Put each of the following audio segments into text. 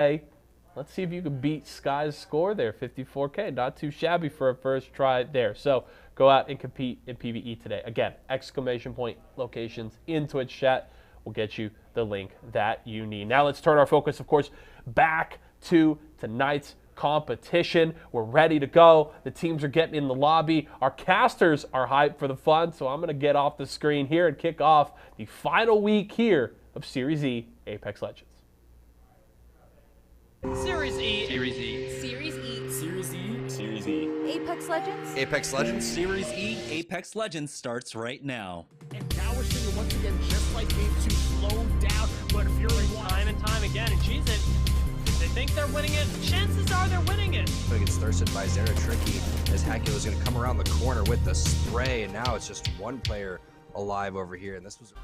Hey, let's see if you can beat Sky's score there, 54K. Not too shabby for a first try there. So go out and compete in PvE today. Again, exclamation point locations in Twitch chat will get you the link that you need. Now let's turn our focus, of course, back to tonight's competition. We're ready to go. The teams are getting in the lobby. Our casters are hyped for the fun, so I'm going to get off the screen here and kick off the final week here of Series E Apex Legends. Series E. Series E. Series E. Series E. Series E. Apex Legends. Apex Legends. Series E Apex Legends starts right now. And now we're seeing it once again, just like Game 2, slowed down, but Fury time and time again. And geez, if they think they're winning it, chances are they're winning it. But it gets thirsted by Zera Tricky as Hakilo is going to come around the corner with the spray, and now it's just one player alive over here. And this was.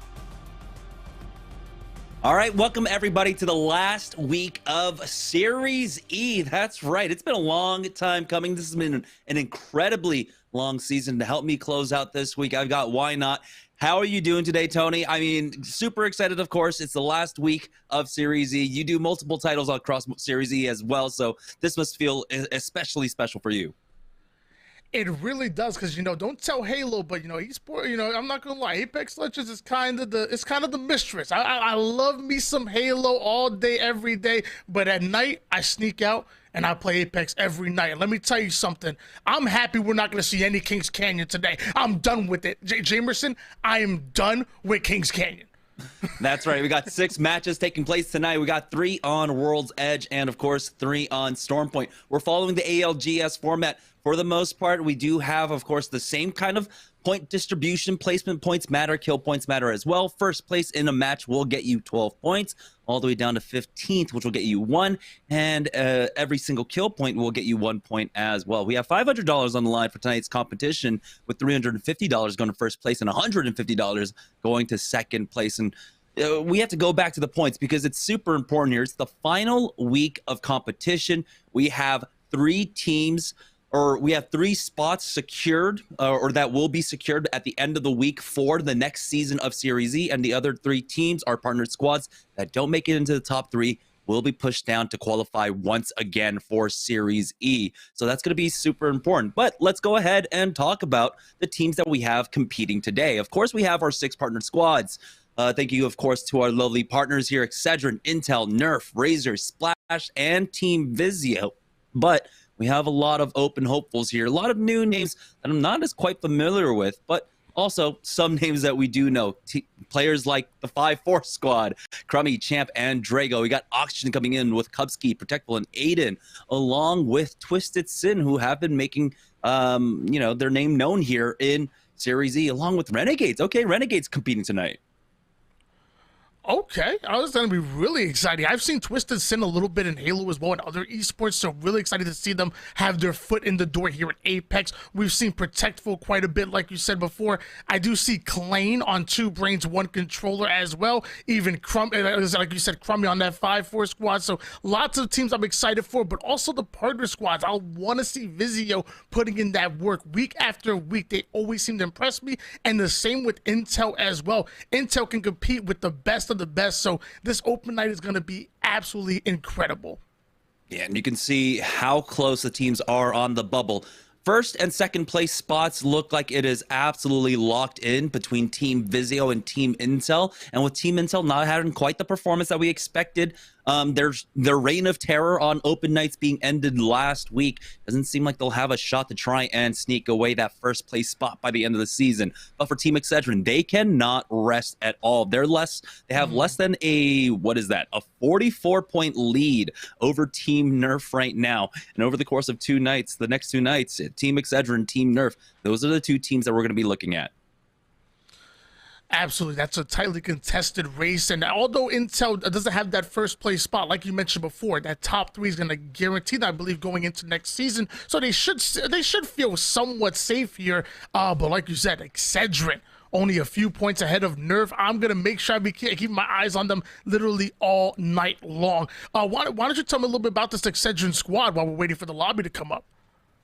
All right, welcome everybody to the last week of Series E. That's right. It's been a long time coming. This has been an incredibly long season. To help me close out this week, I've got Why Not. How are you doing today, Tony? I mean, super excited, of course. It's the last week of Series E. You do multiple titles across Series E as well, so this must feel especially special for you. It really does, because don't tell Halo, but esports. I'm not gonna lie, Apex Legends is kind of the mistress. I love me some Halo all day, every day, but at night I sneak out and I play Apex every night. And let me tell you something. I'm happy we're not gonna see any Kings Canyon today. I'm done with it, Jamerson. I am done with Kings Canyon. That's right. We got 6 matches taking place tonight. We got 3 on World's Edge and, of course, 3 on Stormpoint. We're following the ALGS format. For the most part, we do have, of course, the same kind of point distribution. Placement points matter. Kill points matter as well. First place in a match will get you 12 points, all the way down to 15th, which will get you 1. And every single kill point will get you 1 point as well. We have $500 on the line for tonight's competition, with $350 going to first place and $150 going to second place. And we have to go back to the points because it's super important here. It's the final week of competition. We have 3 teams, or we have 3 spots secured, or that will be secured at the end of the week for the next season of Series E, and the other 3 teams, our partnered squads that don't make it into the top 3, will be pushed down to qualify once again for Series E. So that's going to be super important. But let's go ahead and talk about the teams that we have competing today. Of course, we have our 6 partnered squads. Thank you, of course, to our lovely partners here, Excedrin, Intel, Nerf, Razer, Splash, and Team Vizio. But we have a lot of open hopefuls here, a lot of new names that I'm not as quite familiar with, but also some names that we do know. Players like the 5-4 squad, Crummy, Champ, and Drago. We got Oxygen coming in with Kubsky, Protectful, and Aiden, along with Twisted Sin, who have been making their name known here in Series E, along with Renegades. Okay, Renegades competing tonight. Okay, I was going to be really excited. I've seen Twisted Sin a little bit in Halo as well and other esports, so really excited to see them have their foot in the door here at Apex. We've seen Protectful quite a bit, like you said before. I do see Klain on 2 brains, 1 controller as well. Even like you said, Crummy on that 5-4 squad. So lots of teams I'm excited for, but also the partner squads. I want to see Vizio putting in that work week after week. They always seem to impress me, and the same with Intel as well. Intel can compete with the best of the best, so this open night is going to be absolutely incredible. Yeah, and you can see how close the teams are on the bubble. First and second place spots look like it is absolutely locked in between Team Vizio and Team Intel. And with Team Intel not having quite the performance that we expected, their reign of terror on open nights being ended last week, doesn't seem like they'll have a shot to try and sneak away that first place spot by the end of the season. But for Team Excedrin, they cannot rest at all. They have less than a 44-point lead over Team Nerf right now. And over the course of the next 2 nights, Team Excedrin, Team Nerf, those are the 2 teams that we're going to be looking at. Absolutely, that's a tightly contested race, and although Intel doesn't have that first place spot, like you mentioned before, that top 3 is going to guarantee that, I believe, going into next season. So they should feel somewhat safe here. But like you said, Excedrin only a few points ahead of Nerf. I'm gonna make sure I keep my eyes on them literally all night long. Why don't you tell me a little bit about this Excedrin squad while we're waiting for the lobby to come up?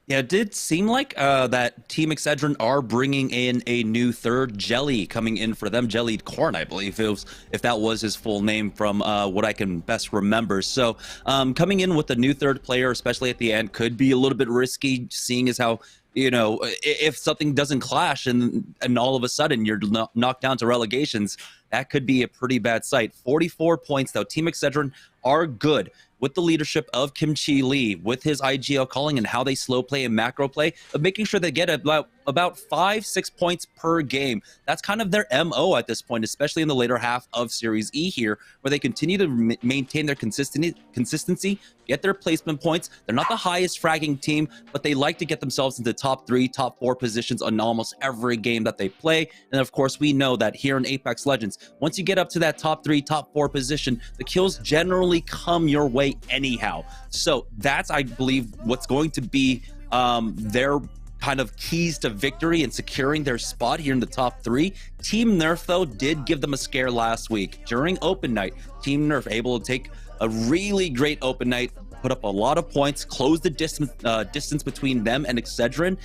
Yeah, it did seem like that Team Excedrin are bringing in a new third, Jelly, coming in for them. Jellied Corn, I believe, if that was his full name from what I can best remember. So coming in with a new third player, especially at the end, could be a little bit risky, seeing as how, you know, if something doesn't clash and all of a sudden you're knocked down to relegations, that could be a pretty bad sight. 44 points, though. Team Excedrin are good with the leadership of Kim Chi Lee, with his IGL calling and how they slow play and macro play, of making sure they get about 5-6 points per game. That's kind of their MO at this point, especially in the later half of Series E here, where they continue to maintain their consistency, get their placement points. They're not the highest fragging team, but they like to get themselves into top 3, top 4 positions on almost every game that they play. And of course, we know that here in Apex Legends, once you get up to that top 3, top 4 position, the kills generally come your way anyhow. So that's, I believe, what's going to be their kind of keys to victory and securing their spot here in the top 3. Team Nerf, though, did give them a scare last week. During open night, Team Nerf able to take a really great open night, put up a lot of points, close the distance between them and Excedrin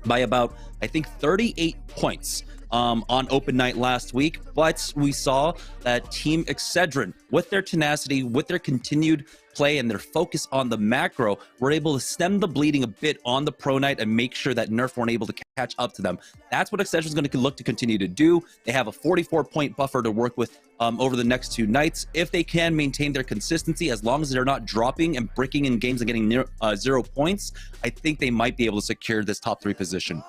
by about, I think, 38 points on open night last week. But we saw that Team Excedrin, with their tenacity, with their continued play and their focus on the macro, were able to stem the bleeding a bit on the pro night and make sure that Nerf weren't able to catch up to them. That's what Excedrin is going to look to continue to do. They have a 44-point buffer to work with over the next 2 nights. If they can maintain their consistency, as long as they're not dropping and bricking in games and getting 0 points, I think they might be able to secure this top 3 position.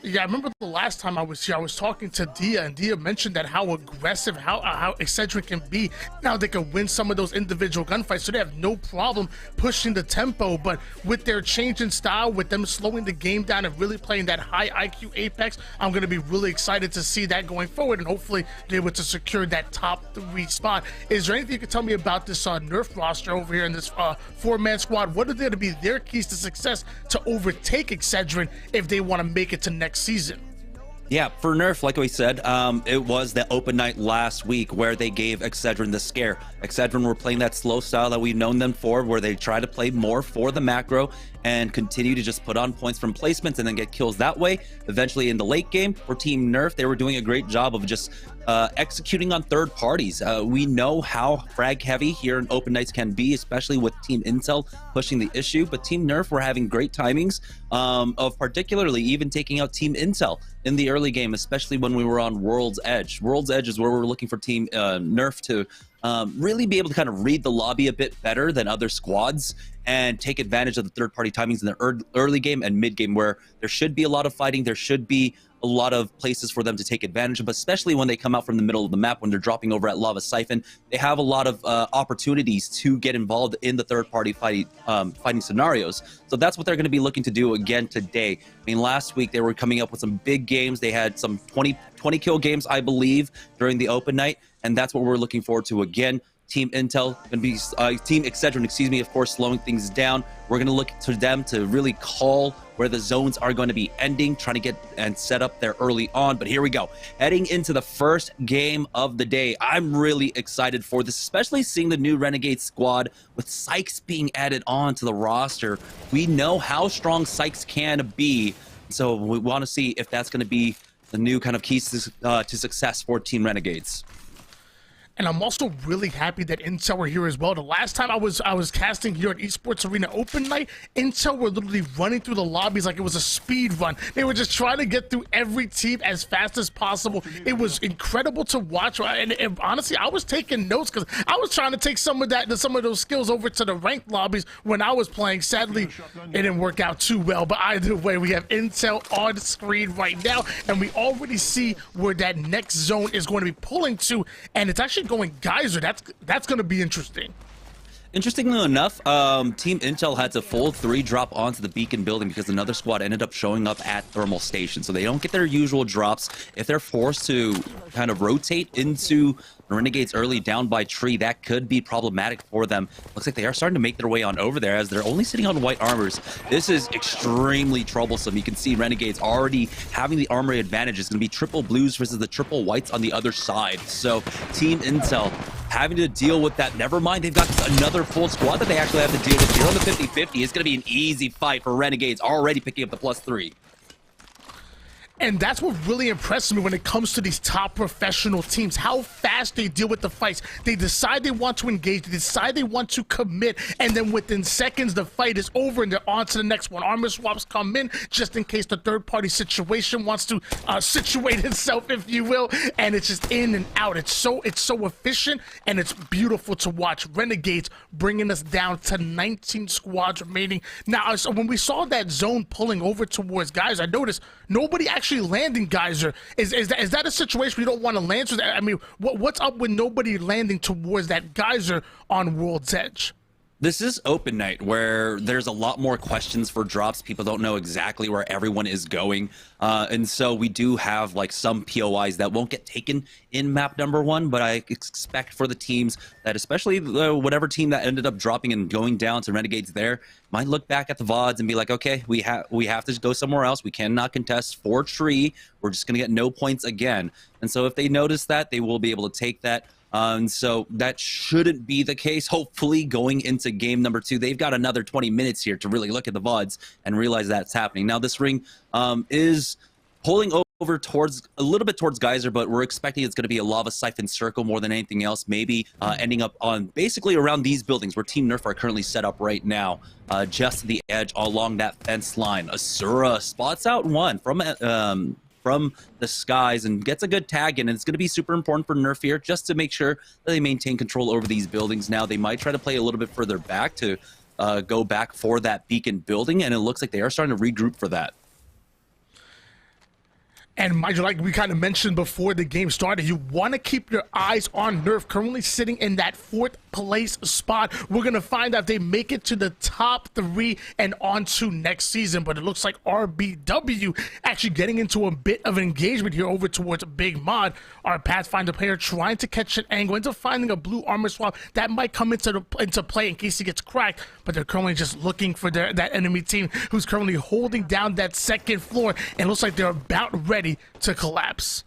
Yeah, I remember the last time I was here, I was talking to Dia, and Dia mentioned that how aggressive, how Excedrin can be. Now they can win some of those individual gunfights, so they have no problem pushing the tempo. But with their change in style, with them slowing the game down and really playing that high IQ Apex, I'm going to be really excited to see that going forward and hopefully be able to secure that top 3 spot. Is there anything you can tell me about this Nerf roster over here in this 4-man squad? What are going to be their keys to success to overtake Excedrin if they want to make it to next season? Yeah, for Nerf, like we said, it was the open night last week where they gave Excedrin the scare. Excedrin were playing that slow style that we've known them for, where they try to play more for the macro and continue to just put on points from placements and then get kills that way. Eventually in the late game for Team Nerf, they were doing a great job of just executing on third parties. We know how frag heavy here in open nights can be, especially with Team Intel pushing the issue, but Team Nerf were having great timings of particularly even taking out Team Intel in the early game, especially when we were on World's Edge. World's Edge is where we're looking for Team Nerf to really be able to kind of read the lobby a bit better than other squads and take advantage of the third-party timings in the early game and mid-game, where there should be a lot of fighting, there should be a lot of places for them to take advantage of, but especially when they come out from the middle of the map, when they're dropping over at Lava Siphon, they have a lot of opportunities to get involved in the third-party fighting scenarios. So that's what they're going to be looking to do again today. I mean, last week they were coming up with some big games. They had some 20 kill games, I believe, during the open night, and that's what we're looking forward to again. Team Intel going to be Team Excedrin, excuse me, of course, slowing things down. We're going to look to them to really call where the zones are going to be ending, trying to get and set up there early on. But here we go, heading into the first game of the day. I'm really excited for this, especially seeing the new Renegade squad with Sykes being added on to the roster. We know how strong Sykes can be, so we want to see if that's going to be the new kind of keys to success for Team Renegades. And I'm also really happy that Intel were here as well. The last time I was casting here at Esports Arena Open Night, Intel were literally running through the lobbies like it was a speed run. They were just trying to get through every team as fast as possible. It was incredible to watch. And honestly, I was taking notes because I was trying to take some of those skills over to the ranked lobbies when I was playing. Sadly, it didn't work out too well. But either way, we have Intel on screen right now, and we already see where that next zone is going to be pulling to, and it's actually going Geyser. That's going to be interesting. Interestingly enough, Team Intel had to full 3 drop onto the beacon building because another squad ended up showing up at Thermal Station. So they don't get their usual drops. If they're forced to kind of rotate into Renegades early down by tree, that could be problematic for them. Looks like they are starting to make their way on over there as they're only sitting on white armors. This is extremely troublesome. You can see Renegades already having the armory advantage. It's going to be triple blues versus the triple whites on the other side. So Team Intel having to deal with that. Never mind, they've got another full squad that they actually have to deal with here on the 50-50. It's going to be an easy fight for Renegades, already picking up the +3. And that's what really impresses me when it comes to these top professional teams, how fast they deal with the fights. They decide they want to engage, they decide they want to commit, and then within seconds, the fight is over and they're on to the next one. Armor swaps come in just in case the third-party situation wants to situate itself, if you will, and it's just in and out. It's so efficient, and it's beautiful to watch. Renegades bringing us down to 19 squads remaining. Now, so when we saw that zone pulling over towards Geyser, I noticed nobody actually landing Geyser. Is that a situation we don't want to land? So I mean, what's up with nobody landing towards that Geyser on World's Edge? This is open night where there's a lot more questions for drops. People don't know exactly where everyone is going. And so we do have like some POIs that won't get taken in map number 1, but I expect for the teams that, especially whatever team that ended up dropping and going down to Renegades there, might look back at the VODs and be like, okay, we have to go somewhere else. We cannot contest for tree. We're just going to get no points again. And so if they notice that, they will be able to take that. And so that shouldn't be the case. Hopefully going into game number 2, they've got another 20 minutes here to really look at the VODs and realize that's happening. Now this ring is pulling over towards a little bit towards Geyser, but we're expecting it's going to be a lava siphon circle more than anything else, maybe ending up on basically around these buildings where Team Nerf are currently set up right now, just to the edge along that fence line. Asura spots out one from the skies and gets a good tag in, and it's going to be super important for Nerf here just to make sure that they maintain control over these buildings. Now they might try to play a little bit further back to go back for that beacon building, and it looks like they are starting to regroup for that. And mind you, like we kind of mentioned before the game started, you want to keep your eyes on Nerf, currently sitting in that 4th place spot. We're going to find out if they make it to the top 3 and on to next season. But it looks like RBW actually getting into a bit of engagement here over towards Big Mod. Our Pathfinder player trying to catch an angle into finding a blue armor swap that might come into play in case he gets cracked. But they're currently just looking for that enemy team who's currently holding down that 2nd floor, and looks like they're about ready to collapse.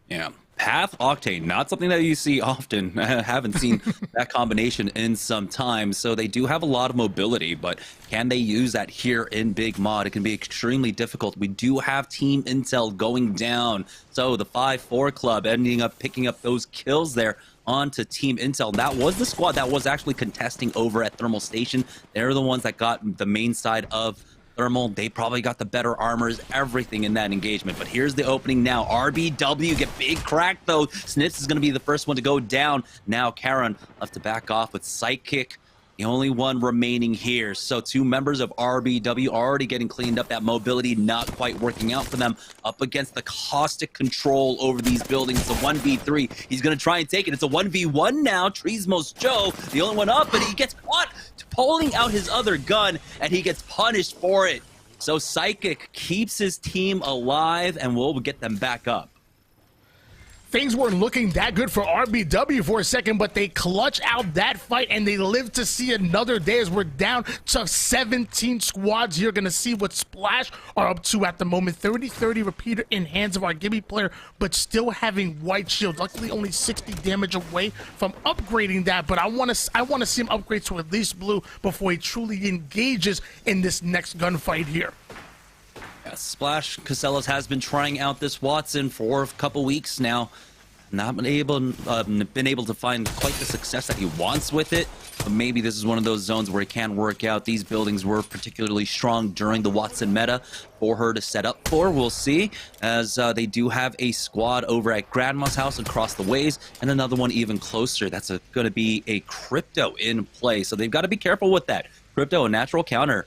Yeah, Path Octane, not something that you see often. I haven't seen that combination in some time. So they do have a lot of mobility, but can they use that here in Big Mod? It can be extremely difficult. We do have Team Intel going down. So the 5-4 club ending up picking up those kills there onto Team Intel. That was the squad that was actually contesting over at Thermal Station. They're the ones that got the main side of Thermal. They probably got the better armors, everything in that engagement. But here's the opening now. RBW get big crack though. Snips is going to be the first one to go down. Now Karen left to back off with Sidekick, the only one remaining here. So 2 members of RBW already getting cleaned up. That mobility not quite working out for them. Up against the caustic control over these buildings. It's a 1v3. He's going to try and take it. It's a 1v1 now. Treesmos Joe, the only one up, but he gets caught pulling out his other gun, and he gets punished for it. So Psychic keeps his team alive, and we'll get them back up. Things weren't looking that good for RBW for a second, but they clutch out that fight and they live to see another day as we're down to 17 squads. You're going to see what Splash are up to at the moment. 30-30 repeater in hands of our Gibby player, but still having white shield. Luckily, only 60 damage away from upgrading that, but I want to see him upgrade to at least blue before he truly engages in this next gunfight here. Splash Casellas has been trying out this Watson for a couple weeks now. Not been able to find quite the success that he wants with it, but maybe this is one of those zones where it can work out. These buildings were particularly strong during the Watson meta for her to set up for. We'll see, as they do have a squad over at Grandma's house across the ways, and another one even closer. That's going to be a Crypto in play, so they've got to be careful with that. Crypto, a natural counter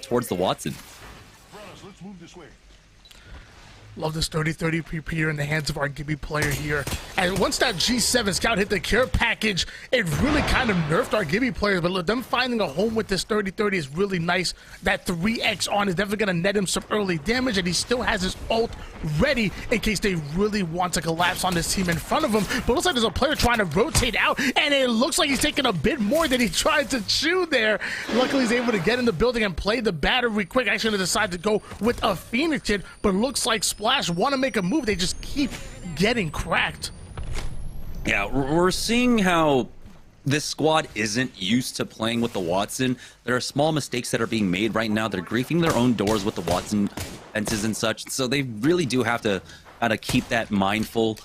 towards the Watson. Let's move this way. Love this 30-30 repeater in the hands of our Gibby player here. And once that G7 scout hit the care package, it really kind of nerfed our Gibby players. But look, them finding a home with this 30-30 is really nice. That 3x on is definitely going to net him some early damage, and he still has his ult ready in case they really want to collapse on this team in front of him. But it looks like there's a player trying to rotate out, and it looks like he's taking a bit more than he tried to chew there. Luckily, he's able to get in the building and play the battery quick. Actually, decided to go with a Phoenix kid, but looks like Splash want to make a move. They just keep getting cracked. Yeah, we're seeing how this squad isn't used to playing with the Watson. There are small mistakes that are being made right now. They're griefing their own doors with the Watson fences and such. So they really do have to kind of keep that mindful.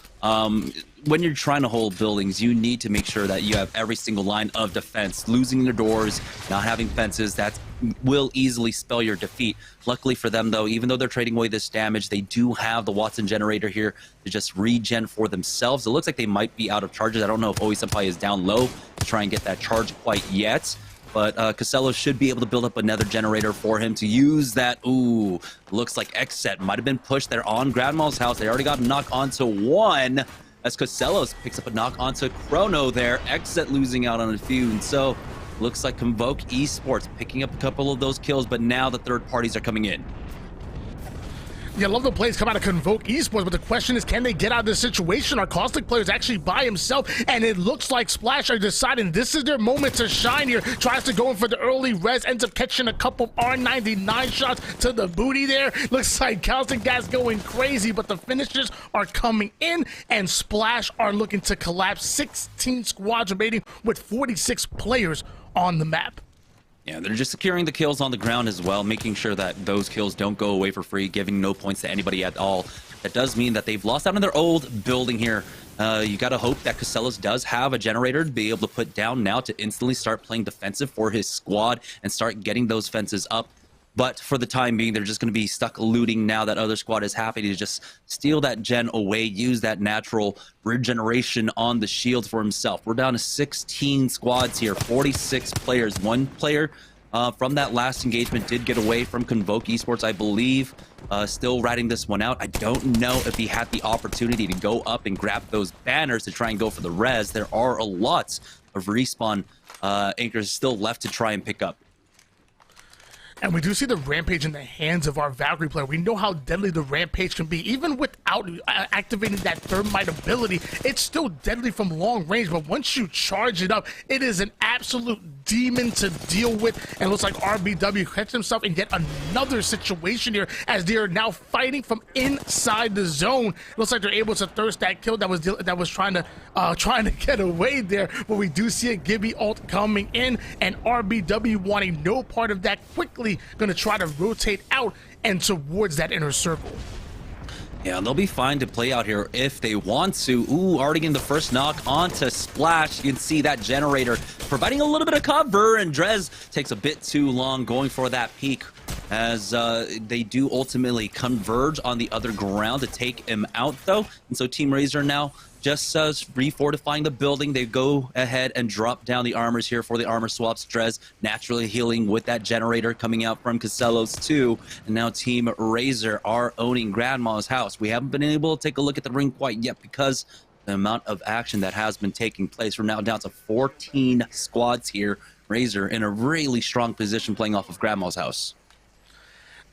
When you're trying to hold buildings, you need to make sure that you have every single line of defense. Losing their doors, not having fences, that will easily spell your defeat. Luckily for them, though, even though they're trading away this damage, they do have the Watson generator here to just regen for themselves. It looks like they might be out of charges. I don't know if Oe Senpai is down low to try and get that charge quite yet. But Casello should be able to build up another generator for him to use that. Ooh, looks like X-Set might have been pushed there on Grandma's house. They already got a knock onto one. As Casellos picks up a knock onto Chrono there. X-Set losing out on a few. And so looks like Convoke Esports picking up a couple of those kills, but now the third parties are coming in. Yeah, I love the plays come out of Convoke Esports, but the question is, can they get out of this situation? Are Caustic players actually by himself? And it looks like Splash are deciding this is their moment to shine here. Tries to go in for the early res, ends up catching a couple R99 shots to the booty there. Looks like Caustic Gas going crazy, but the finishers are coming in, and Splash are looking to collapse. 16 squads remaining with 46 players on the map. Yeah, they're just securing the kills on the ground as well, making sure that those kills don't go away for free, giving no points to anybody at all. That does mean that they've lost out on their old building here. You got to hope that Casellas does have a generator to be able to put down now to instantly start playing defensive for his squad and start getting those fences up. But for the time being, they're just going to be stuck looting now that other squad is happy to just steal that gen away, use that natural regeneration on the shield for himself. We're down to 16 squads here, 46 players. One player from that last engagement did get away from Convoke Esports, I believe. Still riding this one out. I don't know if he had the opportunity to go up and grab those banners to try and go for the res. There are a lot of respawn anchors still left to try and pick up. And we do see the Rampage in the hands of our Valkyrie player. We know how deadly the Rampage can be. Even without activating that Thermite ability, it's still deadly from long range. But once you charge it up, it is an absolute demon to deal with. And it looks like RBW catches himself in yet another situation here as they are now fighting from inside the zone. It looks like they're able to thirst that kill that was trying to get away there. But we do see a Gibby ult coming in, and RBW wanting no part of that, quickly going to try to rotate out and towards that inner circle. Yeah, they'll be fine to play out here if they want to. Ooh, already getting the first knock onto Splash. You can see that generator providing a little bit of cover, and Drez takes a bit too long going for that peak as they do ultimately converge on the other ground to take him out, though. And so Team Razor now just refortifying the building. They go ahead and drop down the armors here for the armor swaps. Drez naturally healing with that generator coming out from Casellos too. And now Team Razor are owning Grandma's house. We haven't been able to take a look at the ring quite yet because the amount of action that has been taking place. We're now down to 14 squads here. Razor in a really strong position playing off of Grandma's house.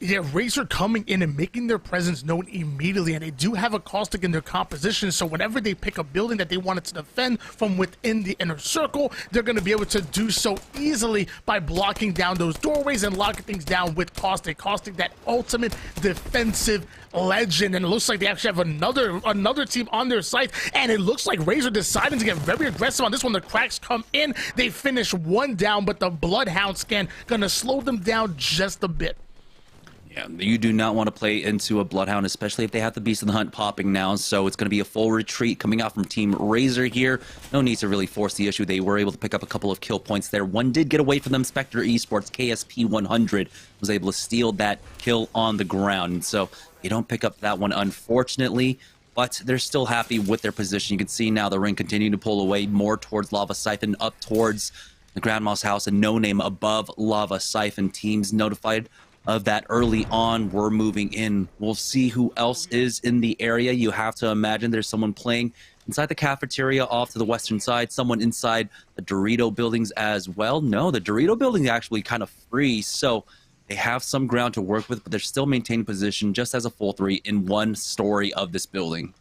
Yeah, Razor coming in and making their presence known immediately, and they do have a caustic in their composition, so whenever they pick a building that they wanted to defend from within the inner circle, they're going to be able to do so easily by blocking down those doorways and locking things down with caustic. Caustic, that ultimate defensive legend, and it looks like they actually have another team on their site, and it looks like Razor deciding to get very aggressive on this one. The cracks come in, they finish one down, but the Bloodhound scan going to slow them down just a bit. Yeah, you do not want to play into a Bloodhound, especially if they have the Beast of the Hunt popping now. So it's going to be a full retreat coming out from Team Razor here. No need to really force the issue. They were able to pick up a couple of kill points there. One did get away from them. Spectre Esports, KSP 100, was able to steal that kill on the ground. And so you don't pick up that one, unfortunately. But they're still happy with their position. You can see now the ring continuing to pull away more towards Lava Siphon, up towards the Grandma's house, and No Name above Lava Siphon. Teams notified of that early on. We're moving in. We'll see who else is in the area. You have to imagine there's someone playing inside the cafeteria off to the western side, someone inside the Dorito buildings as well. No, the Dorito building is actually kind of free, so they have some ground to work with, but they're still maintaining position just as a full three in one story of this building.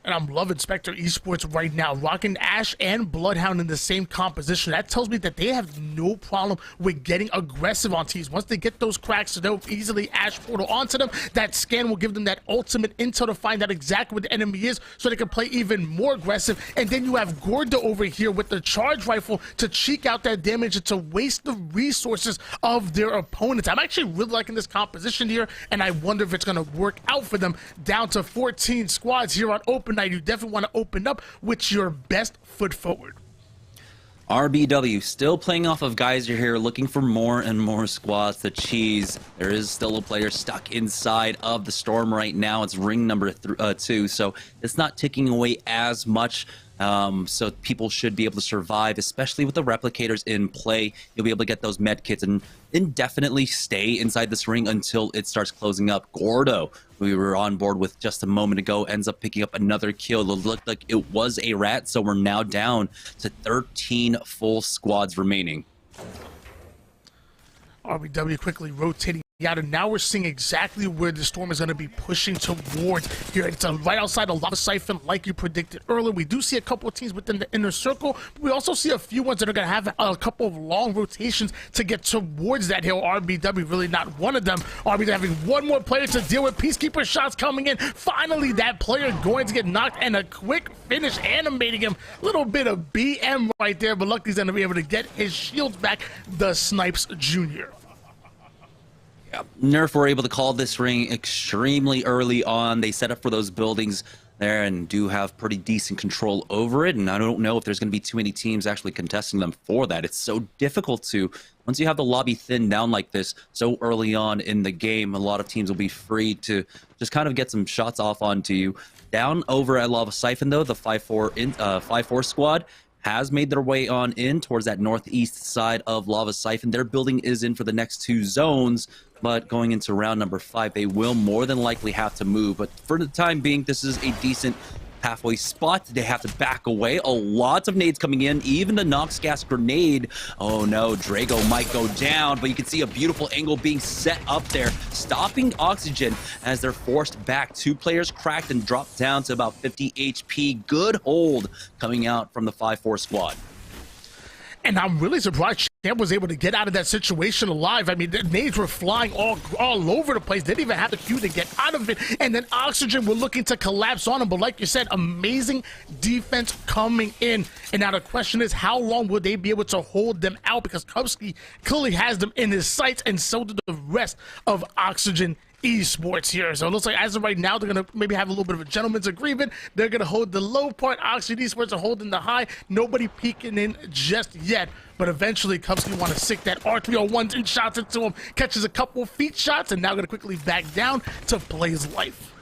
And I'm loving Spectre Esports right now, rocking Ash and Bloodhound in the same composition. That tells me that they have no problem with getting aggressive on teams. Once they get those cracks, they'll easily Ash portal onto them. That scan will give them that ultimate intel to find out exactly what the enemy is, so they can play even more aggressive. And then you have Gordo over here with the charge rifle to cheek out that damage and to waste the resources of their opponents. I'm actually really liking this composition here, and I wonder if it's going to work out for them. Down to 14 squads here on open night. You definitely want to open up with your best foot forward. RBW still playing off of Geyser here, looking for more and more squads to cheese. There is still a player stuck inside of the storm right now. It's ring number 2, so it's not ticking away as much. So people should be able to survive, especially with the replicators in play. You'll be able to get those med kits and indefinitely stay inside this ring until it starts closing up. Gordo, who we were on board with just a moment ago, ends up picking up another kill. It looked like it was a rat, so we're now down to 13 full squads remaining. RBW quickly rotating out, and now we're seeing exactly where the storm is going to be pushing towards here. It's right outside of Lava Siphon, like you predicted earlier. We do see a couple of teams within the inner circle, but we also see a few ones that are going to have a couple of long rotations to get towards that hill. RBW really not one of them. RBW having one more player to deal with. Peacekeeper shots coming in. Finally, that player going to get knocked, and a quick finish animating him. Little bit of BM right there, but luckily he's going to be able to get his shields back. The Snipes Jr. Nerf were able to call this ring extremely early on. They set up for those buildings there and do have pretty decent control over it. And I don't know if there's going to be too many teams actually contesting them for that. It's so difficult to, once you have the lobby thinned down like this so early on in the game, a lot of teams will be free to just kind of get some shots off onto you. Down over at Lava Siphon, though, the 5-4 squad has made their way on in towards that northeast side of Lava Siphon. Their building is in for the next 2 zones, but going into round number 5, they will more than likely have to move. But for the time being, this is a decent halfway spot. They have to back away. A lot of nades coming in, even the Nox gas grenade. Oh no, Drago might go down, but you can see a beautiful angle being set up there, stopping Oxygen as they're forced back. 2 players cracked and dropped down to about 50 HP. Good hold coming out from the 5-4 squad. And I'm really surprised Champ was able to get out of that situation alive. I mean, the nades were flying all over the place. They didn't even have the Q to get out of it. And then Oxygen were looking to collapse on him. But like you said, amazing defense coming in. And now the question is, how long will they be able to hold them out? Because Kupski clearly has them in his sights, and so do the rest of Oxygen Esports here. So it looks like as of right now, they're going to maybe have a little bit of a gentleman's agreement. They're going to hold the low part. Oxygen Esports are holding the high. Nobody peeking in just yet. But eventually, Kupski want to sick that R301 and shots into him. Catches a couple feet shots, and now going to quickly back down to play his life.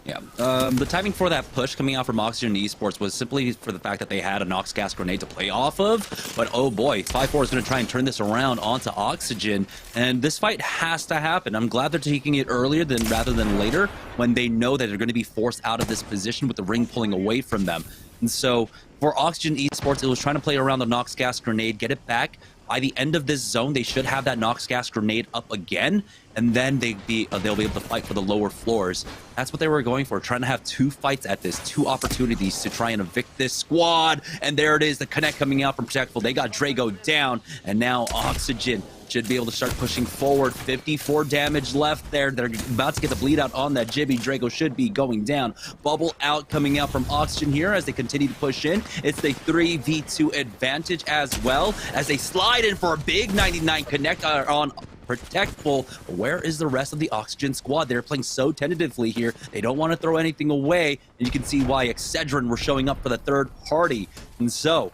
Yeah, the timing for that push coming out from Oxygen Esports was simply for the fact that they had a Nox gas grenade to play off of. But oh boy, 5-4 is going to try and turn this around onto Oxygen, and this fight has to happen. I'm glad they're taking it earlier rather than later, when they know that they're going to be forced out of this position with the ring pulling away from them. And so for Oxygen Esports, it was trying to play around the Nox gas grenade, get it back. By the end of this zone, they should have that Nox gas grenade up again, and then they'll be able to fight for the lower floors. That's what they were going for, trying to have 2 fights at this, 2 opportunities to try and evict this squad. And there it is, the connect coming out from Protectful. They got Drago down, and now Oxygen should be able to start pushing forward. 54 damage left there. They're about to get the bleed out on that Jibby. Drago should be going down. Bubble out coming out from Oxygen here as they continue to push in. It's the 3v2 advantage as well as they slide in for a big 99 connect on Protectful. Where is the rest of the Oxygen squad? They're playing so tentatively here. They don't want to throw anything away, and you can see why Excedrin were showing up for the third party. And so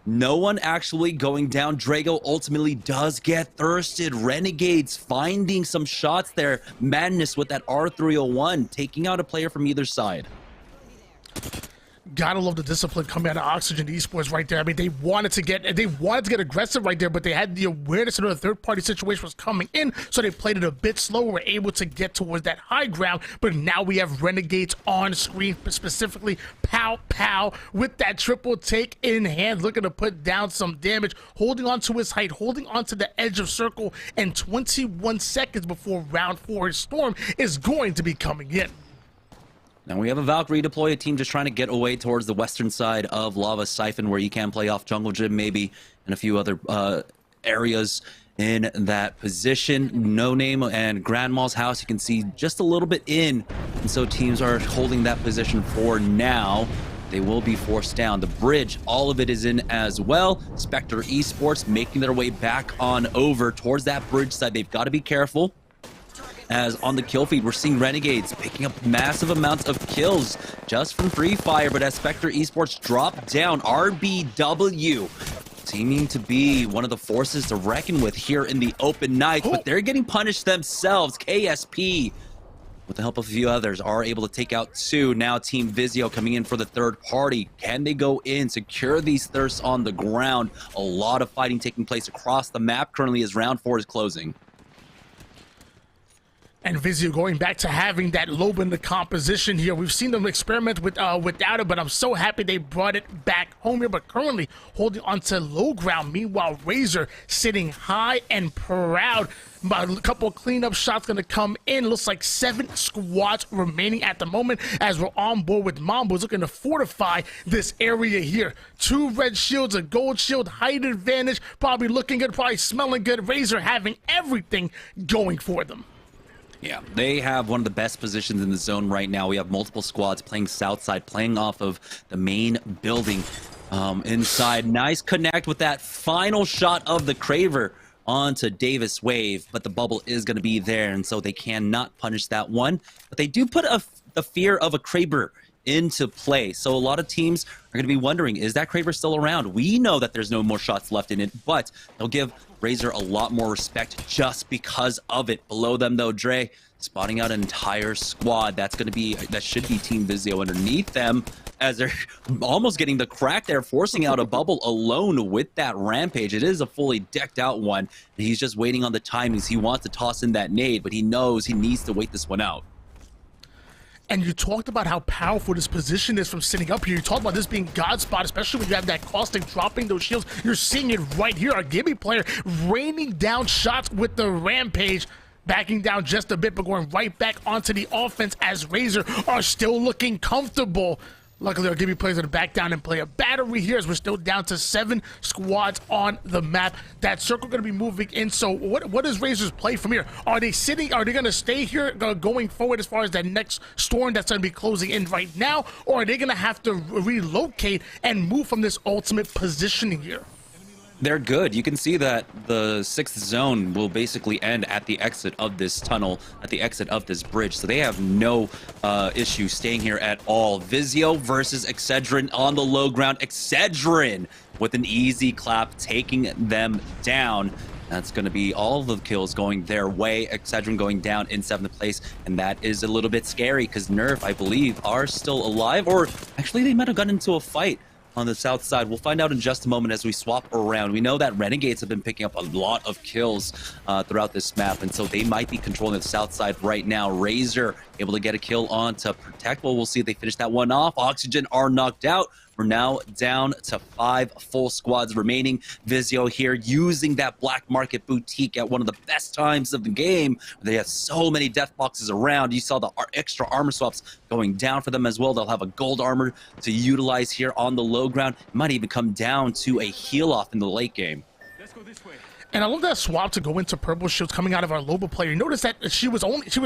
no one actually going down. Drago ultimately does get thirsted. Renegades finding some shots there. Madness with that R301, taking out a player from either side. Gotta love the discipline coming out of Oxygen Esports right there. I mean, they wanted to get aggressive right there, but they had the awareness that a third-party situation was coming in, so they played it a bit slower, were able to get towards that high ground. But now we have Renegades on screen, specifically Pow Pow with that triple take in hand, looking to put down some damage, holding on to his height, holding on to the edge of circle, and 21 seconds before round 4, his storm is going to be coming in. Now we have a Valkyrie deploy, a team just trying to get away towards the western side of Lava Siphon, where you can play off Jungle Gym maybe, and a few other areas in that position. No Name and Grandma's house, you can see just a little bit in, and so teams are holding that position for now. They will be forced down. The bridge, all of it is in as well. Spectre Esports making their way back on over towards that bridge side. They've got to be careful, as on the kill feed, we're seeing Renegades picking up massive amounts of kills just from Free Fire, but as Spectre Esports drop down, RBW seeming to be one of the forces to reckon with here in the open nights, but they're getting punished themselves. KSP, with the help of a few others, are able to take out 2. Now Team Vizio coming in for the third party. Can they go in, secure these thirsts on the ground? A lot of fighting taking place across the map currently as round 4 is closing. And Vizio going back to having that lobe in the composition here. We've seen them experiment without it, but I'm so happy they brought it back home here. But currently holding onto low ground. Meanwhile, Razor sitting high and proud. A couple of cleanup shots going to come in. Looks like 7 squads remaining at the moment as we're on board with Mambo's looking to fortify this area here. 2 red shields, a gold shield, height advantage. Probably looking good, probably smelling good. Razor having everything going for them. Yeah, they have one of the best positions in the zone right now. We have multiple squads playing south side, playing off of the main building inside. Nice connect with that final shot of the Craver onto Davis Wave, but the bubble is going to be there, and so they cannot punish that one. But they do put the fear of a Craver into play. So a lot of teams are going to be wondering, is that Craver still around? We know that there's no more shots left in it, but they'll give Razor a lot more respect just because of it. Below them though, Dre spotting out an entire squad. That should be Team Vizio underneath them, as they're almost getting the crack there, forcing out a bubble alone with that Rampage. It is a fully decked out one, and he's just waiting on the timings. He wants to toss in that nade, but he knows he needs to wait this one out. And you talked about how powerful this position is from sitting up here. You talked about this being God spot, especially when you have that caustic dropping those shields. You're seeing it right here. Our Gibby player raining down shots with the Rampage, backing down just a bit, but going right back onto the offense as Razor are still looking comfortable. Luckily, our Gibby players are to back down and play a battery here as we're still down to 7 squads on the map. That circle going to be moving in. So what is Razor's play from here? Are they sitting? Are they going to stay here going forward as far as that next storm that's going to be closing in right now? Or are they going to have to relocate and move from this ultimate positioning here? They're good. You can see that the 6th zone will basically end at the exit of this tunnel, at the exit of this bridge. So they have no issue staying here at all. Vizio versus Excedrin on the low ground. Excedrin with an easy clap, taking them down. That's going to be all of the kills going their way. Excedrin going down in 7th place, and that is a little bit scary because Nerf, I believe, are still alive, or actually they might have gotten into a fight on the south side. We'll find out in just a moment as we swap around. We know that Renegades have been picking up a lot of kills throughout this map, and so they might be controlling the south side right now. Razor able to get a kill on to Protect. Well, we'll see if they finish that one off. Oxygen are knocked out. We're now down to 5 full squads remaining. Vizio here using that black market boutique at one of the best times of the game. They have so many death boxes around. You saw the extra armor swaps going down for them as well. They'll have a gold armor to utilize here on the low ground. It might even come down to a heal off in the late game. Let's go this way. And I love that swap to go into purple shields coming out of our Loba player. You notice that she was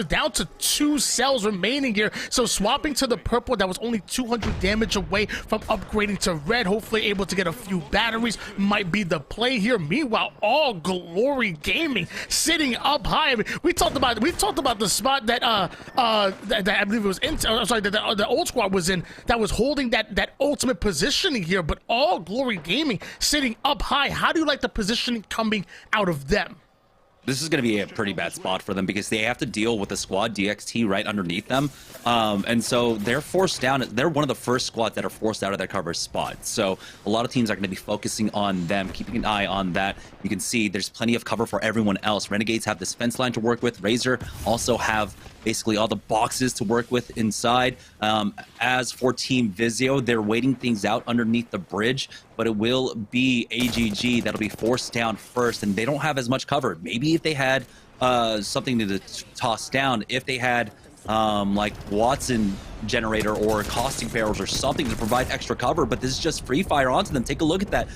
down to 2 cells remaining here. So swapping to the purple that was only 200 damage away from upgrading to red, hopefully able to get a few batteries, might be the play here. Meanwhile, All Glory Gaming sitting up high. I mean, we talked about the spot that that I believe it was in. Sorry, that the old squad was in, that was holding that ultimate positioning here. But All Glory Gaming sitting up high. How do you like the positioning coming out of them? This is going to be a pretty bad spot for them because they have to deal with the squad DXT right underneath them. And so they're forced down. They're one of the first squads that are forced out of their cover spot. So a lot of teams are going to be focusing on them, keeping an eye on that. You can see there's plenty of cover for everyone else. Renegades have this fence line to work with. Razor also have basically all the boxes to work with inside. As for Team Vizio, they're waiting things out underneath the bridge, but it will be AGG that'll be forced down first, and they don't have as much cover. Maybe if they had something to toss down, if they had like Watson generator or caustic barrels or something to provide extra cover, but this is just free fire onto them. Take a look at that.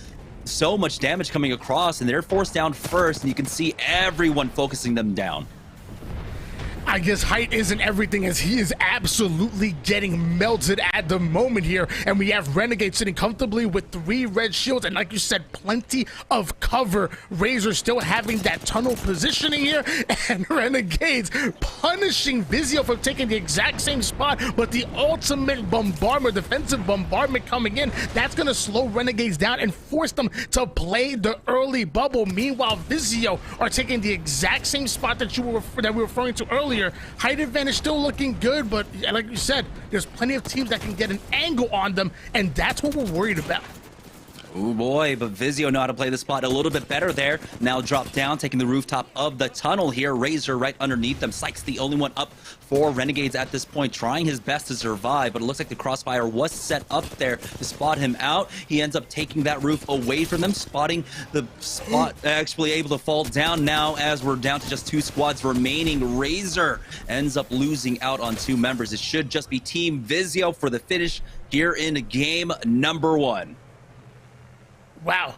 So much damage coming across, and they're forced down first, and you can see everyone focusing them down. I guess height isn't everything, as he is absolutely getting melted at the moment here. And we have Renegade sitting comfortably with 3 red shields. And like you said, plenty of cover. Razor still having that tunnel positioning here. And Renegades punishing Vizio for taking the exact same spot. But the ultimate bombardment, defensive bombardment coming in, that's going to slow Renegades down and force them to play the early bubble. Meanwhile, Vizio are taking the exact same spot that we were referring to earlier. Height advantage still looking good, but like you said, there's plenty of teams that can get an angle on them, and that's what we're worried about. Oh boy, but Vizio know how to play the spot a little bit better there. Now drop down, taking the rooftop of the tunnel here. Razor right underneath them. Sykes the only one up for Renegades at this point, trying his best to survive, but it looks like the crossfire was set up there to spot him out. He ends up taking that roof away from them, spotting the spot, actually able to fall down now as we're down to just 2 squads remaining. Razor ends up losing out on 2 members. It should just be Team Vizio for the finish here in game number 1. Wow.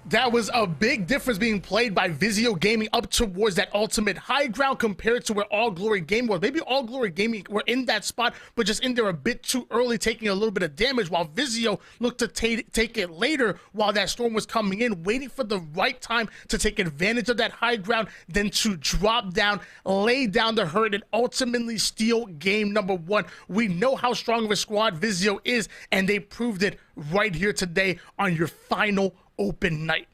That was a big difference being played by Vizio Gaming up towards that ultimate high ground compared to where All Glory Gaming was. Maybe All Glory Gaming were in that spot, but just in there a bit too early, taking a little bit of damage, while Vizio looked to take it later while that storm was coming in, waiting for the right time to take advantage of that high ground, then to drop down, lay down the hurt, and ultimately steal game number 1. We know how strong of a squad Vizio is, and they proved it right here today on your final open night.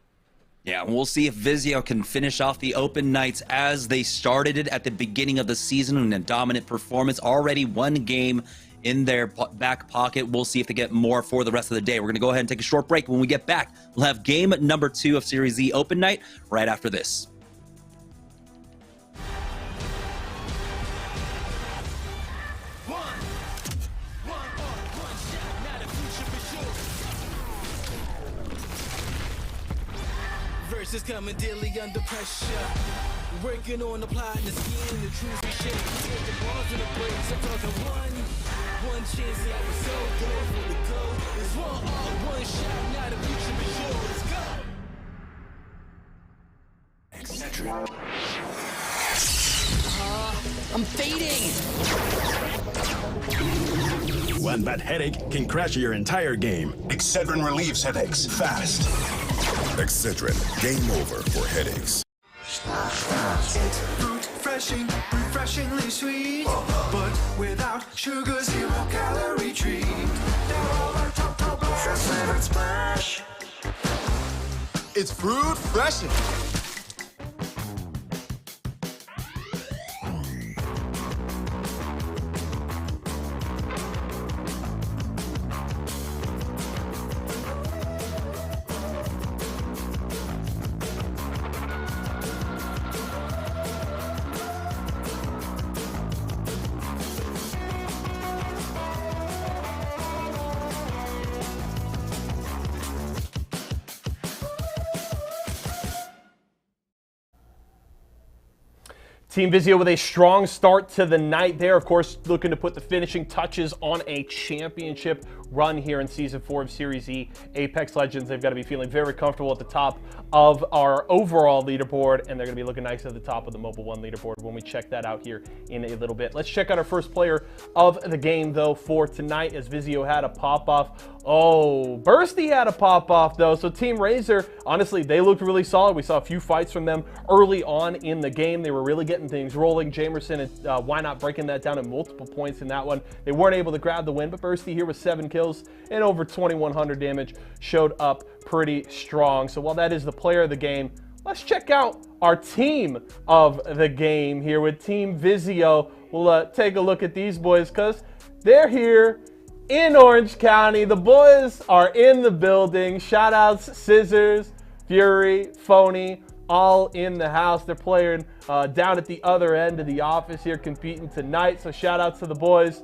Yeah, we'll see if Vizio can finish off the open nights as they started it at the beginning of the season in a dominant performance. Already 1 game in their back pocket. We'll see if they get more for the rest of the day. We're going to go ahead and take a short break. When we get back, we'll have game number 2 of Series Z open night right after this. Verses coming daily under pressure. Working on the plot and the scheme, the truth we share. Take the balls and the breaks. I'm talking one chance, and I was so good for the goal. It's one shot, now the future is yours. Go. Etc. I'm fading. One bad headache can crash your entire game. Excedrin relieves headaches fast. Excedrin, game over for headaches. Refreshing, refreshingly sweet, but without sugar, 0 calorie treat. They're all our top flavored splash. It's fruit freshing. Team Vizio with a strong start to the night there. Of course, looking to put the finishing touches on a championship run here in Season 4 of Series E. Apex Legends, they've got to be feeling very comfortable at the top of our overall leaderboard, and they're going to be looking nice at the top of the Mobile 1 leaderboard when we check that out here in a little bit. Let's check out our first player of the game, though, for tonight, as Vizio had a pop-off. Oh, Bursty had a pop-off, though. So Team Razor, honestly, they looked really solid. We saw a few fights from them early on in the game. They were really getting things rolling. Jamerson and Why Not breaking that down at multiple points in that one. They weren't able to grab the win, but Bursty here with 7 kills and over 2,100 damage showed up pretty strong. So while that is the player of the game, let's check out our team of the game here with Team Vizio. We'll take a look at these boys because they're here in Orange County. The boys are in the building. Shout outs Scissors, Fury, Phony, all in the house. They're playing down at the other end of the office here, competing tonight. So shout outs to the boys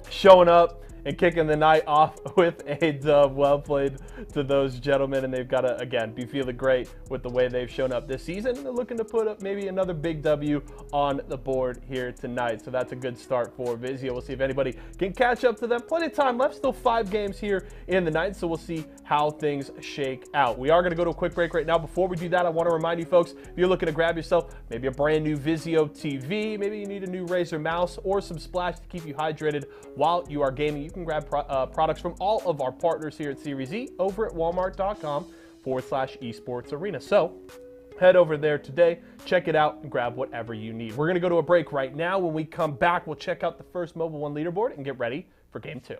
showing up and kicking the night off with a dub. Well played to those gentlemen, and they've got to, again, be feeling great with the way they've shown up this season, and they're looking to put up maybe another big W on the board here tonight. So that's a good start for Vizio. We'll see if anybody can catch up to them. Plenty of time left, still 5 games here in the night, so we'll see how things shake out. We are going to go to a quick break right now. Before we do that, I want to remind you folks, if you're looking to grab yourself maybe a brand new Vizio TV, maybe you need a new Razer mouse or some Splash to keep you hydrated while you are gaming, you can grab products from all of our partners here at Series E over at walmart.com/esports arena. So head over there today, check it out, and grab whatever you need. We're going to go to a break right now. When we come back, we'll check out the first Mobile One leaderboard and get ready for Game 2.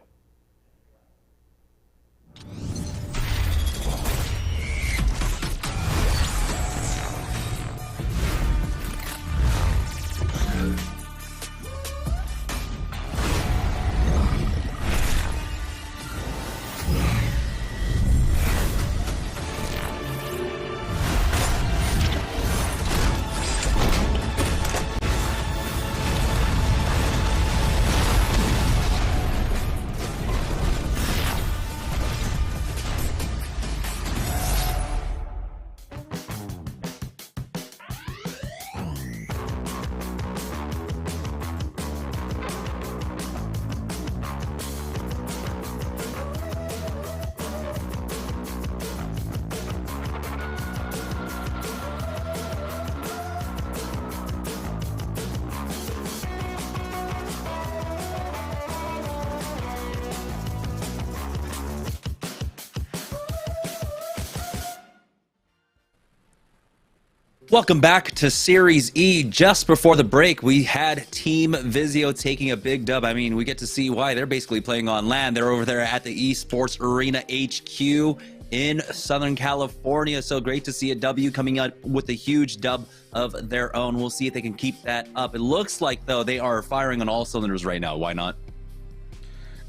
Welcome back to Series E. Just before the break, we had Team Vizio taking a big dub. I mean, we get to see why. They're basically playing on land. They're over there at the Esports Arena HQ in Southern California. So great to see a W coming out with a huge dub of their own. We'll see if they can keep that up. It looks like, though, they are firing on all cylinders right now. Why not?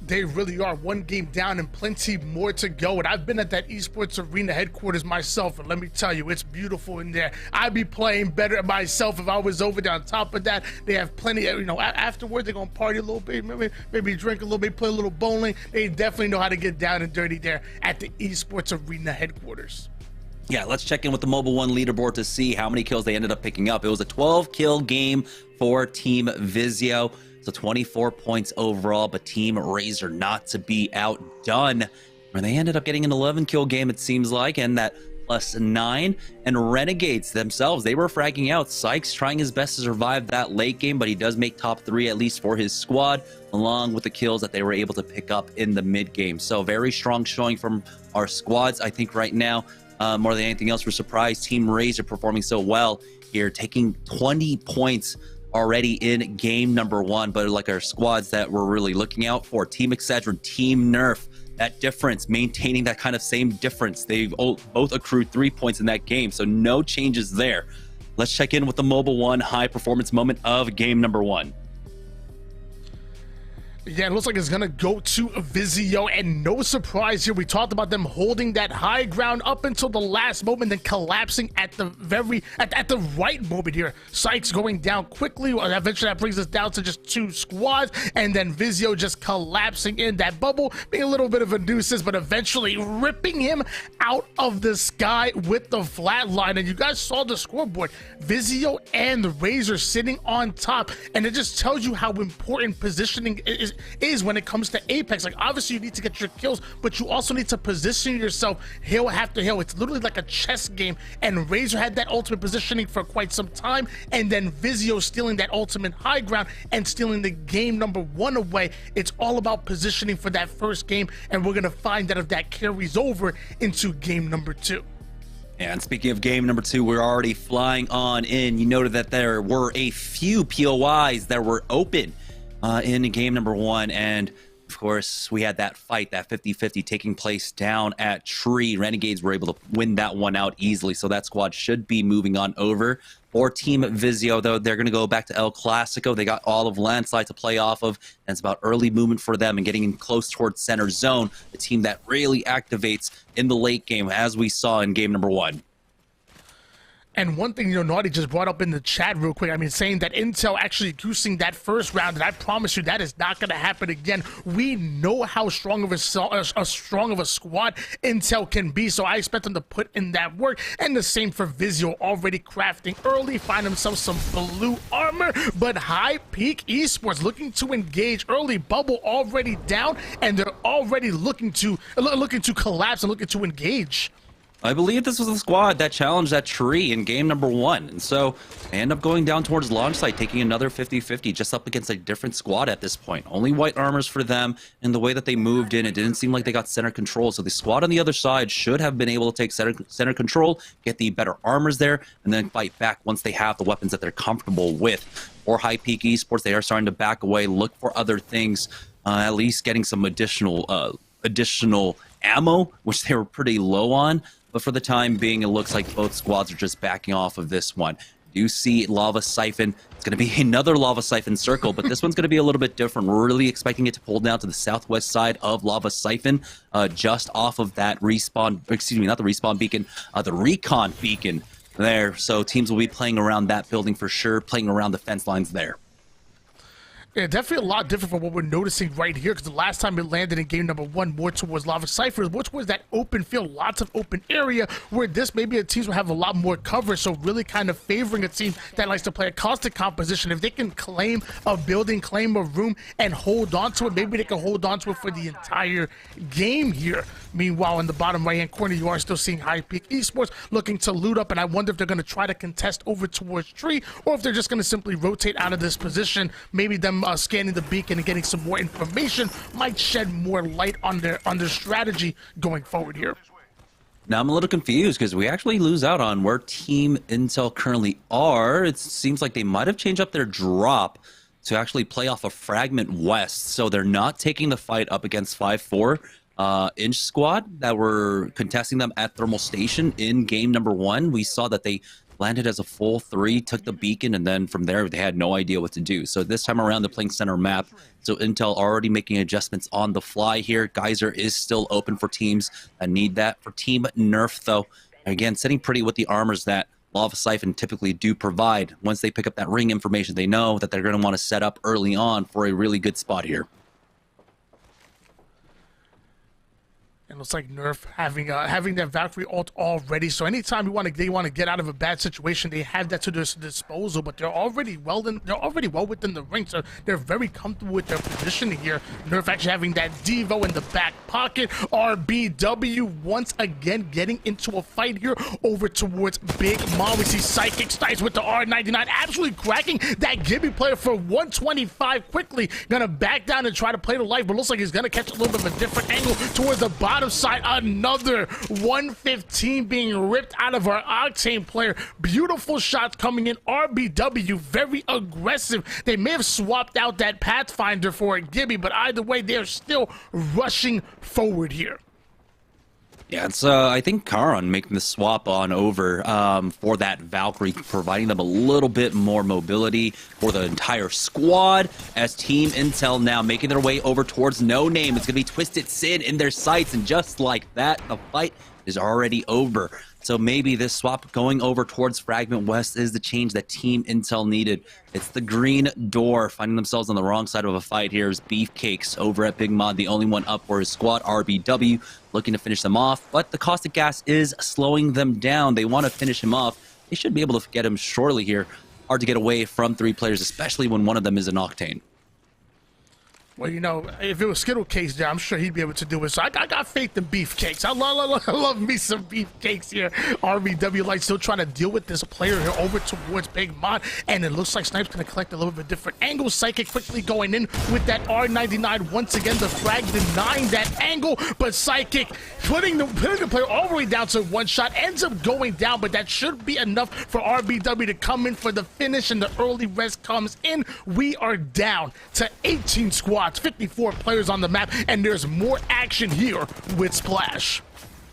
They really are. 1 game down and plenty more to go. And I've been at that Esports Arena headquarters myself, and let me tell you, it's beautiful in there. I'd be playing better myself if I was over there. On top of that, they have plenty of, afterward, they're going to party a little bit, maybe drink a little bit, play a little bowling. They definitely know how to get down and dirty there at the Esports Arena headquarters. Yeah, let's check in with the Mobile One leaderboard to see how many kills they ended up picking up. It was a 12-kill game for Team Vizio. So 24 points overall, but Team Razer not to be outdone. Where they ended up getting an 11-kill game, it seems like, and that +9. And Renegades themselves, they were fragging out. Sykes trying his best to survive that late game, but he does make top 3 at least for his squad, along with the kills that they were able to pick up in the mid game. So very strong showing from our squads. I think right now, more than anything else, we're surprised Team Razer performing so well here, taking 20 points already in game number 1, but like our squads that we're really looking out for, Team Excedrin, Team Nerf, that difference, maintaining that kind of same difference. They've both accrued 3 points in that game, so no changes there. Let's check in with the Mobile One high performance moment of game number 1. Yeah, it looks like it's going to go to Vizio, and no surprise here. We talked about them holding that high ground up until the last moment, then collapsing at the right moment here. Sykes going down quickly. Eventually, that brings us down to just 2 squads, and then Vizio just collapsing in that bubble, being a little bit of a nuisance, but eventually ripping him out of the sky with the flatline. And you guys saw the scoreboard. Vizio and the Razer sitting on top, and it just tells you how important positioning is when it comes to Apex. Like, obviously you need to get your kills, but you also need to position yourself hill after hill. It's literally like a chess game, and Razer had that ultimate positioning for quite some time, and then Vizio stealing that ultimate high ground and stealing the game number 1 away. It's all about positioning for that first game, and we're gonna find out if that carries over into game number 2. And speaking of game number 2, we're already flying on in. You noted that there were a few POIs that were open in game number 1, and of course we had that fight, that 50-50 taking place down at Tree. Renegades were able to win that one out easily, so that squad should be moving on over. For Team Vizio, though, they're going to go back to El Clasico. They got all of Landslide to play off of, and it's about early movement for them and getting in close towards center zone, the team that really activates in the late game, as we saw in game number 1. And one thing, Naughty just brought up in the chat real quick, I mean, saying that Intel actually goosing that first round, and I promise you that is not going to happen again. We know how strong of a squad Intel can be, so I expect them to put in that work. And the same for Vizio, already crafting early, find themselves some blue armor, but High Peak Esports looking to engage early. Bubble already down, and they're already looking to collapse and looking to engage. I believe this was the squad that challenged that tree in game number 1. And so they end up going down towards launch site, taking another 50-50 just up against a different squad at this point. Only white armors for them, and the way that they moved in, it didn't seem like they got center control. So the squad on the other side should have been able to take center control, get the better armors there, and then fight back once they have the weapons that they're comfortable with. For High Peak Esports, they are starting to back away, look for other things, at least getting some additional ammo, which they were pretty low on. But for the time being, it looks like both squads are just backing off of this one. You see Lava Siphon. It's going to be another Lava Siphon circle, but this one's going to be a little bit different. We're really expecting it to pull down to the southwest side of Lava Siphon, just off of that respawn, excuse me, not the respawn beacon, the recon beacon there. So teams will be playing around that building for sure, playing around the fence lines there. Yeah, definitely a lot different from what we're noticing right here, because the last time it landed in game number 1 more towards Lava Cyphers, which was that open field, lots of open area, where this maybe a team will have a lot more cover, so really kind of favoring a team that likes to play a constant composition. If they can claim a building, claim a room, and hold on to it, maybe they can hold on to it for the entire game here. Meanwhile, in the bottom right-hand corner, you are still seeing High Peak Esports looking to loot up, and I wonder if they're going to try to contest over towards Tree, or if they're just going to simply rotate out of this position. Maybe them scanning the beacon and getting some more information might shed more light on their strategy going forward here. Now I'm a little confused because we actually lose out on where Team Intel currently are. It seems like they might have changed up their drop to actually play off of Fragment West, so they're not taking the fight up against 5-4 inch squad that were contesting them at Thermal Station in game number 1. We saw that they landed as a full 3, took the beacon, and then from there they had no idea what to do. So this time around they're playing center map, so Intel already making adjustments on the fly here. Geyser is still open for teams that need that. For Team Nerf though, again, sitting pretty with the armors that Lava Siphon typically do provide. Once they pick up that ring information, they know that they're going to want to set up early on for a really good spot here. And it's like Nerf having that Valkyrie ult already. So anytime they want to get out of a bad situation, they have that to their disposal. But they're already well within the ring, so they're very comfortable with their position here. Nerf actually having that Devo in the back pocket. RBW once again getting into a fight here over towards Big Mom. We see Psychic Snice with the R99 absolutely cracking that Gibby player for 125 quickly. Gonna back down and try to play the life, but looks like he's gonna catch a little bit of a different angle towards the bottom side. Another 115 being ripped out of our Octane player. Beautiful shots coming in. RBW very aggressive. They may have swapped out that Pathfinder for a Gibby, but either way they're still rushing forward here. Yeah, it's I think Karon making the swap on over for that Valkyrie, providing them a little bit more mobility for the entire squad, as Team Intel now making their way over towards No Name. It's going to be Twisted Sin in their sights, and just like that, the fight is already over. So maybe this swap going over towards Fragment West is the change that Team Intel needed. It's the green door finding themselves on the wrong side of a fight here. Is Beefcakes over at Big Mod, the only one up for his squad. RBW looking to finish them off, but the caustic gas is slowing them down. They want to finish him off. They should be able to get him shortly here. Hard to get away from 3 players, especially when one of them is an Octane. Well, you know, if it was Skittle Cakes there, I'm sure he'd be able to do it. So I got faith in Beefcakes. I love me some Beefcakes here. RBW Light still trying to deal with this player here over towards Big Mod. And it looks like Snipe's going to collect a little bit different angle. Psychic quickly going in with that R99. Once again, the frag denying that angle. But Psychic putting the player all the way down to 1 shot. Ends up going down, but that should be enough for RBW to come in for the finish. And the early rest comes in. We are down to 18 squads. 54 players on the map, and there's more action here with Splash.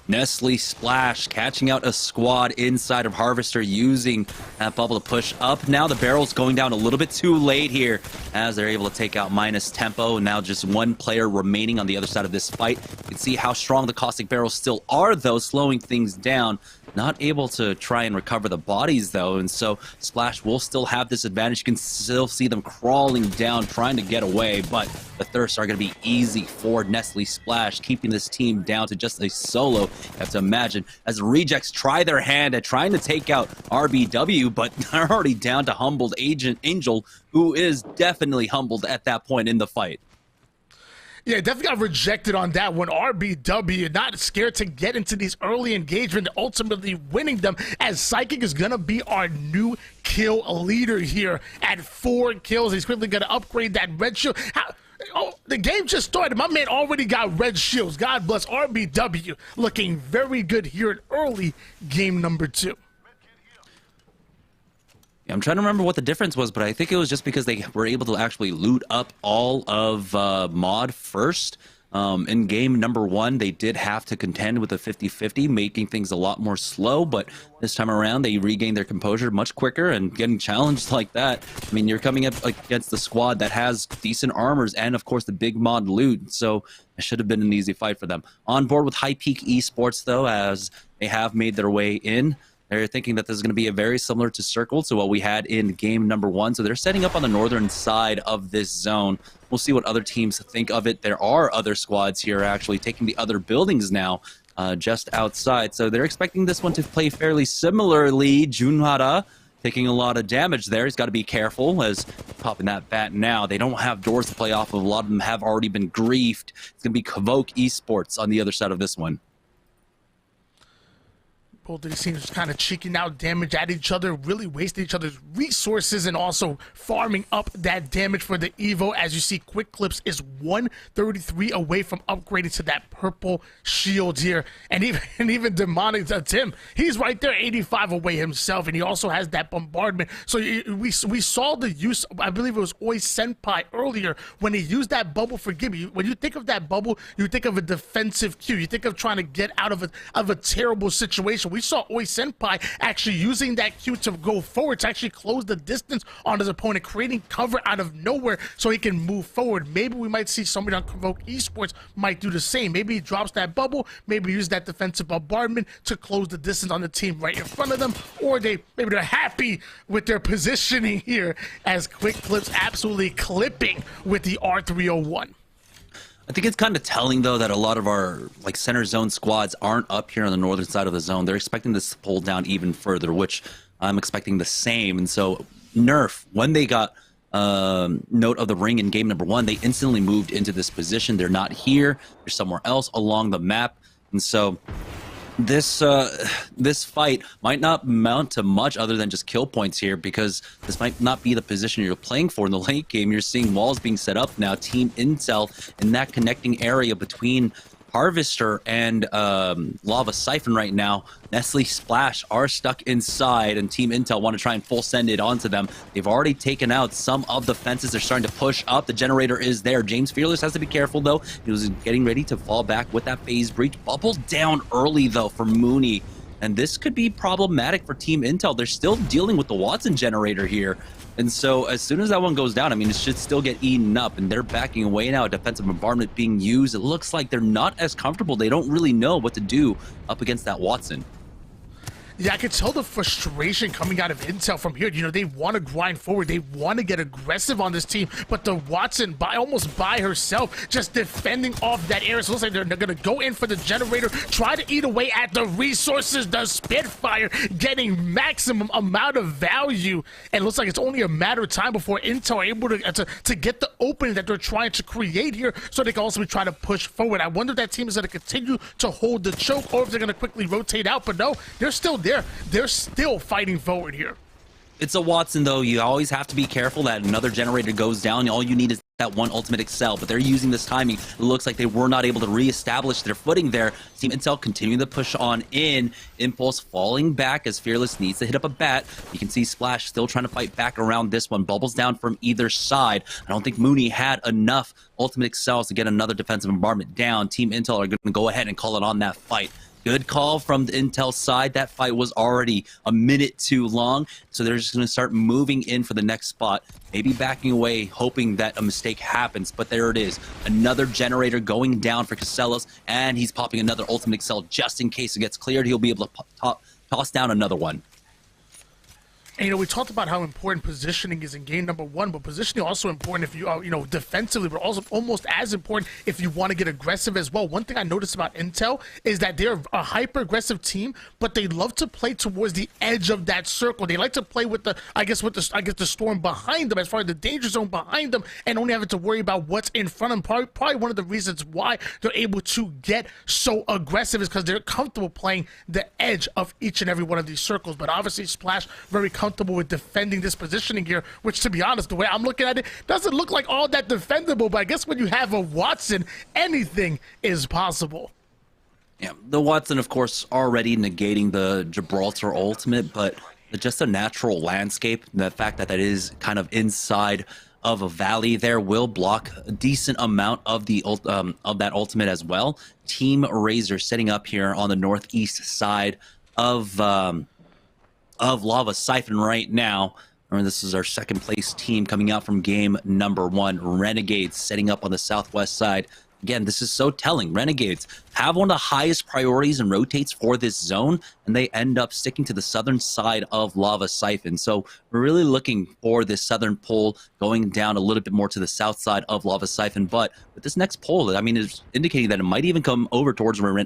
Nestle Splash catching out a squad inside of Harvester, using that bubble to push up. Now the barrel's going down a little bit too late here, as they're able to take out minus tempo. Now just 1 player remaining on the other side of this fight. You can see how strong the caustic barrels still are, though, slowing things down. not able to try and recover the bodies though, and so Splash will still have this advantage. You can still see them crawling down, trying to get away, but the thirsts are going to be easy for Nestle Splash, keeping this team down to just a solo. You have to imagine as the Rejects try their hand at trying to take out RBW, but they're already down to humbled Agent Angel, who is definitely humbled at that point in the fight. Yeah, definitely got rejected on that one. RBW not scared to get into these early engagement, ultimately winning them, as Psychic is going to be our new kill leader here at 4 kills. He's quickly going to upgrade that red shield. Oh, the game just started. My man already got red shields. God bless RBW. Looking very good here in early game number 2. I'm trying to remember what the difference was, but I think it was just because they were able to actually loot up all of Mod first. In game number 1, they did have to contend with a 50-50, making things a lot more slow, but this time around, they regained their composure much quicker, and getting challenged like that, I mean, you're coming up against the squad that has decent armors and, of course, the big mod loot, so it should have been an easy fight for them. On board with High Peak Esports, though, as they have made their way in. They're thinking that this is going to be a very similar to Circle to what we had in game number 1. So they're setting up on the northern side of this zone. We'll see what other teams think of it. There are other squads here actually taking the other buildings now just outside. So they're expecting this one to play fairly similarly. Junhara taking a lot of damage there. He's got to be careful as popping that bat now. They don't have doors to play off of. A lot of them have already been griefed. It's going to be Kavoke Esports on the other side of this one. Both of these teams just kind of cheeking out damage at each other, really wasting each other's resources and also farming up that damage for the Evo. As you see, Quick Clips is 133 away from upgrading to that purple shield here. And even Demonic Tim, he's right there, 85 away himself, and he also has that bombardment. So we saw the use, I believe it was Oi Senpai earlier, when he used that bubble for Gibby. When you think of that bubble, you think of a defensive cue. You think of trying to get out of a terrible situation. We saw Oi Senpai actually using that Q to go forward, to actually close the distance on his opponent, creating cover out of nowhere so he can move forward. Maybe we might see somebody on Kavoke Esports might do the same. Maybe he drops that bubble, maybe use that defensive bombardment to close the distance on the team right in front of them, or maybe they're happy with their positioning here as Quick Clips absolutely clipping with the R301. I think it's kind of telling, though, that a lot of our center zone squads aren't up here on the northern side of the zone. They're expecting this to pull down even further, which I'm expecting the same. And so Nerf, when they got note of the ring in game number 1, they instantly moved into this position. They're not here. They're somewhere else along the map. And so this fight might not amount to much other than just kill points here, because this might not be the position you're playing for in the late game. You're seeing walls being set up now. Team Intel in that connecting area between Harvester and Lava Siphon right now. Nestle Splash are stuck inside, and Team Intel want to try and full send it onto them. They've already taken out some of the fences. They're starting to push up. The generator is there. James Fearless has to be careful, though. He was getting ready to fall back with that phase breach. Bubble down early, though, for Mooney. And this could be problematic for Team Intel. They're still dealing with the Watson generator here. And so as soon as that one goes down, I mean, it should still get eaten up, and they're backing away now. A defensive bombardment being used. It looks like they're not as comfortable. They don't really know what to do up against that Watson. Yeah, I could tell the frustration coming out of Intel from here. You know, they want to grind forward. They want to get aggressive on this team. But the Watson, almost by herself, just defending off that area. So it looks like they're going to go in for the generator, try to eat away at the resources. The Spitfire getting maximum amount of value. And it looks like it's only a matter of time before Intel are able to get the opening that they're trying to create here, so they can also try to push forward. I wonder if that team is going to continue to hold the choke, or if they're going to quickly rotate out. But no, they're still there. They're still fighting forward here. It's a Watson, though. You always have to be careful that another generator goes down. All you need is that one ultimate excel, but they're using this timing. It looks like they were not able to reestablish their footing there. Team Intel continuing to push on in. Impulse falling back as Fearless needs to hit up a bat. You can see Splash still trying to fight back around this one. Bubbles down from either side. I don't think Mooney had enough ultimate excels to get another defensive bombardment down. Team Intel are going to go ahead and call it on that fight. Good call from the Intel side. That fight was already a minute too long, so they're just going to start moving in for the next spot, maybe backing away, hoping that a mistake happens. But there it is. Another generator going down for Casellas, and he's popping another ultimate excel just in case it gets cleared. He'll be able to toss down another one. And, we talked about how important positioning is in game number 1, but positioning also important if you are, defensively, but also almost as important if you want to get aggressive as well. One thing I noticed about Intel is that they're a hyper-aggressive team, but they love to play towards the edge of that circle. They like to play with the storm behind them, as far as the danger zone behind them, and only having to worry about what's in front of them. Probably one of the reasons why they're able to get so aggressive is because they're comfortable playing the edge of each and every one of these circles. But obviously, Splash very comfortable with defending this positioning here, which, to be honest, the way I'm looking at it, doesn't look like all that defendable. But I guess when you have a Watson, anything is possible. Yeah, the Watson, of course, already negating the Gibraltar ultimate, but just a natural landscape, the fact that that is kind of inside of a valley there will block a decent amount of the of that ultimate as well. Team Razor setting up here on the northeast side of Lava Siphon right now. Remember, this is our second place team coming out from game number 1. Renegades setting up on the southwest side. Again, this is so telling. Renegades have one of the highest priorities and rotates for this zone, and they end up sticking to the southern side of Lava Siphon. So we're really looking for this southern pole going down a little bit more to the south side of Lava Siphon. But with this next pole, I mean, it's indicating that it might even come over towards where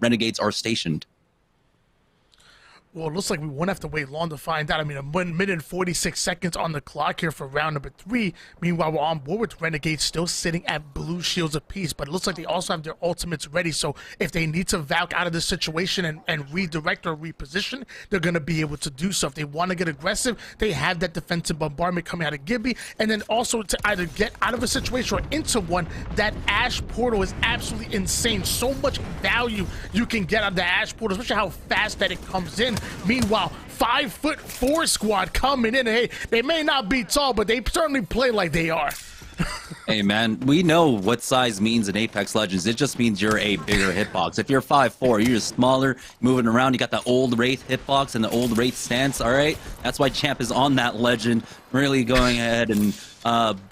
Renegades are stationed. Well, it looks like we won't have to wait long to find out. I mean, 1 minute and 46 seconds on the clock here for round number 3. Meanwhile, we're on board with Renegades still sitting at blue shields apiece, but it looks like they also have their ultimates ready. So if they need to Valk out of this situation and redirect or reposition, they're going to be able to do so. If they want to get aggressive, they have that defensive bombardment coming out of Gibby. And then also to either get out of a situation or into one, that Ash portal is absolutely insane. So much value you can get out of the Ash portal, especially how fast that it comes in. Meanwhile, 5'4" squad coming in. Hey, they may not be tall, but they certainly play like they are. Hey, man, we know what size means in Apex Legends. It just means you're a bigger hitbox. If you're 5'4", you're just smaller, moving around. You got the old Wraith hitbox and the old Wraith stance, all right? That's why Champ is on that legend, really going ahead and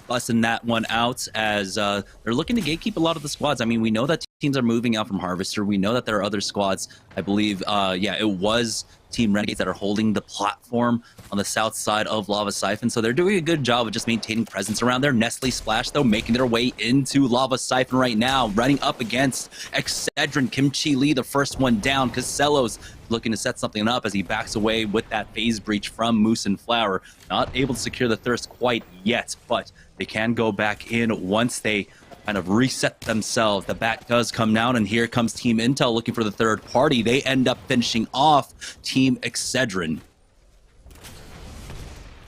busting that one out as they're looking to gatekeep a lot of the squads. I mean, we know that teams are moving out from Harvester. We know that there are other squads. I believe, yeah, it was Team Renegades that are holding the platform on the south side of Lava Siphon. So they're doing a good job of just maintaining presence around there. Nestle Splash, though, making their way into Lava Siphon right now, running up against Excedrin. Kimchi Lee, the first one down. Casello's looking to set something up as he backs away with that phase breach from Moose and Flower. Not able to secure the thirst quite yet, but they can go back in once they kind of reset themselves. The bat does come down, and here comes Team Intel looking for the third party. They end up finishing off Team Excedrin.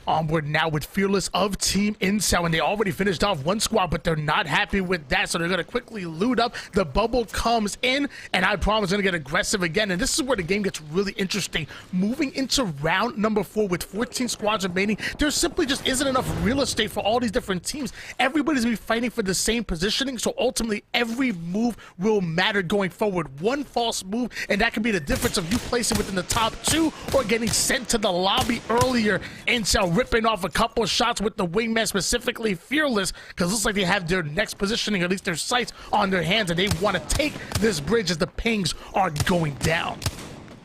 Onward now with Fearless of Team Intel, and they already finished off one squad, but they're not happy with that, so they're going to quickly loot up. The bubble comes in, and I promise going to get aggressive again, and this is where the game gets really interesting. Moving into round number 4 with 14 squads remaining, there simply just isn't enough real estate for all these different teams. Everybody's going to be fighting for the same positioning, so ultimately every move will matter going forward. One false move, and that can be the difference of you placing within the top 2 or getting sent to the lobby earlier. Intel ripping off a couple of shots with the wingman, specifically Fearless, because it looks like they have their next positioning, at least their sights on their hands, and they want to take this bridge as the pings are going down.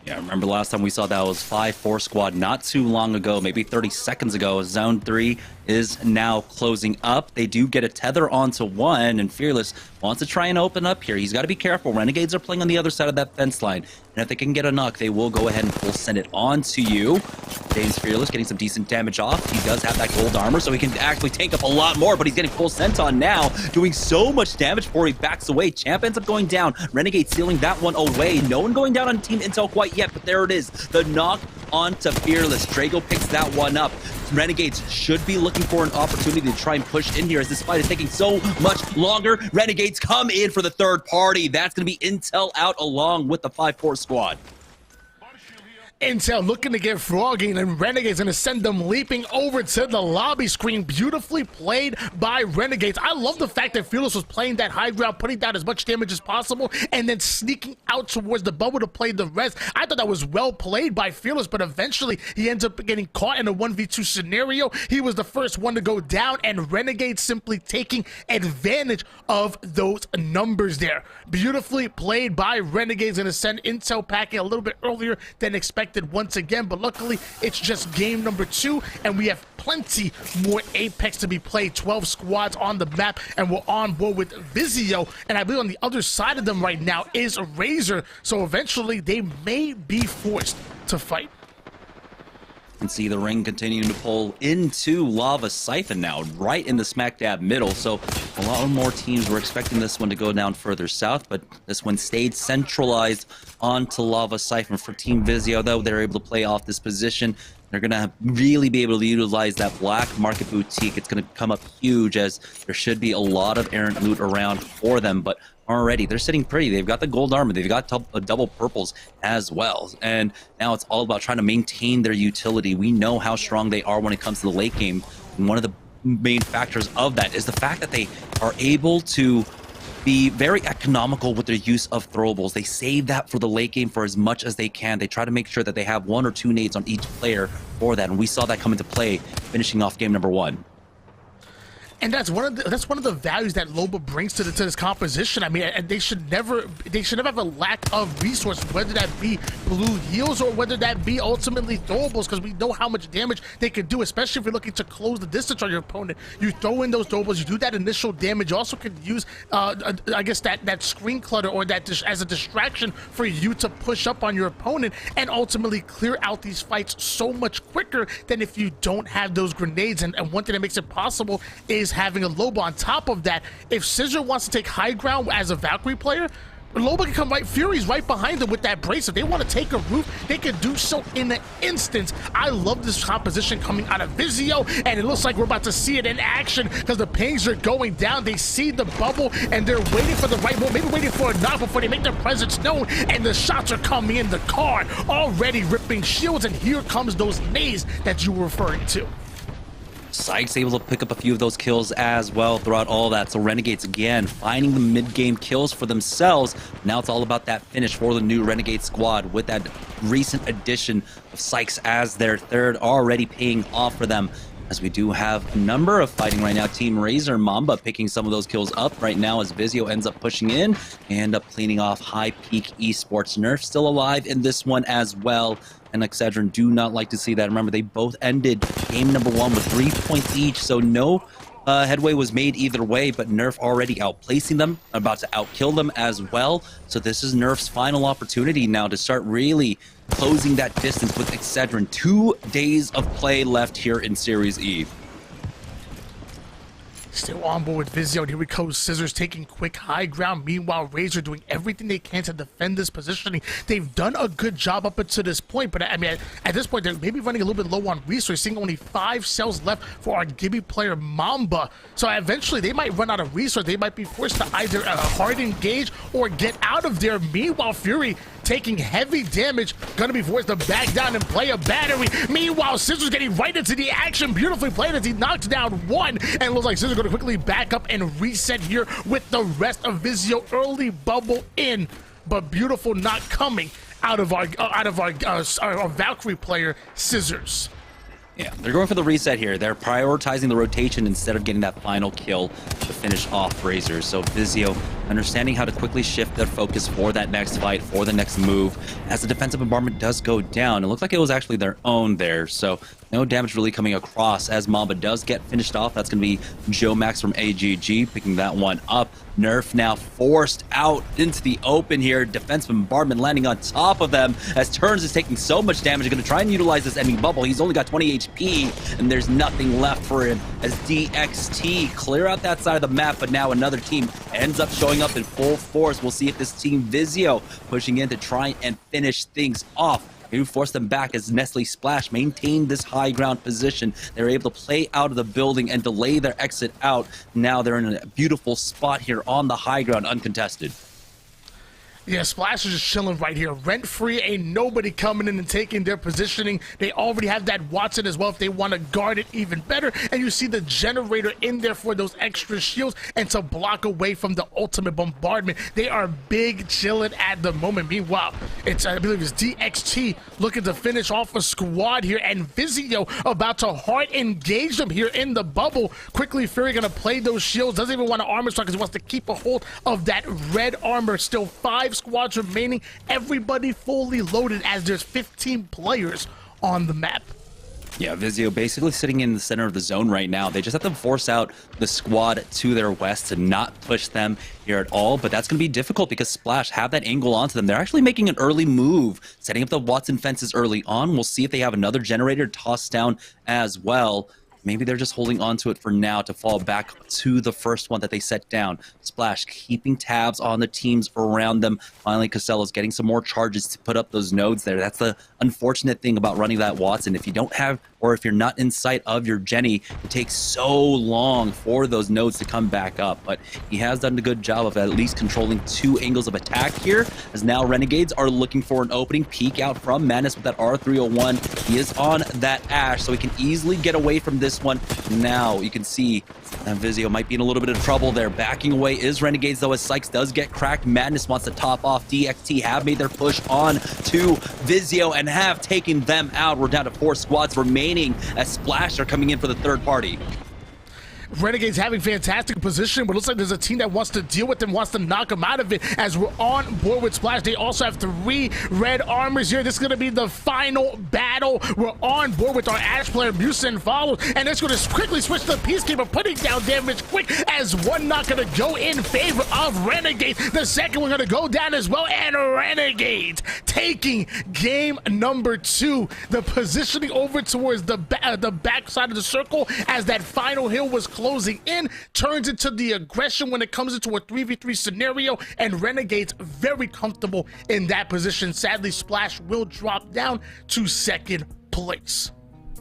Yeah, remember last time we saw that was 5-4 squad not too long ago, maybe 30 seconds ago. Zone 3 is now closing up. They do get a tether onto one, and Fearless wants to try and open up here. He's got to be careful. Renegades are playing on the other side of that fence line, and if they can get a knock, they will go ahead and full send it on to you. James Fearless getting some decent damage off. He does have that gold armor, so he can actually tank up a lot more, but he's getting full sent on now, doing so much damage before he backs away. Champ ends up going down. Renegade stealing that one away. No one going down on Team Intel quite yet, but there it is. The knock onto Fearless. Drago picks that one up. Renegades should be looking for an opportunity to try and push in here, as this fight is taking so much longer. Renegades come in for the third party. That's going to be Intel out along with the 5-4 squad. Intel looking to get froggy, and Renegade's going to send them leaping over to the lobby screen. Beautifully played by Renegades. I love the fact that Fearless was playing that high ground, putting down as much damage as possible, and then sneaking out towards the bubble to play the rest. I thought that was well played by Fearless, but eventually he ends up getting caught in a 1v2 scenario. He was the first one to go down, and Renegade simply taking advantage of those numbers there. Beautifully played by Renegades, going to send Intel packing a little bit earlier than expected once again, but luckily it's just game number 2, and we have plenty more Apex to be played. 12 squads on the map, and we're on board with Vizio, and I believe on the other side of them right now is Razor, so eventually they may be forced to fight. And see the ring continuing to pull into Lava Siphon now, right in the smack dab middle. So a lot more teams were expecting this one to go down further south, but this one stayed centralized onto Lava Siphon. For Team Vizio, though, they're able to play off this position. They're going to really be able to utilize that black market boutique. It's going to come up huge, as there should be a lot of errant loot around for them, but already they're sitting pretty. They've got the gold armor, they've got double purples as well, and now it's all about trying to maintain their utility. We know how strong they are when it comes to the late game, and one of the main factors of that is the fact that they are able to be very economical with their use of throwables. They save that for the late game for as much as they can. They try to make sure that they have 1 or 2 nades on each player for that, and we saw that come into play finishing off game number 1. And that's one of the values that Loba brings to this composition. I mean, they should never have a lack of resource, whether that be blue heals or whether that be ultimately throwables, because we know how much damage they can do, especially if you're looking to close the distance on your opponent. You throw in those throwables, you do that initial damage. You also can use, I guess, that screen clutter or that as a distraction for you to push up on your opponent and ultimately clear out these fights so much quicker than if you don't have those grenades. And one thing that makes it possible is having a Loba on top of that. If Scissor wants to take high ground as a Valkyrie player, Loba can come right, Fury's right behind him with that brace. If they want to take a roof, they can do so in an instant. I love this composition coming out of Vizio, and it looks like we're about to see it in action because the pings are going down. They see the bubble, and they're waiting for the right moment, maybe waiting for a knock before they make their presence known, and the shots are coming in. The car already ripping shields, and here comes those nades that you were referring to. Sykes able to pick up a few of those kills as well throughout all that. So Renegades again finding the mid-game kills for themselves. Now it's all about that finish for the new Renegade squad with that recent addition of Sykes as their third, already paying off for them, as we do have a number of fighting right now. Team Razor Mamba picking some of those kills up right now as Vizio ends up pushing in and up cleaning off High Peak Esports. Nerf still alive in this one as well, and Excedrin do not like to see that. Remember, they both ended game number 1 with 3 points each, so no headway was made either way, but Nerf already outplacing them, about to outkill them as well. So this is Nerf's final opportunity now to start really closing that distance with Excedrin. 2 days of play left here in Series E. Still on board with Vizio, and here we go. Scissors taking quick high ground. Meanwhile, Razor doing everything they can to defend this positioning. They've done a good job up until this point, but I mean, at this point, they're maybe running a little bit low on resources, seeing only 5 cells left for our Gibby player Mamba. So eventually, they might run out of resources. They might be forced to either hard engage or get out of there. Meanwhile, Fury taking heavy damage, gonna be forced to back down and play a battery. Meanwhile, Scissors getting right into the action. Beautifully played as he knocks down 1, and it looks like Scissors gonna quickly back up and reset here with the rest of Vizio. Early bubble in, but beautiful not coming out of our Valkyrie player Scissors. Yeah, they're going for the reset here. They're prioritizing the rotation instead of getting that final kill to finish off Razor. So Vizio understanding how to quickly shift their focus for that next fight, for the next move. As the defensive bombardment does go down, it looks like it was actually their own there. So no damage really coming across as Mamba does get finished off. That's going to be Joe Max from AGG picking that one up. Nerf now forced out into the open here. Defense bombardment landing on top of them as Turns is taking so much damage. They're going to try and utilize this ending bubble. He's only got 20 HP and there's nothing left for him as DXT clear out that side of the map, but now another team ends up showing up in full force. We'll see if this team Vizio pushing in to try and finish things off. Who forced them back as Nestle Splash maintained this high ground position. They were able to play out of the building and delay their exit out. Now they're in a beautiful spot here on the high ground, uncontested. Yeah, Splash is just chilling right here. Rent-free, ain't nobody coming in and taking their positioning. They already have that Watson as well if they want to guard it even better. And you see the generator in there for those extra shields and to block away from the ultimate bombardment. They are big chilling at the moment. Meanwhile, I believe it's DXT looking to finish off a squad here, and Vizio about to hard engage them here in the bubble. Quickly, Fury gonna play those shields. Doesn't even want to armor strike because he wants to keep a hold of that red armor. Still 5 squads remaining, everybody fully loaded as there's 15 players on the map. Yeah, Vizio basically sitting in the center of the zone right now. They just have to force out the squad to their west to not push them here at all, but that's going to be difficult because Splash have that angle onto them. They're actually making an early move, setting up the Watson fences early on. We'll see if they have another generator tossed down as well. Maybe they're just holding on to it for now to fall back to the first one that they set down. Splash keeping tabs on the teams around them. Finally, Casella's getting some more charges to put up those nodes there. That's the unfortunate thing about running that Watson. If you don't have, or if you're not in sight of your Jenny, it takes so long for those nodes to come back up. But he has done a good job of at least controlling 2 angles of attack here, as now Renegades are looking for an opening. Peek out from Madness with that R301. He is on that Ash, so he can easily get away from this one. Now you can see that Vizio might be in a little bit of trouble there. Backing away is Renegades, though, as Sykes does get cracked. Madness wants to top off. DXT have made their push on to Vizio and have taken them out. We're down to 4 squads remaining as Splash are coming in for the third party. Renegades having fantastic position, but it looks like there's a team that wants to deal with them, wants to knock them out of it, as we're on board with Splash. They also have 3 red armors here. This is going to be the final battle. We're on board with our Ash player, Musin follows, and it's going to quickly switch to the Peacekeeper, putting down damage quick as one not going to go in favor of Renegades. The second one going to go down as well, and Renegades taking game number 2. The positioning over towards the back side of the circle as that final hill was closing in turns into the aggression when it comes into a 3v3 scenario, and Renegades very comfortable in that position. Sadly, Splash will drop down to second place.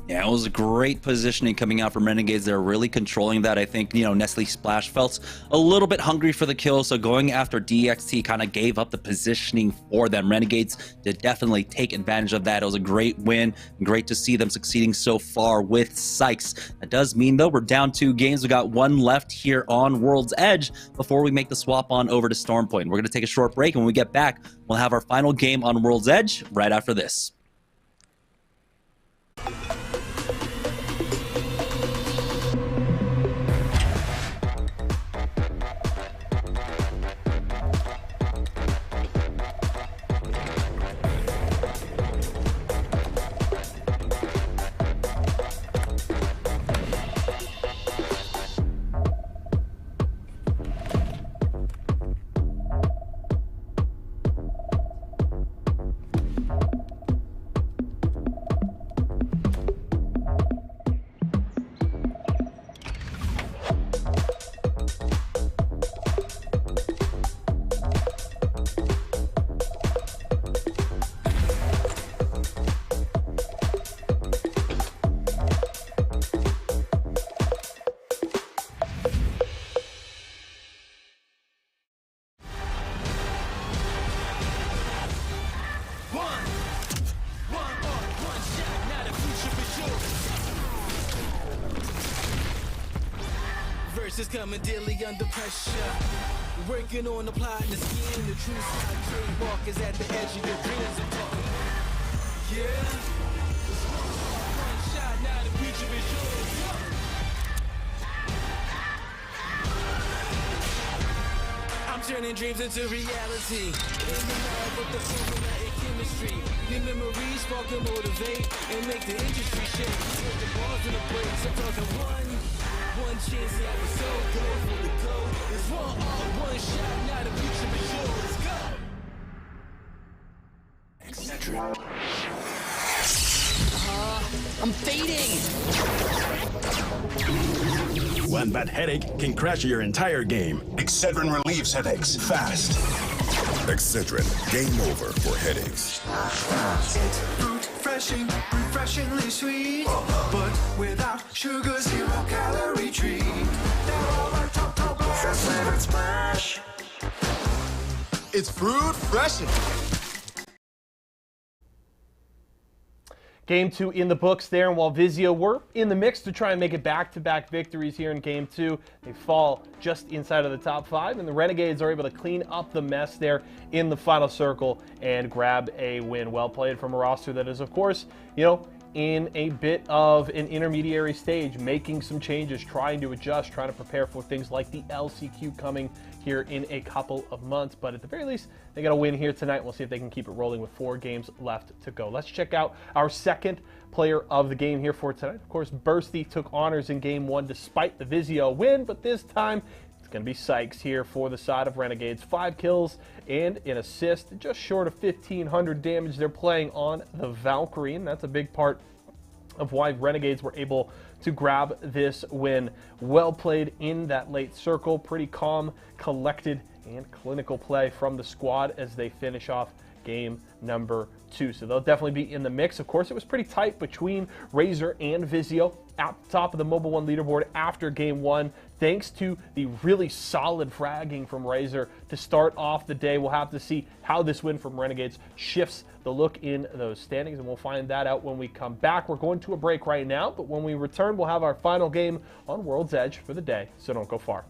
Yeah, it was great positioning coming out from Renegades. They're really controlling that. I think, Nestle Splash felt a little bit hungry for the kill, so going after DXT kind of gave up the positioning for them. Renegades did definitely take advantage of that. It was a great win. Great to see them succeeding so far with Sykes. That does mean, though, we're down 2 games. We got 1 left here on World's Edge before we make the swap on over to Stormpoint. We're going to take a short break, and when we get back, we'll have our final game on World's Edge right after this. Versus coming daily under pressure. Working on the plot and the scheme. The true side trademark is at the edge of your dreams. I'm talking. Yeah. One shot, now the future is yours. I'm turning dreams into reality. In the lab with the formula and chemistry. The memories spark and motivate and make the industry shake. Put the balls in the brakes. I'm talking one chance, I was so good for the goal. It's one shot, now the future is yours. Let's go. Excedrin. I'm fading. One bad headache can crash your entire game. Excedrin relieves headaches fast. Excedrin, game over for headaches. Refreshing, refreshingly sweet, but without sugar, 0 calorie treat. They're all our top flavored Splash. It's fruit freshin'. Game 2 in the books there, and while Vizio were in the mix to try and make it back-to-back victories here in Game 2, they fall just inside of the top 5, and the Renegades are able to clean up the mess there in the final circle and grab a win. Well played from a roster that is, of course, in a bit of an intermediary stage, making some changes, trying to adjust, trying to prepare for things like the LCQ coming here in a couple of months. But at the very least, they got a win here tonight. We'll see if they can keep it rolling with 4 games left to go. Let's check out our second player of the game here for tonight. Of course, Bursty took honors in Game 1 despite the Vizio win, but this time it's going to be Sykes here for the side of Renegades. 5 kills and an assist, just short of 1,500 damage. They're playing on the Valkyrie, and that's a big part of why Renegades were able to grab this win. Well played in that late circle. Pretty calm, collected, and clinical play from the squad as they finish off game number 2. So they'll definitely be in the mix. Of course, it was pretty tight between Razor and Vizio at the top of the Mobile 1 leaderboard after game 1. Thanks to the really solid fragging from Razor to start off the day. We'll have to see how this win from Renegades shifts the look in those standings, and we'll find that out when we come back. We're going to a break right now, but when we return, we'll have our final game on World's Edge for the day, so don't go far.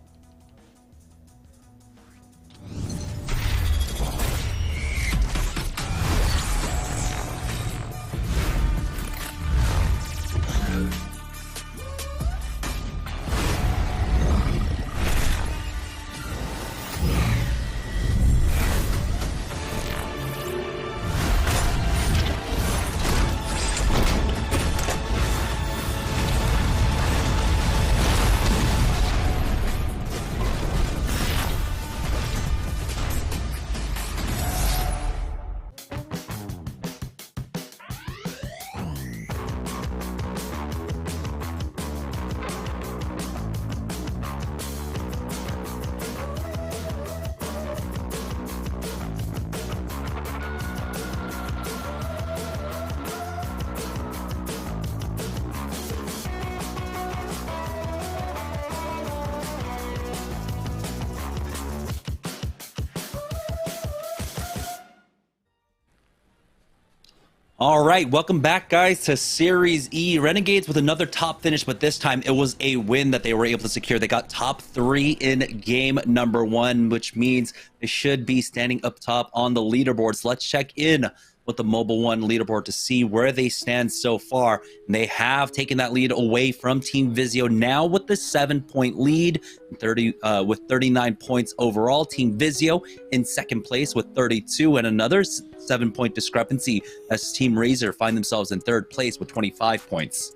All right, welcome back, guys, to Series E. Renegades with another top finish, but this time it was a win that they were able to secure. They got top 3 in game number 1, which means they should be standing up top on the leaderboard. So let's check in with the Mobile 1 leaderboard to see where they stand so far. And they have taken that lead away from Team Vizio, now with the 7-point lead, with 39 points overall. Team Vizio in second place with 32, and another 7-point discrepancy as Team Razor find themselves in third place with 25 points.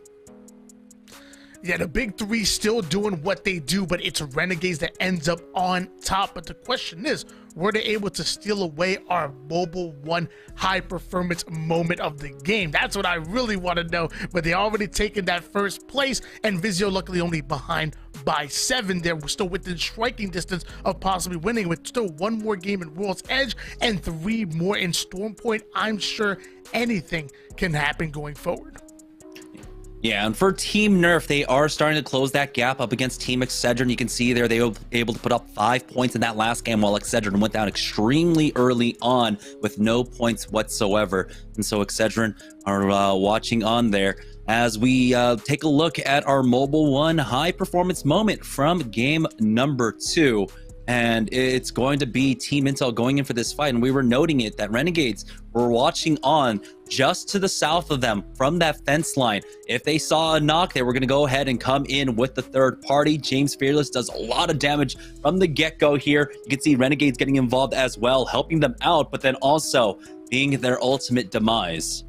Yeah, the big 3 still doing what they do, but it's Renegades that ends up on top. But the question is, were they able to steal away our Mobile 1 high performance moment of the game? That's what I really want to know. But they already taken that first place, and Vizio luckily only behind by 7. They're still within striking distance of possibly winning, with still 1 more game in World's Edge and 3 more in Storm Point. I'm sure anything can happen going forward. Yeah, and for Team Nerf, they are starting to close that gap up against Team Excedrin. You can see there they were able to put up 5 points in that last game, while Excedrin went down extremely early on with no points whatsoever. And so Excedrin are watching on there as we take a look at our Mobile 1 high performance moment from game number 2. And it's going to be Team Intel going in for this fight. And we were noting it that Renegades were watching on just to the south of them from that fence line. If they saw a knock, they were going to go ahead and come in with the third party. James Fearless does a lot of damage from the get-go here. You can see Renegades getting involved as well, helping them out, but then also being their ultimate demise.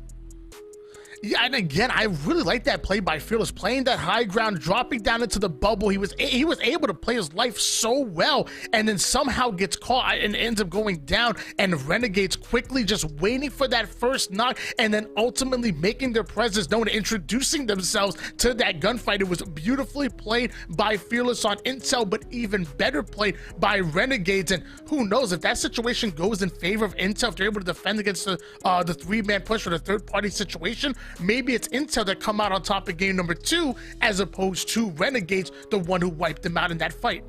Yeah, and again, I really like that play by Fearless, playing that high ground, dropping down into the bubble. He was able to play his life so well, and then somehow gets caught and ends up going down, and Renegades quickly just waiting for that first knock, and then ultimately making their presence known, introducing themselves to that gunfight. It was beautifully played by Fearless on Intel, but even better played by Renegades. And who knows, if that situation goes in favor of Intel, if they're able to defend against the 3-man push or the third party situation, maybe it's Intel that come out on top in game number 2, as opposed to Renegades, the one who wiped them out in that fight.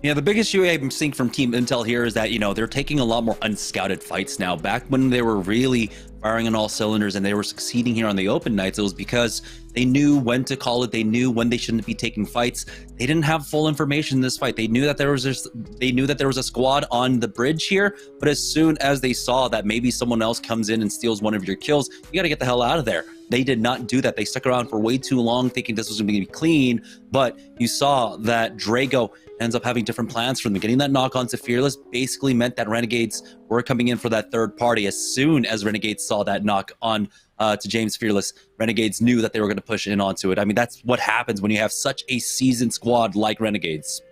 Yeah, the biggest issue I'm seeing from Team Intel here is that, they're taking a lot more unscouted fights now. Back when they were really firing on all cylinders and they were succeeding here on the open nights, it was because they knew when to call it. They knew when they shouldn't be taking fights. They didn't have full information in this fight. They knew that there was a squad on the bridge here, but as soon as they saw that maybe someone else comes in and steals one of your kills, you got to get the hell out of there. They did not do that. They stuck around for way too long thinking this was going to be clean, but you saw that Drago ends up having different plans for them. Getting that knock on to Fearless basically meant that Renegades were coming in for that third party. As soon as Renegades saw that knock on to James Fearless, Renegades knew that they were going to push in onto it. I mean, that's what happens when you have such a seasoned squad like Renegades.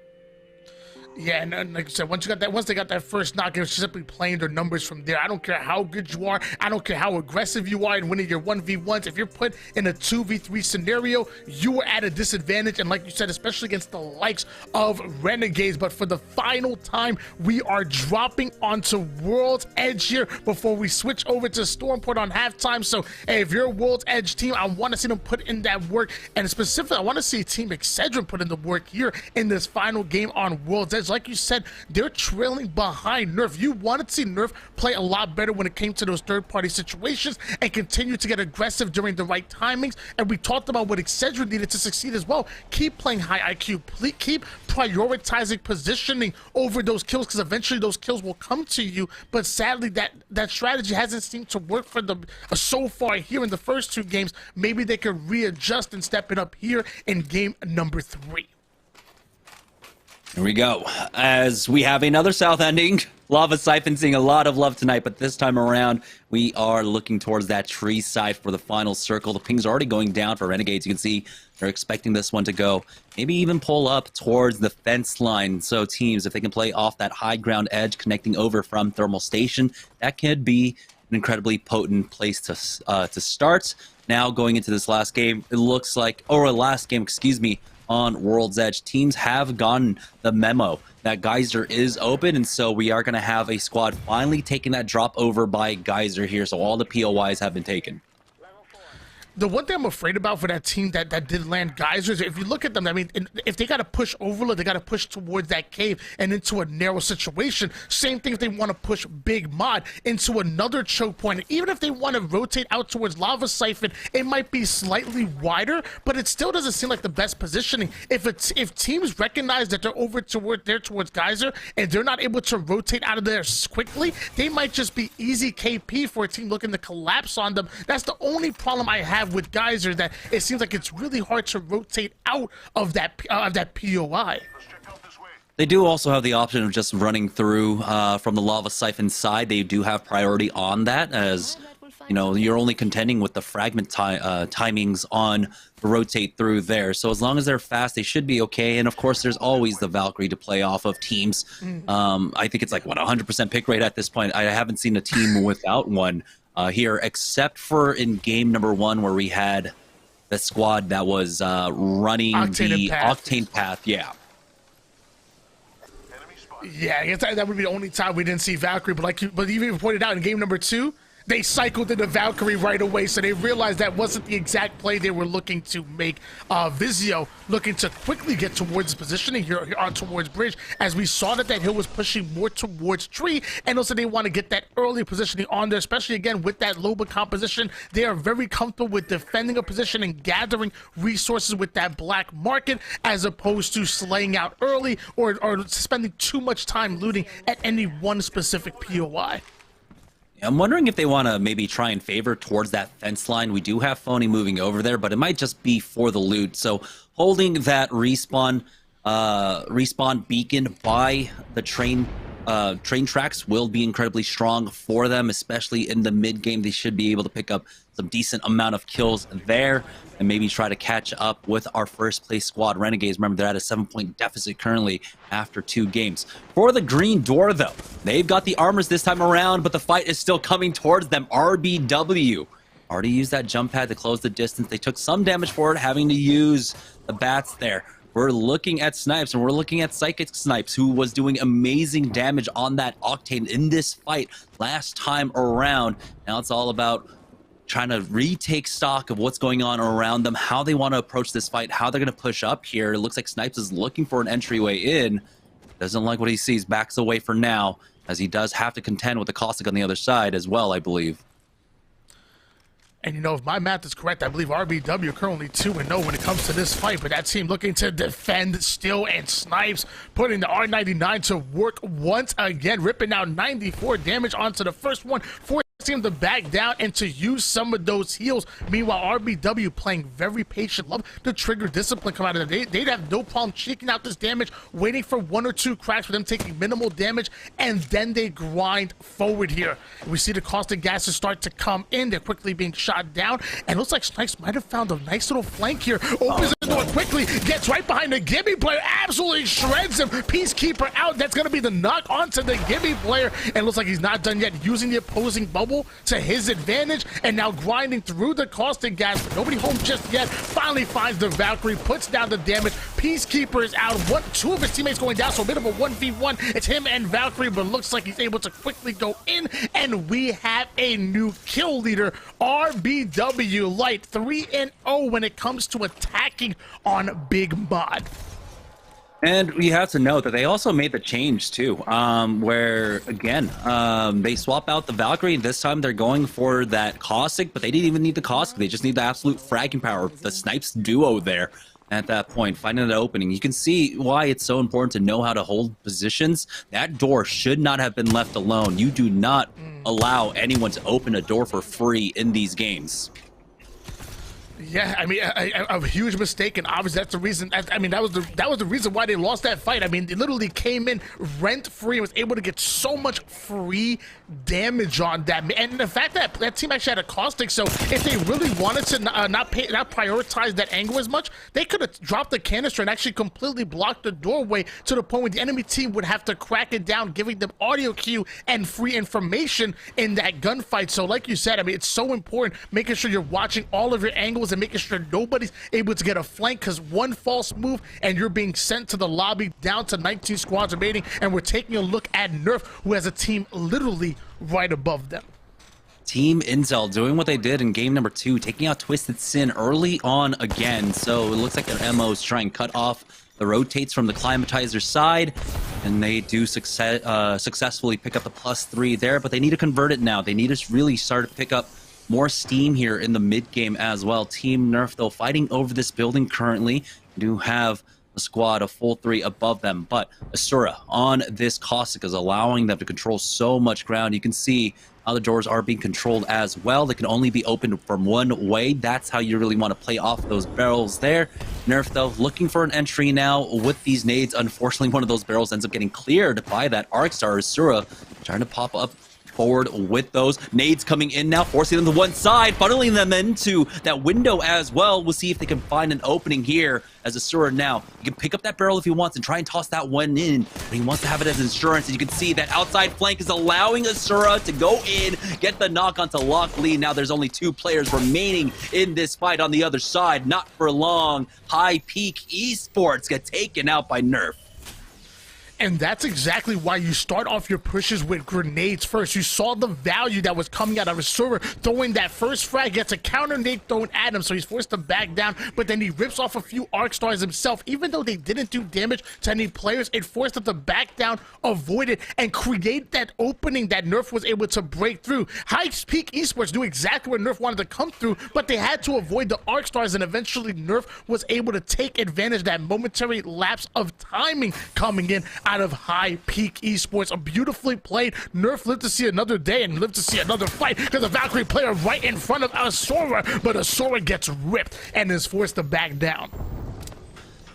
Yeah, and like I said, once they got that first knock, it was simply playing their numbers from there. I don't care how good you are. I don't care how aggressive you are in winning your 1v1s. If you're put in a 2v3 scenario, you are at a disadvantage. And like you said, especially against the likes of Renegades. But for the final time, we are dropping onto World's Edge here before we switch over to Stormport on halftime. So hey, if you're a World's Edge team, I want to see them put in that work. And specifically, I want to see Team Excedrin put in the work here in this final game on World's Edge. Like you said, they're trailing behind Nerf. You wanted to see Nerf play a lot better when it came to those third-party situations and continue to get aggressive during the right timings. And we talked about what Excedrin needed to succeed as well. Keep playing high IQ. Keep prioritizing positioning over those kills, because eventually those kills will come to you. But sadly, that strategy hasn't seemed to work for them so far here in the first two games. Maybe they could readjust and step it up here in game number 3. Here we go. As we have another South ending, Lava Siphon seeing a lot of love tonight, but this time around, we are looking towards that tree side for the final circle. The ping's already going down for Renegades. You can see they're expecting this one to go, maybe even pull up towards the fence line. So teams, if they can play off that high ground edge connecting over from Thermal Station, that could be an incredibly potent place to start. Now going into this last game, it looks like, or last game, excuse me, on World's Edge, teams have gotten the memo that Geyser is open, and so we are going to have a squad finally taking that drop over by Geyser here. So all the POIs have been taken. The one thing I'm afraid about for that team that did land Geysers, if you look at them, I mean, if they got to push Overload, they got to push towards that cave and into a narrow situation. Same thing if they want to push Big Mod into another choke point. Even if they want to rotate out towards Lava Siphon, it might be slightly wider, but it still doesn't seem like the best positioning. If teams recognize that they're over towards Geyser and they're not able to rotate out of there quickly, they might just be easy KP for a team looking to collapse on them. That's the only problem I have with Geyser, that it seems like it's really hard to rotate out of that POI. They do also have the option of just running through from the Lava Siphon side. They do have priority on that, as you're only contending with the fragment timings on the rotate through there. So as long as they're fast, they should be okay. And of course, there's always the Valkyrie to play off of teams. I think it's like 100% pick rate at this point. I haven't seen a team without one here, except for in game number 1 where we had the squad that was running the Octane Path. Yeah, I guess that would be the only time we didn't see Valkyrie. But you even pointed out in game number 2, they cycled into Valkyrie right away, so they realized that wasn't the exact play they were looking to make. Vizio looking to quickly get towards positioning here on towards Bridge, as we saw that hill was pushing more towards Tree, and also they want to get that early positioning on there, especially again with that Loba composition. They are very comfortable with defending a position and gathering resources with that black market, as opposed to slaying out early or spending too much time looting at any one specific POI. I'm wondering if they want to maybe try and favor towards that fence line. We do have Phony moving over there, but it might just be for the loot. So holding that respawn beacon by the train tracks will be incredibly strong for them, especially in the mid game. They should be able to pick up some decent amount of kills there and maybe try to catch up with our first place squad, Renegades. Remember, they're at a 7-point deficit currently after 2 games. For the green door, though, they've got the armors this time around, but the fight is still coming towards them. RBW already used that jump pad to close the distance. They took some damage for it, having to use the bats there. We're looking at Snipes, and we're looking at Psychic Snipes, who was doing amazing damage on that Octane in this fight last time around. Now it's all about trying to retake stock of what's going on around them, how they want to approach this fight, how they're going to push up here. It looks like Snipes is looking for an entryway in. Doesn't like what he sees, backs away for now, as he does have to contend with the Caustic on the other side as well, I believe. And you know, if my math is correct, I believe RBW currently 2-0 when it comes to this fight, but that team looking to defend still, and Snipes putting the R99 to work once again, ripping out 94 damage onto the first one, forcing him to back down and to use some of those heals. Meanwhile, RBW playing very patient, love the trigger discipline come out of there. They'd have no problem cheeking out this damage, waiting for 1 or 2 cracks for them taking minimal damage, and then they grind forward here. We see the caustic gases start to come in. They're quickly being shot down, and it looks like Snipes might have found a nice little flank here. Opens the door quickly, gets right behind the Gibby player, absolutely shreds him. Peacekeeper out. That's going to be the knock onto the Gibby player, and looks like he's not done yet, using the opposing bubble to his advantage, and now grinding through the caustic gas, but nobody home just yet. Finally finds the Valkyrie, puts down the damage. Peacekeeper is out. 2 of his teammates going down, so a bit of a 1v1. It's him and Valkyrie, but looks like he's able to quickly go in, and we have a new kill leader. RBW Light 3-0 when it comes to attacking on Big Mod. And we have to note that they also made the change too, where again, they swap out the Valkyrie. This time they're going for that Caustic, but they didn't even need the Caustic. They just need the absolute fragging power. The Snipes duo there at that point, finding an opening. You can see why it's so important to know how to hold positions. That door should not have been left alone. You do not allow anyone to open a door for free in these games. Yeah, I mean, a huge mistake, and obviously that's the reason. I mean, that was the reason why they lost that fight. I mean, they literally came in rent-free and was able to get so much free damage on that. And the fact that that team actually had a caustic, so if they really wanted to not prioritize that angle as much, they could have dropped the canister and actually completely blocked the doorway to the point where the enemy team would have to crack it down, giving them audio cue and free information in that gunfight. So, like you said, I mean, it's so important making sure you're watching all of your angles and making sure nobody's able to get a flank, because one false move and you're being sent to the lobby, down to 19 squads remaining. And we're taking a look at Nerf, who has a team literally right above them. Team Intel doing what they did in game number 2, taking out Twisted Sin early on again. So it looks like their MO is trying to cut off the rotates from the climatizer side, and they do successfully pick up the +3 there, but they need to convert it now. They need to really start to pick up more steam here in the mid game as well. Team Nerf, though, fighting over this building currently, do have a squad of full 3 above them, but Asura on this Caustic is allowing them to control so much ground. You can see how the doors are being controlled as well. They can only be opened from one way. That's how you really want to play off those barrels there. Nerf, though, looking for an entry now with these nades. Unfortunately, one of those barrels ends up getting cleared by that Arcstar. Asura trying to pop up forward with those nades coming in now, forcing them to one side, funneling them into that window as well. We'll see if they can find an opening here as Asura now. You can pick up that barrel if he wants and try and toss that one in, but he wants to have it as insurance. And you can see that outside flank is allowing Asura to go in, get the knock onto Lock Lee. Now there's only 2 players remaining in this fight on the other side. Not for long. High Peak Esports get taken out by Nerf. And that's exactly why you start off your pushes with grenades first. You saw the value that was coming out of Asura, throwing that first frag, gets a counter nade thrown at him, so he's forced to back down, but then he rips off a few arc stars himself. Even though they didn't do damage to any players, it forced them to back down, avoid it, and create that opening that Nerf was able to break through. High Peak Esports knew exactly where Nerf wanted to come through, but they had to avoid the arc stars, and eventually Nerf was able to take advantage of that momentary lapse of timing coming in out of High Peak Esports. A beautifully played. Nerf lived to see another day and lived to see another fight, because the Valkyrie player right in front of Asura, but Asura gets ripped and is forced to back down.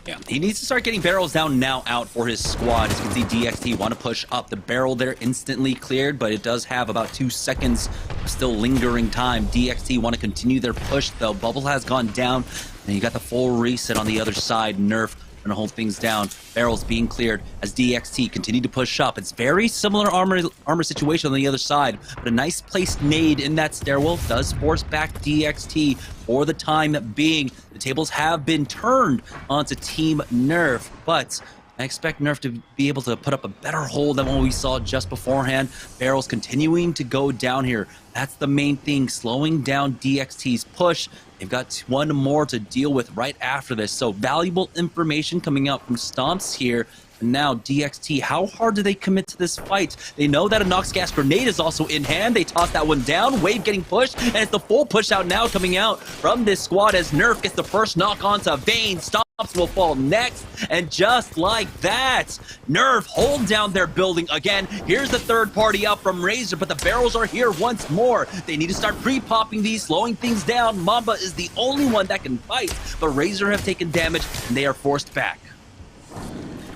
Yeah, he needs to start getting barrels down now out for his squad. As you can see, DXT want to push up. The barrel there instantly cleared, but it does have about 2 seconds of still lingering time. DXT want to continue their push, though. Bubble has gone down, and you got the full reset on the other side. Nerf gonna hold things down. Barrels being cleared as DXT continue to push up. It's very similar armor situation on the other side, but a nice placed nade in that stairwell does force back DXT for the time being. The tables have been turned onto Team Nerf, but I expect Nerf to be able to put up a better hold than what we saw just beforehand. Barrels continuing to go down here. That's the main thing, slowing down DXT's push. They've got 1 more to deal with right after this. So valuable information coming out from Stomps here. And now DXT, how hard do they commit to this fight? They know that a Nox Gas Grenade is also in hand. They toss that one down, Wave getting pushed, and it's the full push out now coming out from this squad as Nerf gets the first knock onto Vayne. Stops will fall next, and just like that, Nerf hold down their building again. Here's the third party up from Razor, but the barrels are here once more. They need to start pre-popping these, slowing things down. Mamba is the only one that can fight, but Razor have taken damage, and they are forced back.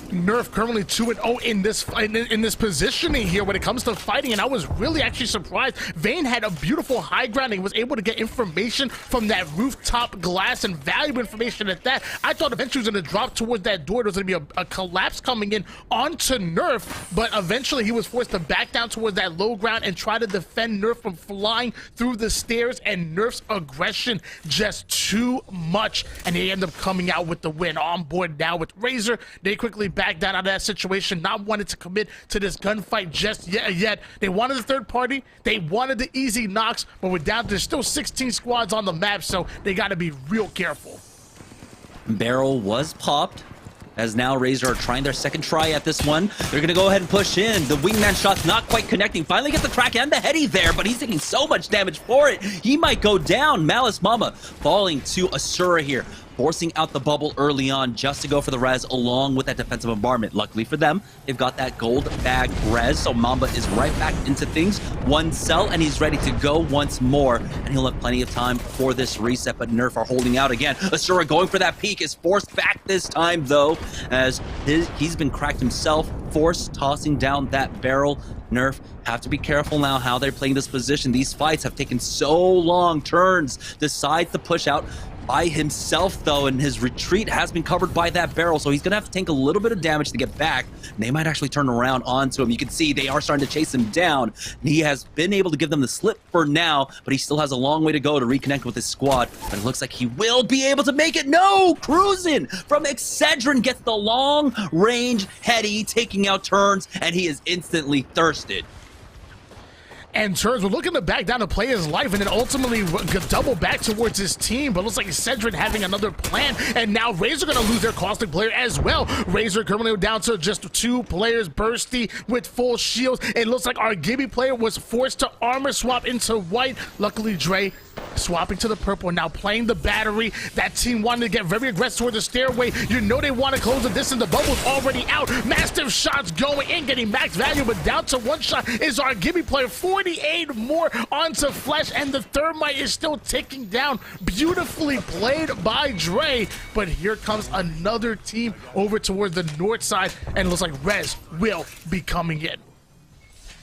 Nerf currently 2-0 in this positioning here when it comes to fighting, and I was really actually surprised. Vayne had a beautiful high ground and was able to get information from that rooftop glass, and valuable information at that. I thought eventually he was going to drop towards that door. There was going to be a collapse coming in onto Nerf, but eventually he was forced to back down towards that low ground and try to defend Nerf from flying through the stairs, and Nerf's aggression just too much, and they end up coming out with the win. On board now with Razor. They quickly back down out of that situation, not wanting to commit to this gunfight just yet. They wanted the third party, they wanted the easy knocks, but we're down to still 16 squads on the map, so they got to be real careful. Barrel was popped, as now Razor are trying their second try at this one. They're going to go ahead and push in. The wingman shot's not quite connecting. Finally gets the crack and the heady there, but he's taking so much damage for it. He might go down. Malice Mama falling to Asura here, forcing out the bubble early on just to go for the res along with that defensive bombardment. Luckily for them, they've got that gold bag res, so Mamba is right back into things. One cell, and he's ready to go once more, and he'll have plenty of time for this reset, but Nerf are holding out again. Asura going for that peek is forced back this time, though, as he's been cracked himself, forced tossing down that barrel. Nerf have to be careful now how they're playing this position. These fights have taken so long. Turns decides to push out by himself, though, and his retreat has been covered by that barrel, so he's gonna have to take a little bit of damage to get back. And they might actually turn around onto him. You can see they are starting to chase him down. And he has been able to give them the slip for now, but he still has a long way to go to reconnect with his squad. But it looks like he will be able to make it. No! Cruising from Excedrin gets the long-range heady, taking out Turns, and he is instantly thirsted. And Turns were looking to back down to play his life, and then ultimately double back towards his team, but looks like Cedric having another plan, and now Razor gonna lose their caustic player as well. Razor currently down to just 2 players, Bursty with full shields. It looks like our Gibby player was forced to armor swap into white. Luckily, Dre swapping to the purple, now playing the battery. That team wanted to get very aggressive towards the stairway. You know they want to close the distance. The bubble's already out. Massive shots going in, getting max value, but down to 1 shot is our Gibby player. 48 more onto Flesh, and the Thermite is still ticking down. Beautifully played by Dre, but here comes another team over towards the north side, and it looks like Rez will be coming in.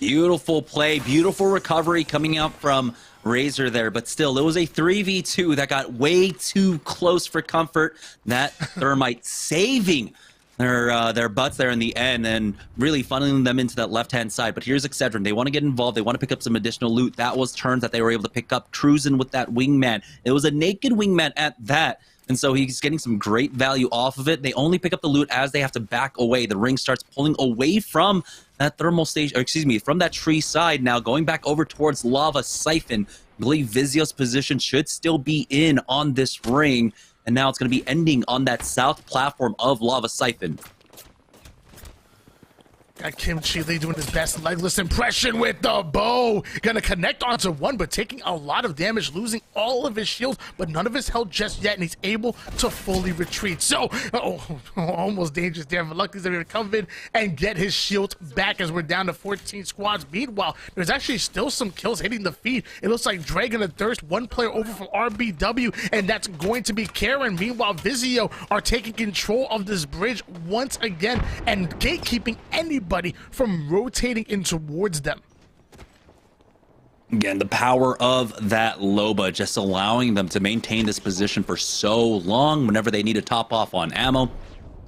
Beautiful play, beautiful recovery coming out from Razor there, but still, it was a 3v2 that got way too close for comfort. That Thermite saving their butts there in the end and really funneling them into that left-hand side. But here's Excedrin. They want to get involved. They want to pick up some additional loot. That was Turns that they were able to pick up, cruising with that wingman. It was a naked wingman at that. And so he's getting some great value off of it. They only pick up the loot as they have to back away. The ring starts pulling away from that thermal station, or excuse me, from that tree side now, going back over towards Lava Siphon. I believe Vizio's position should still be in on this ring, and now it's going to be ending on that south platform of Lava Siphon. Got Kimchi Lee doing his best legless impression with the bow. Gonna connect onto one, but taking a lot of damage, losing all of his shields, but none of his health just yet, and he's able to fully retreat. So, almost dangerous there, but luckily he's able to come in and get his shield back as we're down to 14 squads. Meanwhile, there's actually still some kills hitting the feed. It looks like Dre gonna thirst one player over from RBW, and that's going to be Karen. Meanwhile, Vizio are taking control of this bridge once again and gatekeeping anybody from rotating in towards them. Again, the power of that Loba just allowing them to maintain this position for so long. Whenever they need to top off on ammo,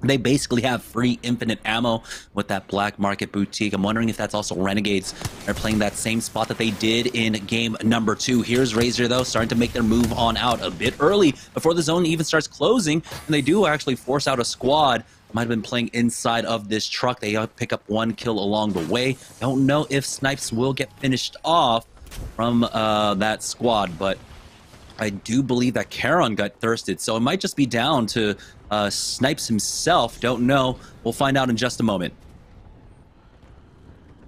they basically have free infinite ammo with that Black Market Boutique. I'm wondering if that's also Renegades are playing that same spot that they did in game number 2. Here's Razor, though, starting to make their move on out a bit early before the zone even starts closing, and they do actually force out a squad. Might have been playing inside of this truck. They pick up 1 kill along the way. Don't know if Snipes will get finished off from that squad, but I do believe that Charon got thirsted, so it might just be down to Snipes himself. Don't know. We'll find out in just a moment.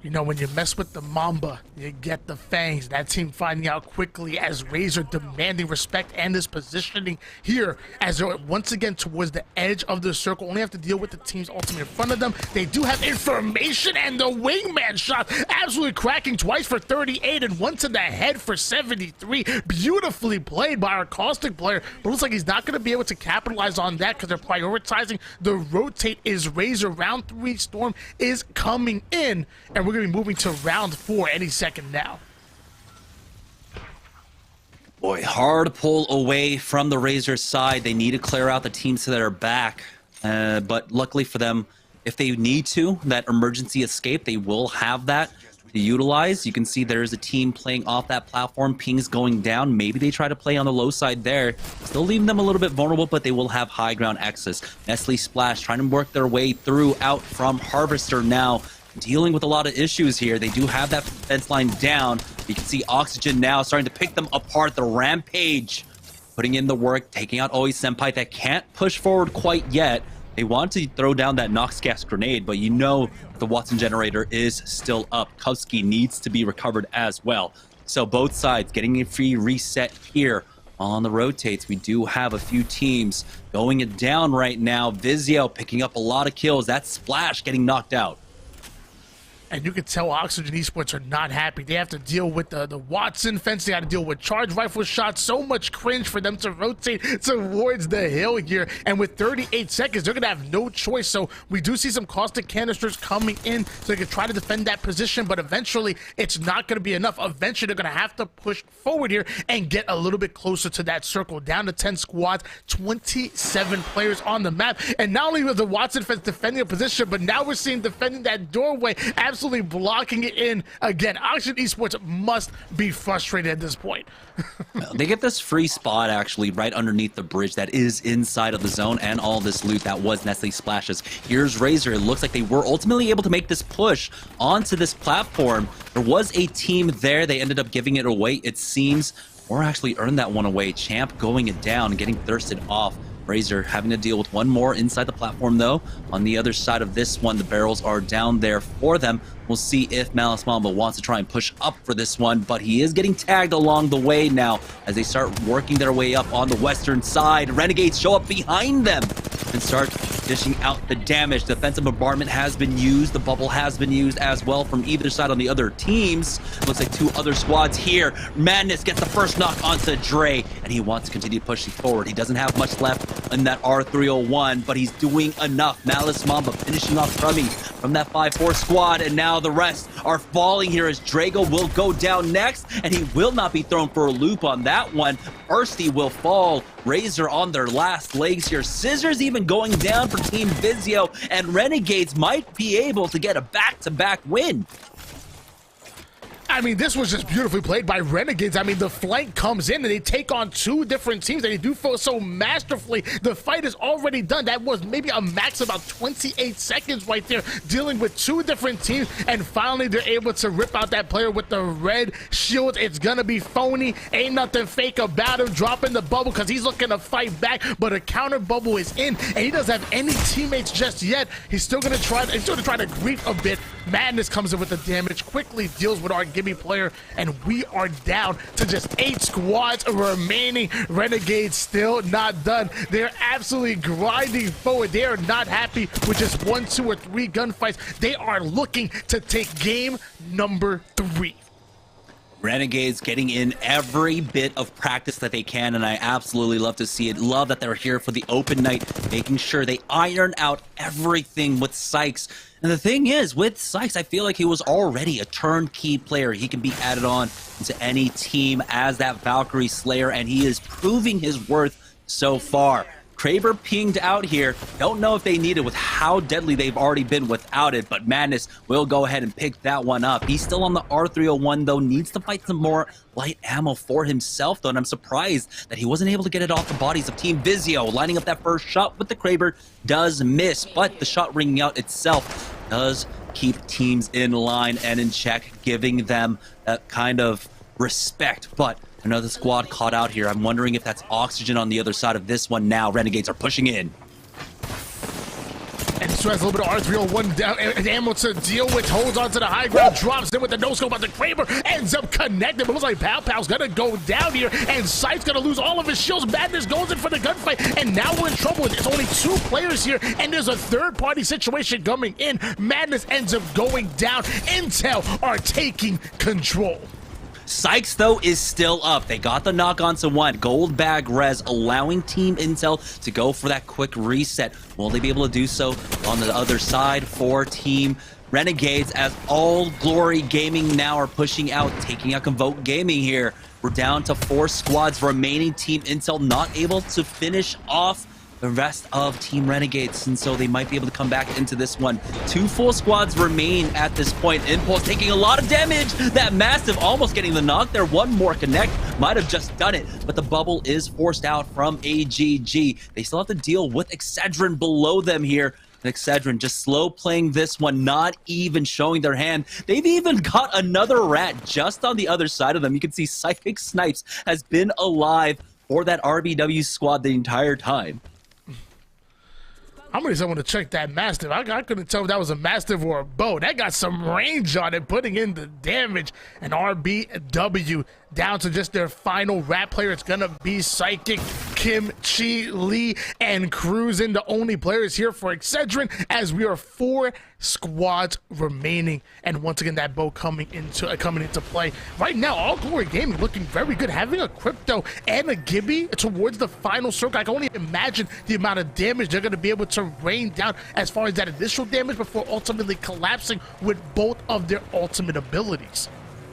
You know, when you mess with the Mamba, you get the Fangs. That team finding out quickly as Razor demanding respect and his positioning here as they're once again towards the edge of the circle. Only have to deal with the team's ultimate in front of them. They do have information, and the wingman shot absolutely cracking twice for 38 and one to the head for 73. Beautifully played by our Caustic player, but looks like he's not going to be able to capitalize on that because they're prioritizing the rotate is Razor. Round 3 Storm is coming in, and we're going to be moving to round 4 any second now. Boy, hard pull away from the Razor side. They need to clear out the teams that are back. But luckily for them, if they need to, that emergency escape, they will have that to utilize. You can see there's a team playing off that platform. Ping's going down. Maybe they try to play on the low side there. Still leaving them a little bit vulnerable, but they will have high ground access. Nestle Splash trying to work their way through out from Harvester now. Dealing with a lot of issues here. They do have that fence line down. You can see Oxygen now starting to pick them apart. The Rampage putting in the work, taking out Oi Senpai that can't push forward quite yet. They want to throw down that Nox Gas grenade, but you know the Watson generator is still up. Kovsky needs to be recovered as well. So both sides getting a free reset here on the rotates. We do have a few teams going it down right now. Vizio picking up a lot of kills. That Splash getting knocked out. And you can tell Oxygen Esports are not happy. They have to deal with the Watson fence. They got to deal with charge rifle shots. So much cringe for them to rotate towards the hill here. And with 38 seconds, they're going to have no choice. So we do see some caustic canisters coming in so they can try to defend that position. But eventually, it's not going to be enough. Eventually, they're going to have to push forward here and get a little bit closer to that circle. Down to 10 squads, 27 players on the map. And not only was the Watson fence defending a position, but now we're seeing defending that doorway, absolutely blocking it in again. Oxygen Esports must be frustrated at this point. They get this free spot actually right underneath the bridge that is inside of the zone, and all this loot that was Nestle Splashes. Here's Razor. It looks like they were ultimately able to make this push onto this platform. There was a team there. They ended up giving it away, it seems, or actually earned that one away. Champ going it down and getting thirsted off. Razor having to deal with one more inside the platform though. On the other side of this one, the barrels are down there for them. We'll see if Malice Mamba wants to try and push up for this one, but he is getting tagged along the way now as they start working their way up on the western side. Renegades show up behind them and start dishing out the damage. Defensive bombardment has been used. The bubble has been used as well from either side on the other teams. Looks like two other squads here. Madness gets the first knock onto Dre, and he wants to continue pushing forward. He doesn't have much left in that R301, but he's doing enough. Malice Mamba finishing off Crummy from that 5-4 squad, and now the rest are falling here as Drago will go down next, and he will not be thrown for a loop on that one. Bursty will fall. Razor on their last legs here. Scissors even going down for Team Vizio, and Renegades might be able to get a back-to-back win. I mean, this was just beautifully played by Renegades. I mean, the flank comes in and they take on two different teams, and they do so masterfully. The fight is already done. That was maybe a max of about 28 seconds right there, dealing with two different teams, and finally they're able to rip out that player with the red shield. It's gonna be phony. Ain't nothing fake about him dropping the bubble because he's looking to fight back, but a counter bubble is in, and he doesn't have any teammates just yet. He's still gonna try to grief a bit. Madness comes in with the damage, quickly deals with our Gimme player, and we are down to just 8 squads remaining. Renegades still not done. They're absolutely grinding forward. They are not happy with just 1, 2, or 3 gunfights. They are looking to take game number 3. Renegades getting in every bit of practice that they can, and I absolutely love to see it. Love that they're here for the open night, making sure they iron out everything with Sykes. And the thing is, with Sykes, I feel like he was already a turnkey player. He can be added on into any team as that Valkyrie Slayer, and he is proving his worth so far. Kraber pinged out here. Don't know if they need it with how deadly they've already been without it, but Madness will go ahead and pick that one up. He's still on the R301 though, needs to fight some more light ammo for himself though, and I'm surprised that he wasn't able to get it off the bodies of Team Vizio. Lining up that first shot with the Kraber does miss, but the shot ringing out itself does keep teams in line and in check, giving them that kind of respect. But Another squad caught out here. I'm wondering if that's Oxygen on the other side of this one now. Renegades are pushing in. And so has a little bit of R301 down, and ammo to deal with, holds on to the high ground, drops in with the no-scope on the Kraber, ends up connected, but looks like Pow Pow's gonna go down here, and Sight's gonna lose all of his shields. Madness goes in for the gunfight, and now we're in trouble. It's only 2 players here, and there's a third-party situation coming in. Madness ends up going down. Intel are taking control. Sykes, though, is still up. They got the knock on to one. Gold bag res, allowing Team Intel to go for that quick reset. Will they be able to do so on the other side for Team Renegades, as All Glory Gaming now are pushing out, taking out Convoke Gaming here. We're down to 4 squads remaining. Team Intel not able to finish off the rest of Team Renegades, and so they might be able to come back into this one. 2 full squads remain at this point. Impulse taking a lot of damage. That Massive almost getting the knock there. One more connect might have just done it, but the bubble is forced out from AGG. They still have to deal with Excedrin below them here. Excedrin just slow playing this one, not even showing their hand. They've even got another rat just on the other side of them. You can see Psychic Snipes has been alive for that RBW squad the entire time. I'm gonna want to check that Mastiff. I couldn't tell if that was a Mastiff or a bow. That got some range on it, putting in the damage. And RBW down to just their final rat player. It's gonna be Psychic, Kim Chi Lee, and Cruisin, the only players here for Excedrin, as we are 4 squads remaining. And once again, that bow coming into play. Right now, All Glory Gaming looking very good, having a Crypto and a Gibby towards the final circle. I can only imagine the amount of damage they're gonna be able to rain down as far as that initial damage before ultimately collapsing with both of their ultimate abilities.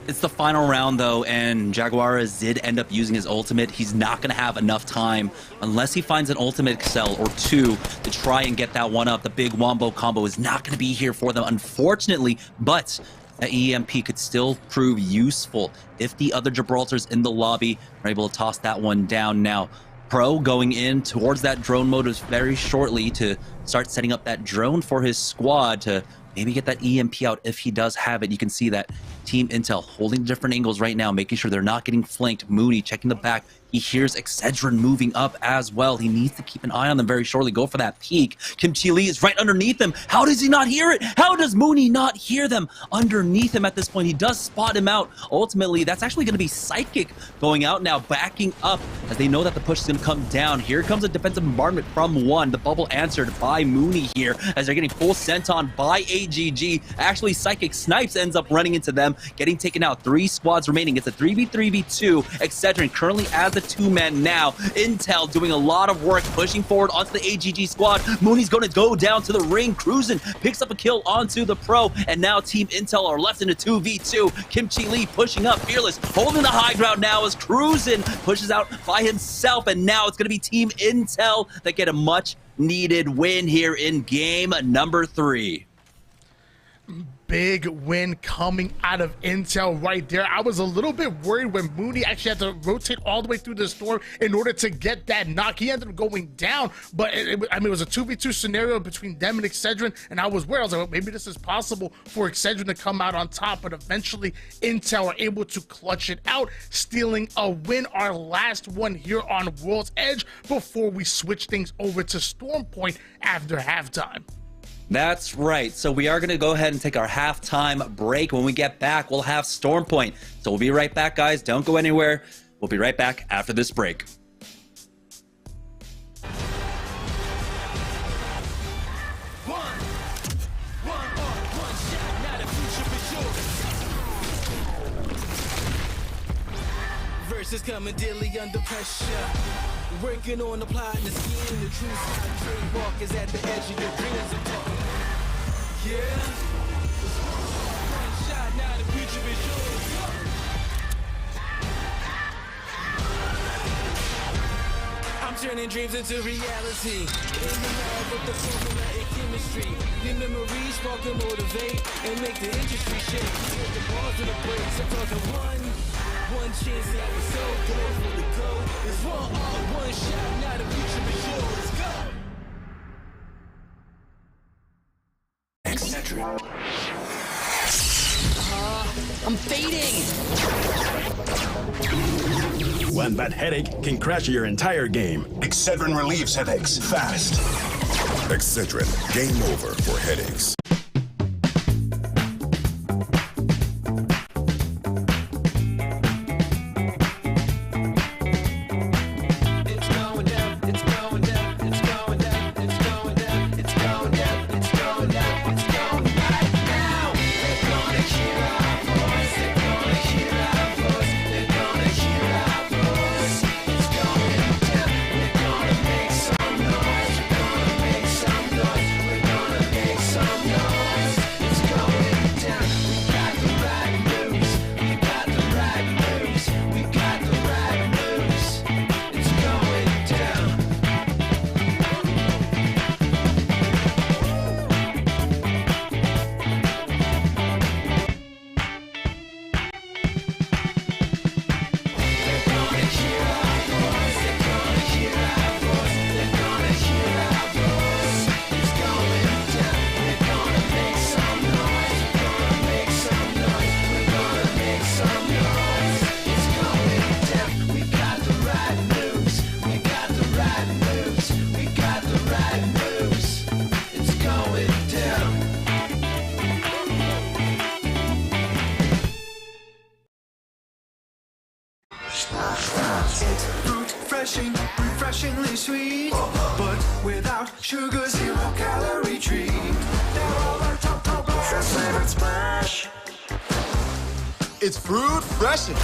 It's the final round, though, and Jaguares did end up using his ultimate. He's not going to have enough time unless he finds an ultimate cell or 2 to try and get that one up. The big Wombo combo is not going to be here for them, unfortunately, but that EMP could still prove useful if the other Gibraltars in the lobby are able to toss that one down. Now, Pro going in towards that drone mode very shortly to start setting up that drone for his squad to maybe get that EMP out if he does have it. You can see that Team Intel holding different angles right now, making sure they're not getting flanked. Mooney checking the back. He hears Excedrin moving up as well. He needs to keep an eye on them very shortly. Go for that peek. Kim Chi Lee is right underneath him. How does he not hear it? How does Mooney not hear them underneath him at this point? He does spot him out. Ultimately, that's actually going to be Psychic going out now, backing up as they know that the push is going to come down. Here comes a defensive bombardment from 1. The bubble answered by Mooney here as they're getting full sent on by AGG. Actually, Psychic Snipes ends up running into them, getting taken out. 3 squads remaining. It's a 3v3v2. Excedrin currently as the 2-man now. Intel doing a lot of work, pushing forward onto the AGG squad. Mooney's going to go down to the ring. Cruisin picks up a kill onto the Pro, and now Team Intel are left in a 2v2. Kim Chi Lee pushing up, Fearless, holding the high ground now as Cruisin pushes out by himself, and now it's going to be Team Intel that get a much-needed win here in game number 3. Big win coming out of Intel right there. I was a little bit worried when Mooney actually had to rotate all the way through the storm in order to get that knock. He ended up going down, but it was a 2v2 scenario between them and Excedrin, and I was worried. I was like, well, maybe this is possible for Excedrin to come out on top, but eventually Intel are able to clutch it out, stealing a win, our last one here on World's Edge before we switch things over to Storm Point after halftime. That's right. So we are going to go ahead and take our halftime break. When we get back, we'll have Storm Point. So we'll be right back, guys. Don't go anywhere. We'll be right back after this break. Versus coming daily under pressure. Working on the plot and the scheme. The true side trademark is at the edge of your dreams. I'm talking. Yeah. One shot, now the future is yours. I'm turning dreams into reality. In the lab with the formula and chemistry. The memories spark and motivate and make the industry shake. With the balls and the breaks, I'm talking one chance that was so close for the goal. It's one shot, now the future is yours. Go! Excedrin. I'm fading! One bad headache can crash your entire game. Excedrin relieves headaches fast. Excedrin, game over for headaches. It's going down, it's going down, it's going down, it's going down, it's going down, it's going down, it's going right now. They're gonna hear our voice, they're gonna hear our voice, they're gonna hear our voice. It's going down, we're gonna make some noise, we're gonna make some noise, we're gonna make some noise. It's going down, we got the right moves, we got the right moves, we got the right moves. It's going down. They're gonna hear our voice, they're gonna hear our voice, they're gonna hear our voice. It's going down, we're gonna make some noise, we're gonna make some noise, we're gonna make some noise. It's going down, we got the right moves, we got the right moves, we got the right moves. It's going down. It's refreshing, refreshingly sweet, but without sugar, 0 calorie treat. They're all our top fresh flavored splash. It's fruit freshin'.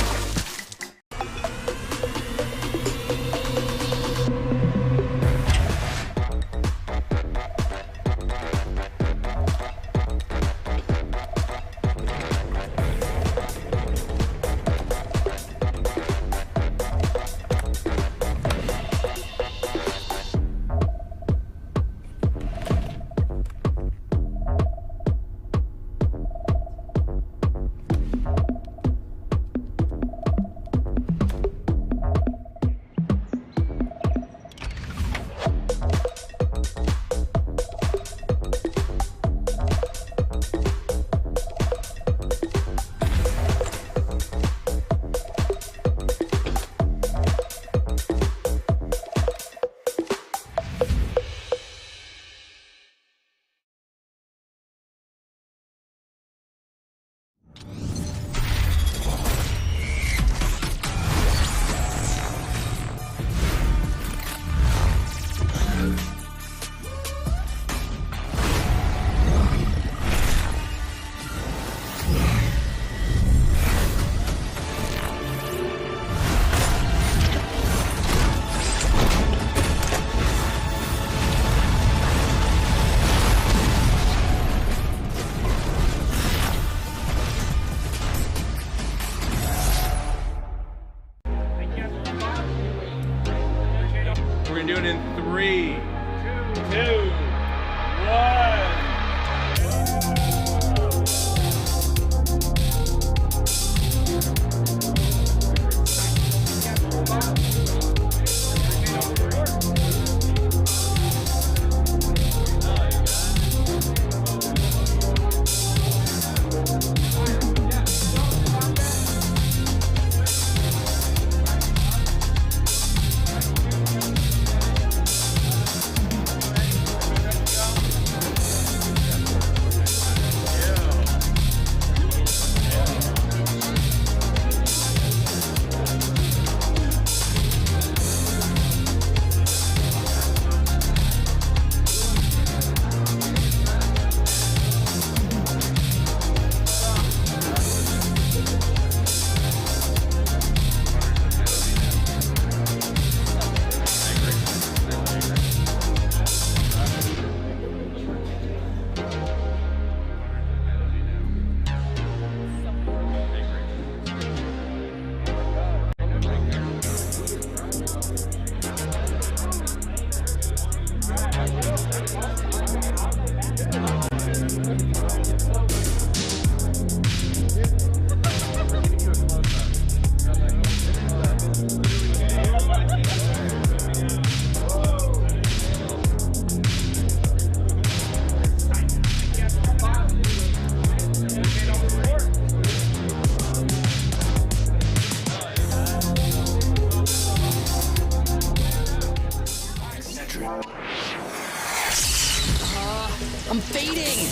I'm fading.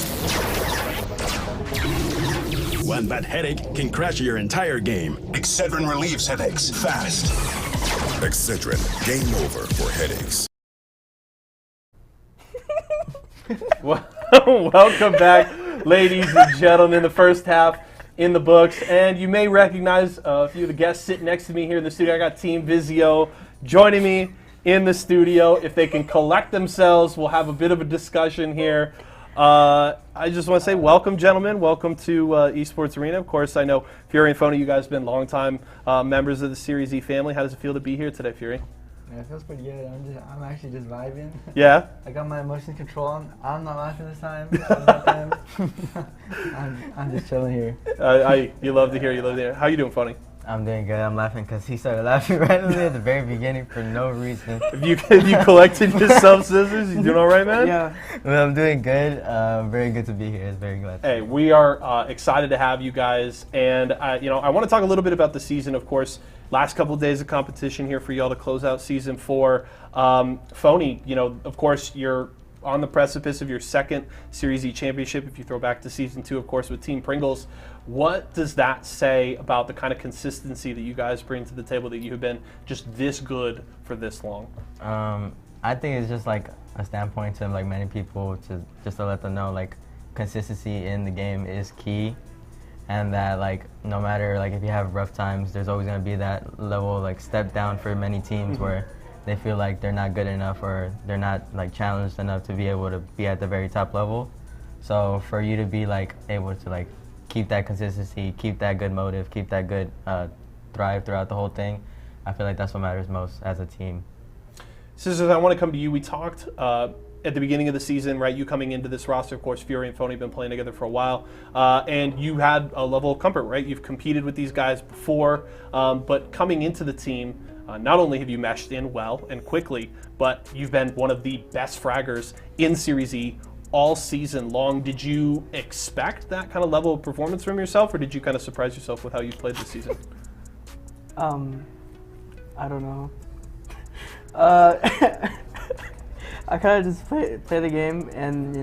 One bad headache can crash your entire game. Excedrin relieves headaches fast. Excedrin, game over for headaches. Welcome back, ladies and gentlemen. The first half in the books, and you may recognize a few of the guests sitting next to me here in the studio. I got Team Vizio joining me in the studio. If they can collect themselves, we'll have a bit of a discussion here. I just want to say welcome, gentlemen. Welcome to Esports Arena. Of course, I know Fury and Phony, you guys have been longtime members of the Series E family. How does it feel to be here today, Fury? Yeah, it feels pretty good. I'm actually just vibing. Yeah? I got my emotion control on. I'm not laughing this time. I'm just chilling here. You love to hear. You love to hear. How you doing, Phony? I'm doing good. I'm laughing because he started laughing randomly at the very beginning for no reason. Have you collected yourself scissors? You doing all right, man? Yeah. Well, I'm doing good. Very good to be here. It's very glad. Hey, we are excited to have you guys, and I want to talk a little bit about the season. Of course, last couple of days of competition here for y'all to close out season 4. Phony, of course, you're on the precipice of your second Series E championship. If you throw back to season 2, of course, with Team Pringles. What does that say about the kind of consistency that you guys bring to the table, that you have been just this good for this long? I think it's just like a standpoint to like many people to let them know like consistency in the game is key, and that like no matter like if you have rough times, there's always going to be that level like step down for many teams where they feel like they're not good enough or they're not like challenged enough to be able to be at the very top level. So for you to be like able to like keep that consistency, keep that good motive, keep that good thrive throughout the whole thing, I feel like that's what matters most as a team. Scissors, I want to come to you. We talked at the beginning of the season, right? You coming into this roster, of course, Fury and Phony have been playing together for a while, and you had a level of comfort, right? You've competed with these guys before, but coming into the team, not only have you meshed in well and quickly, but you've been one of the best fraggers in Series E all season long. Did you expect that kind of level of performance from yourself, or did you kind of surprise yourself with how you played this season? I don't know. I kind of just play the game, and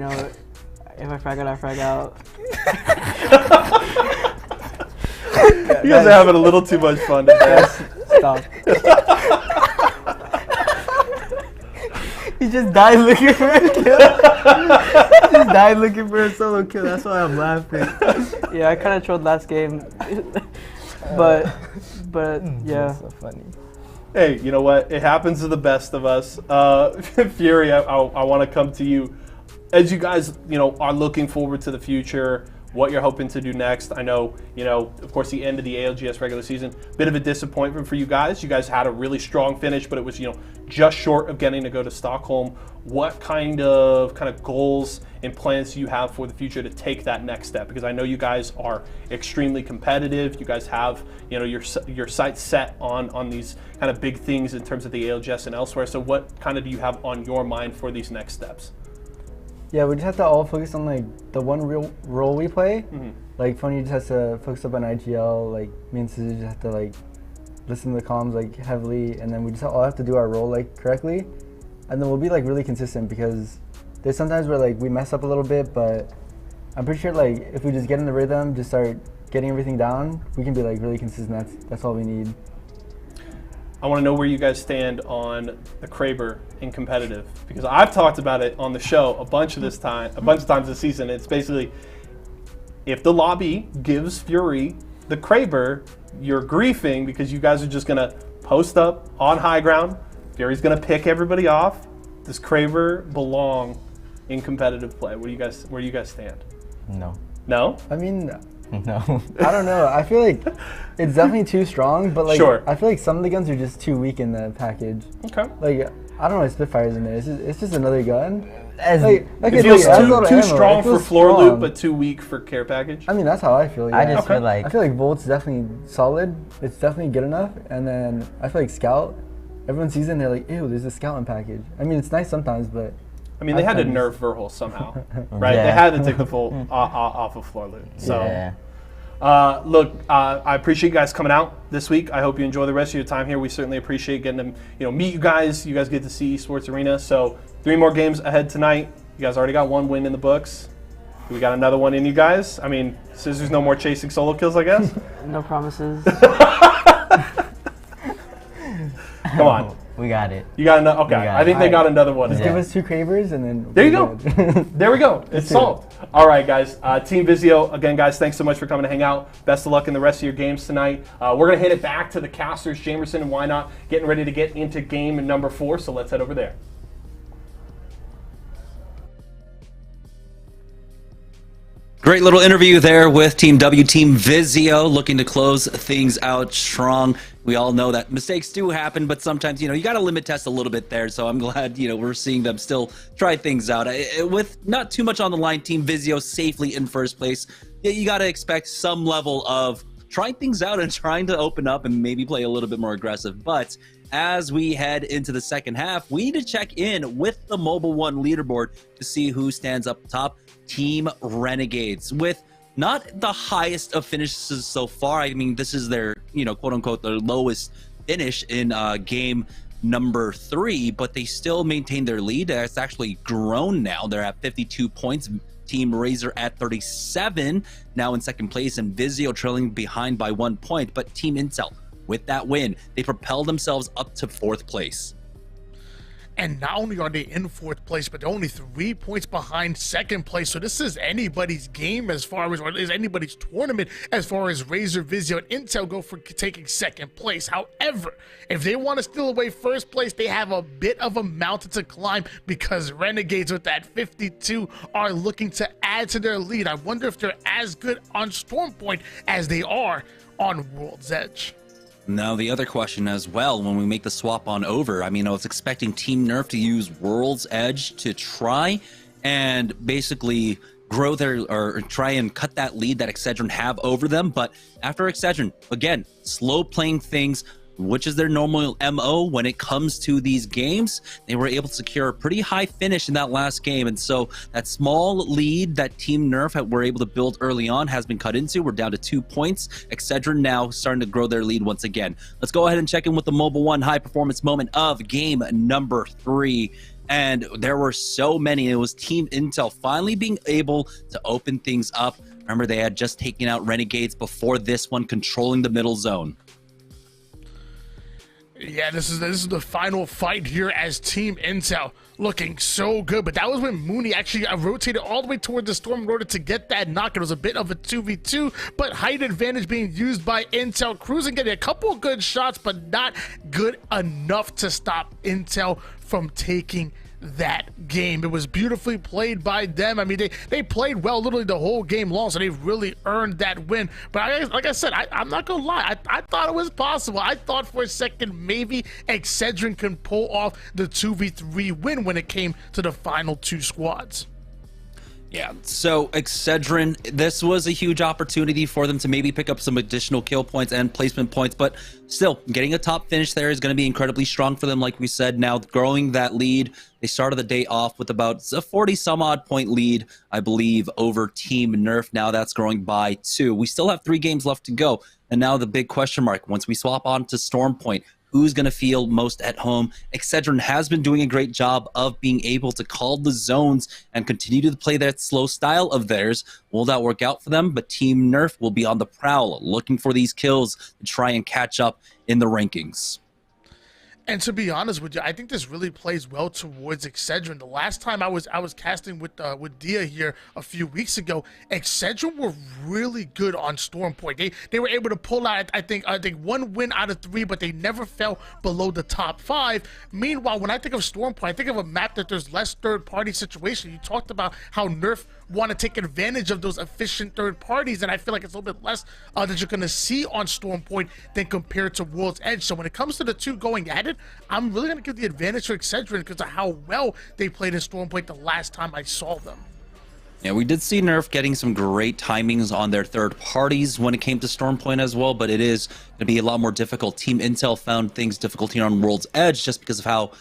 if I frag out, I frag out. You guys are having a little too much fun today. Stop. He just died looking for a kill. He just died looking for a solo kill. That's why I'm laughing. Yeah, I kind of trolled last game, but yeah. That's so funny. Hey, you know what? It happens to the best of us. Fury, I want to come to you. As you guys, are looking forward to the future, what you're hoping to do next. I know, of course, the end of the ALGS regular season, bit of a disappointment for you guys. You guys had a really strong finish, but it was, just short of getting to go to Stockholm. What kind of goals and plans do you have for the future to take that next step? Because I know you guys are extremely competitive. You guys have, your sights set on these kind of big things in terms of the ALGS and elsewhere. So what kind of do you have on your mind for these next steps? Yeah, we just have to all focus on like the one real role we play. Like Phony just has to focus up on IGL. Like me and Scissors just have to like listen to the comms like heavily, and then we just all have to do our role like correctly, and then we'll be like really consistent, because there's sometimes where like we mess up a little bit, but I'm pretty sure like if we just get in the rhythm, just start getting everything down, we can be like really consistent. That's all we need. I want to know where you guys stand on the Kraber in competitive, because I've talked about it on the show a bunch of times this season. It's basically, if the lobby gives Fury the Kraber, you're griefing because you guys are just going to post up on high ground. Fury's going to pick everybody off. Does Kraber belong in competitive play? Where do you guys stand? No. No? I mean, no. I don't know. I feel like it's definitely too strong, but like sure. I feel like some of the guns are just too weak in the package. Okay. Like I don't know, Spitfire's in there. It's just another gun. It feels too strong for floor loop, but too weak for care package. I mean, that's how I feel. Yeah. I just feel like Volt's definitely solid. It's definitely good enough. And then I feel like Scout, everyone sees it and they're like, ew, there's a Scout in package. I mean, it's nice sometimes, but I mean, they had to nerf Verhul somehow, right? Yeah. They had to take the full off of floor loop. So, yeah. Look, I appreciate you guys coming out this week. I hope you enjoy the rest of your time here. We certainly appreciate getting to meet you guys. You guys get to see Esports Arena. So 3 more games ahead tonight. You guys already got one win in the books. We got another one in you guys. I mean, Scissors no more chasing solo kills, I guess. No promises. Come on. We got it. You got another. Okay, I think they got another one. Just give us 2 Cravers and then. There you go. There we go. It's solved. All right, guys. Team Vizio, again, guys, thanks so much for coming to hang out. Best of luck in the rest of your games tonight. We're going to hand it back to the casters, Jamerson and Why Not, getting ready to get into game number 4, so let's head over there. Great little interview there with Team W, Team Vizio, looking to close things out strong. We all know that mistakes do happen, but sometimes, you got to limit test a little bit there. So I'm glad, we're seeing them still try things out. With not too much on the line, Team Vizio safely in first place. You got to expect some level of trying things out and trying to open up and maybe play a little bit more aggressive. But as we head into the second half, we need to check in with the Mobile One leaderboard to see who stands up top. Team Renegades, with not the highest of finishes so far. I mean, this is their, quote unquote, their lowest finish in game number 3, but they still maintain their lead. It's actually grown now. They're at 52 points. Team Razor at 37, now in second place, and Vizio trailing behind by 1 point. But Team Intel, with that win, they propel themselves up to 4th place. And not only are they in 4th place, but they're only 3 points behind 2nd place. So this is anybody's game as far as, or is anybody's tournament as far as Razor, Vizio, and Intel go for taking 2nd place. However, if they want to steal away 1st place, they have a bit of a mountain to climb, because Renegades with that 52 are looking to add to their lead. I wonder if they're as good on Stormpoint as they are on World's Edge. Now, the other question as well, when we make the swap on over, I mean, I was expecting Team Nerf to use World's Edge to try and basically grow their, or try and cut that lead that Excedrin have over them. But after Excedrin, again, slow playing things, which is their normal MO when it comes to these games, they were able to secure a pretty high finish in that last game. And so that small lead that Team Nerf were able to build early on has been cut into. We're down to 2 points. Excedrin now starting to grow their lead once again. Let's go ahead and check in with the Mobile One high performance moment of game number 3. And there were so many. It was Team Intel finally being able to open things up. Remember, they had just taken out Renegades before this one, controlling the middle zone. Yeah, this is the final fight here as Team Intel looking so good. But that was when Mooney actually rotated all the way toward the storm in order to get that knock. It was a bit of a 2v2, but height advantage being used by Intel. Cruising, getting a couple of good shots, but not good enough to stop Intel from taking that game. It was beautifully played by them. I mean, they played well literally the whole game long, so they really earned that win. But like I said, I'm not gonna lie, I thought it was possible. I thought for a second maybe Excedrin can pull off the 2v3 win when it came to the final 2 squads. Yeah, so Excedrin, this was a huge opportunity for them to maybe pick up some additional kill points and placement points, but still, getting a top finish there is going to be incredibly strong for them, like we said. Now, growing that lead, they started the day off with about a 40-some-odd point lead, I believe, over Team Nerf. Now that's growing by 2. We still have 3 games left to go, and now the big question mark, once we swap on to Stormpoint, who's going to feel most at home? Excedrin has been doing a great job of being able to call the zones and continue to play that slow style of theirs. Will that work out for them? But Team Nerf will be on the prowl, looking for these kills to try and catch up in the rankings. And to be honest with you, I think this really plays well towards Excedrin. The last time I was casting with Dia here a few weeks ago, Excedrin were really good on Stormpoint. They were able to pull out I think 1 win out of 3, but they never fell below the top 5. Meanwhile, when I think of Stormpoint, I think of a map that there's less third-party situation. You talked about how Nerf want to take advantage of those efficient third parties, and I feel like it's a little bit less that you're going to see on Stormpoint than compared to World's Edge. So when it comes to the 2 going at it, I'm really going to give the advantage to Excedrin because of how well they played in Stormpoint the last time I saw them. Yeah, we did see Nerf getting some great timings on their third parties when it came to Stormpoint as well, but it is going to be a lot more difficult. Team Intel found things difficult here on World's Edge just because of how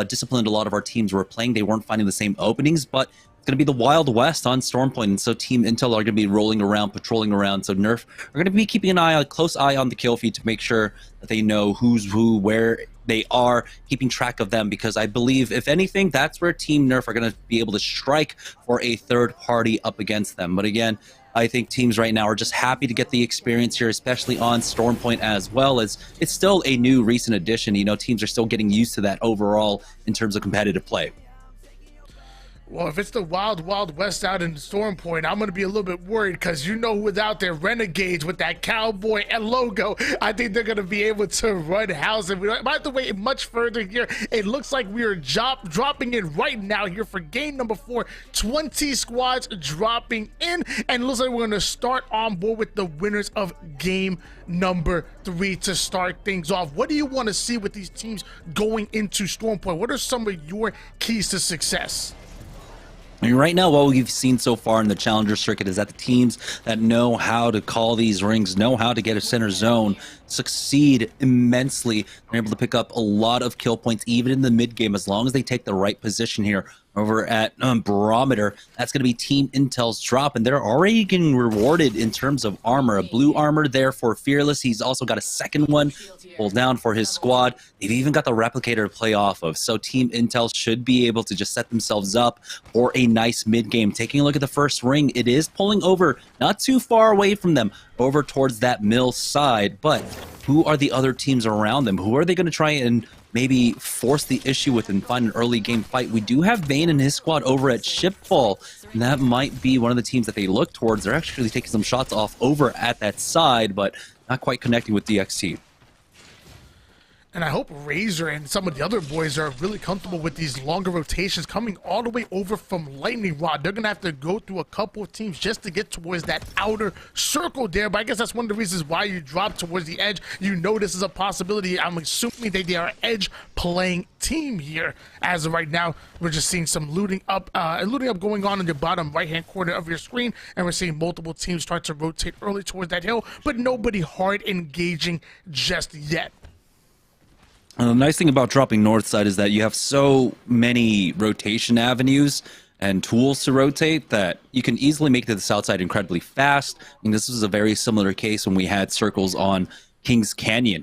disciplined a lot of our teams were playing. They weren't finding the same openings, but it's going to be the Wild West on Stormpoint, and so Team Intel are going to be rolling around, patrolling around. So Nerf are going to be keeping a close eye on the kill feed to make sure that they know who's who, where they are keeping track of them, because I believe, if anything, that's where Team Nerf are going to be able to strike for a third party up against them. But again, I think teams right now are just happy to get the experience here, especially on Stormpoint, as well as it's still a new recent addition. You know, teams are still getting used to that overall in terms of competitive play. Well, if it's the wild, wild west out in Stormpoint, I'm going to be a little bit worried, because you know, without their Renegades with that cowboy logo, I think they're going to be able to run house. And we don't have to wait much further here. It looks like we are dropping in right now here for game number 4. 20 squads dropping in, and it looks like we're going to start on board with the winners of game number 3 to start things off. What do you want to see with these teams going into Stormpoint? What are some of your keys to success? I mean, right now, what we've seen so far in the Challenger circuit is that the teams that know how to call these rings, know how to get a center zone, succeed immensely. They're able to pick up a lot of kill points, even in the mid game, as long as they take the right position here. Over at Barometer, that's going to be Team Intel's drop, and they're already getting rewarded in terms of armor. A blue armor there for Fearless. He's also got a second one pulled down for his squad. They've even got the replicator to play off of, so Team Intel should be able to just set themselves up for a nice mid game. Taking a look at the first ring, it is pulling over not too far away from them, over towards that mill side, but who are the other teams around them? Who are they going to try and maybe force the issue with and find an early game fight? We do have Vayne and his squad over at Shipfall, and that might be one of the teams that they look towards. They're actually taking some shots off over at that side, but not quite connecting with DXT. And I hope Razor and some of the other boys are really comfortable with these longer rotations coming all the way over from Lightning Rod. They're going to have to go through a couple of teams just to get towards that outer circle there. But I guess that's one of the reasons why you drop towards the edge. You know this is a possibility. I'm assuming they are edge playing team here. As of right now, we're just seeing some looting up going on in the bottom right-hand corner of your screen. And we're seeing multiple teams start to rotate early towards that hill, but nobody hard engaging just yet. The nice thing about dropping north side is that you have so many rotation avenues and tools to rotate that you can easily make it to the south side incredibly fast. I mean, this was a very similar case when we had circles on Kings Canyon.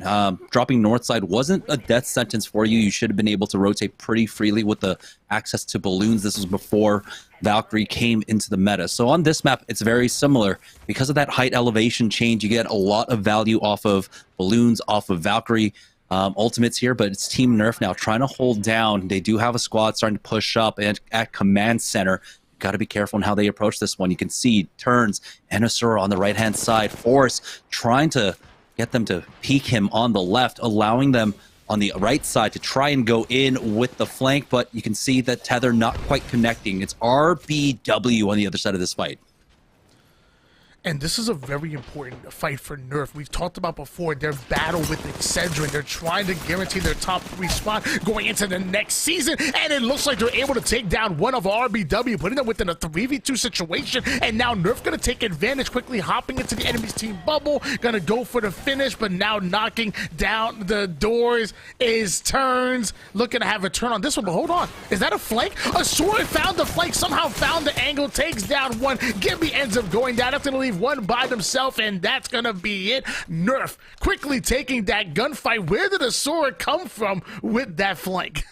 Dropping north side wasn't a death sentence for you. You should have been able to rotate pretty freely with the access to balloons. This was before Valkyrie came into the meta. So on this map, it's very similar. Because of that height elevation change, you get a lot of value off of balloons, off of Valkyrie ultimates here, but it's Team Nerf now trying to hold down. They do have a squad starting to push up, and at command center, got to be careful in how they approach this one. You can see Turns and Asura on the right-hand side. Force trying to get them to peek him on the left, allowing them on the right side to try and go in with the flank, but you can see that Tether not quite connecting. It's RBW on the other side of this fight. And this is a very important fight for Nerf. We've talked about before their battle with Excedrin. They're trying to guarantee their top 3 spot going into the next season. And it looks like they're able to take down one of RBW, putting them within a 3v2 situation. And now Nerf going to take advantage, quickly hopping into the enemy's team bubble. Going to go for the finish, but now knocking down the doors is Turns. Looking to have a turn on this one, but hold on. Is that a flank? Asura found the flank, somehow found the angle, takes down one. Gibby ends up going down. That's going to leave one by themselves, and that's gonna be it. Nerf quickly taking that gunfight. Where did Asura come from with that flank?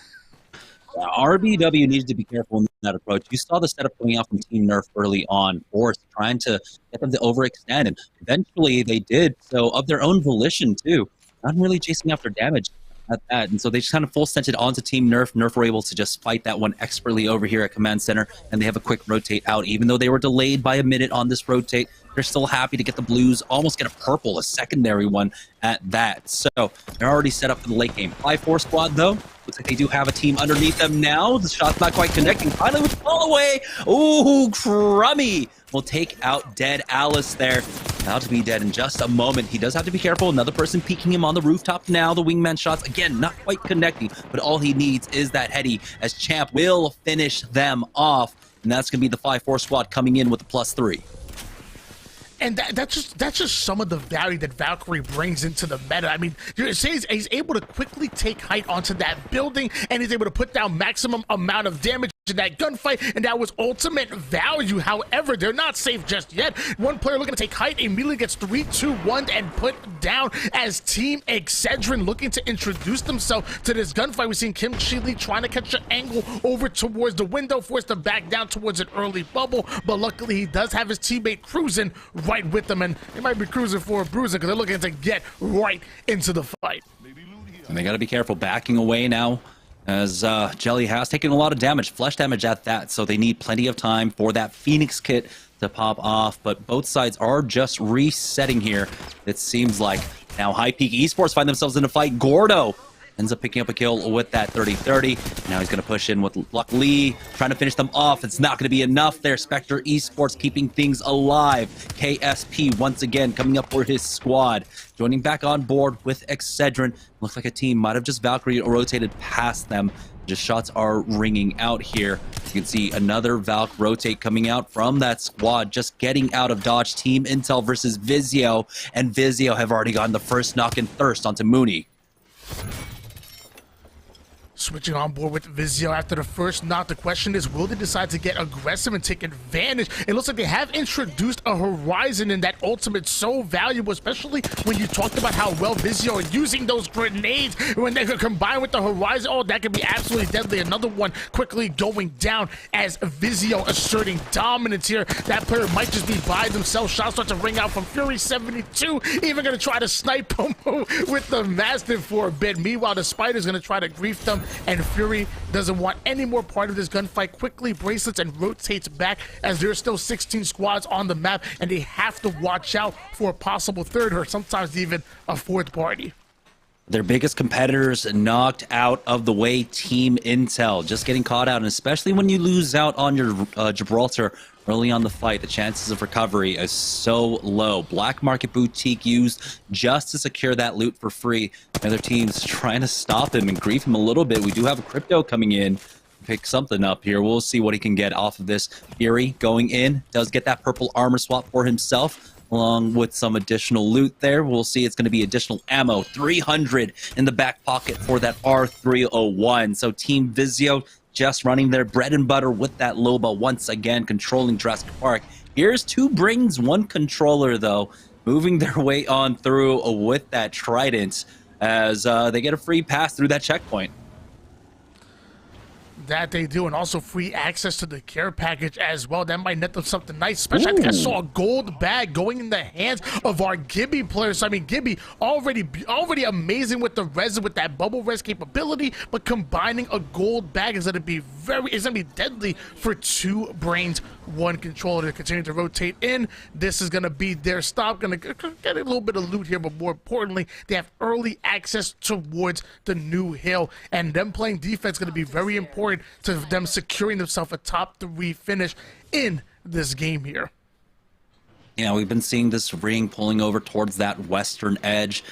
RBW needed to be careful in that approach. You saw the setup coming out from Team Nerf early on, Force trying to get them to overextend, and eventually they did, so of their own volition too, not really chasing after damage at that. And so they just kind of full sent it onto Team Nerf. Nerf were able to just fight that one expertly over here at Command Center, and they have a quick rotate out. Even though they were delayed by a minute on this rotate, they're still happy to get the blues, almost get a purple, a secondary one at that. So they're already set up for the late game. 5-4 squad though. Looks like they do have a team underneath them now. The shot's not quite connecting. Finally with fall away. Ooh, Crummy will take out Dead Alice there. About to be dead in just a moment. He does have to be careful. Another person peeking him on the rooftop now. The wingman shots, again, not quite connecting, but all he needs is that heady, as Champ will finish them off. And that's going to be the 5-4 squad coming in with a +3. And that's just some of the value that Valkyrie brings into the meta. I mean, he's able to quickly take height onto that building, and he's able to put down maximum amount of damage. in that gunfight, and that was ultimate value. However, they're not safe just yet. One player looking to take height immediately gets 3-2-1 and put down as Team Excedrin looking to introduce themselves to this gunfight. We've seen Kim Chi-Lee trying to catch an angle over towards the window, forced to back down towards an early bubble, but luckily he does have his teammate cruising right with him, and they might be cruising for a bruising because they're looking to get right into the fight. And they got to be careful backing away now, as Jelly has taken a lot of damage, flesh damage at that, so they need plenty of time for that Phoenix kit to pop off, but both sides are just resetting here, it seems like. Now High Peak Esports find themselves in a fight. Gordo ends up picking up a kill with that 30-30. Now he's going to push in with Luck Lee, trying to finish them off. It's not going to be enough there. Spectre Esports keeping things alive. KSP once again coming up for his squad. Joining back on board with Excedrin. Looks like a team might have just Valkyrie rotated past them. Just shots are ringing out here. You can see another Valk rotate coming out from that squad, just getting out of dodge. Team Intel versus Vizio, and Vizio have already gotten the first knock and thirst onto Mooney. Switching on board with Vizio after the first knock. The question is, will they decide to get aggressive and take advantage? It looks like they have introduced a Horizon, and that ultimate so valuable, especially when you talked about how well Vizio are using those grenades. When they could combine with the Horizon, oh, that could be absolutely deadly. Another one quickly going down as Vizio asserting dominance here. That player might just be by themselves. Shots start to ring out from Fury 72. Even going to try to snipe him with the Mastiff for a bit. Meanwhile, the Spider's going to try to grief them, and Fury doesn't want any more part of this gunfight. Quickly bracelets and rotates back, as there's still 16 squads on the map, and they have to watch out for a possible third or sometimes even a fourth party. Their biggest competitors knocked out of the way. Team Intel just getting caught out, and especially when you lose out on your Gibraltar early on the fight, the chances of recovery is so low. Black market boutique used just to secure that loot for free. The other team's trying to stop him and grief him a little bit. We do have a crypto coming in, pick something up here. We'll see what he can get off of this. Fury going in, does get that purple armor swap for himself, along with some additional loot there. We'll see it's going to be additional ammo. 300 in the back pocket for that R301. So Team Vizio just running their bread and butter with that Loba once again, controlling Jurassic Park. Here's 2 brains, 1 controller, though, moving their way on through with that Trident as they get a free pass through that checkpoint. That they do, and also free access to the care package as well. That might net them something nice. Especially, I think I saw a gold bag going in the hands of our Gibby players. So, I mean, Gibby already amazing with the res, with that bubble res capability, but combining a gold bag is going to be deadly for 2 brains, 1 controller to continue to rotate in. This is going to be their stop. Going to get a little bit of loot here, but more importantly, they have early access towards the new hill, and them playing defense is going to be very important to them securing themselves a top 3 finish in this game here. Yeah, we've been seeing this ring pulling over towards that western edge.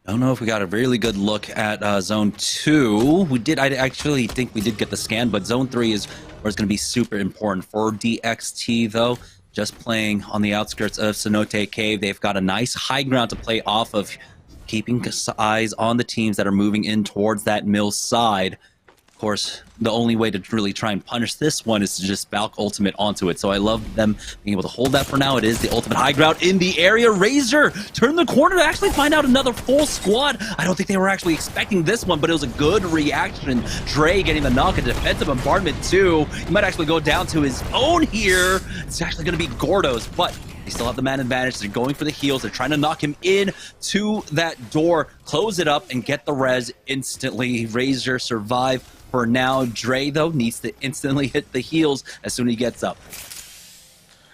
I don't know if we got a really good look at Zone 2. We did. I actually think we did get the scan, but Zone 3 is where it's going to be super important for DXT, though. Just playing on the outskirts of Cenote Cave. They've got a nice high ground to play off of, keeping eyes on the teams that are moving in towards that mill side. Of course, the only way to really try and punish this one is to just Valk ultimate onto it. So I love them being able to hold that for now. It is the ultimate high ground in the area. Razor turned the corner to actually find out another full squad. I don't think they were actually expecting this one, but it was a good reaction. Dre getting the knock, a defensive bombardment too. He might actually go down to his own here. It's actually going to be Gordo's, but they still have the man advantage. They're going for the heals. They're trying to knock him in to that door, close it up, and get the res instantly. Razor survive for now. Dre, though, needs to instantly hit the heals as soon as he gets up.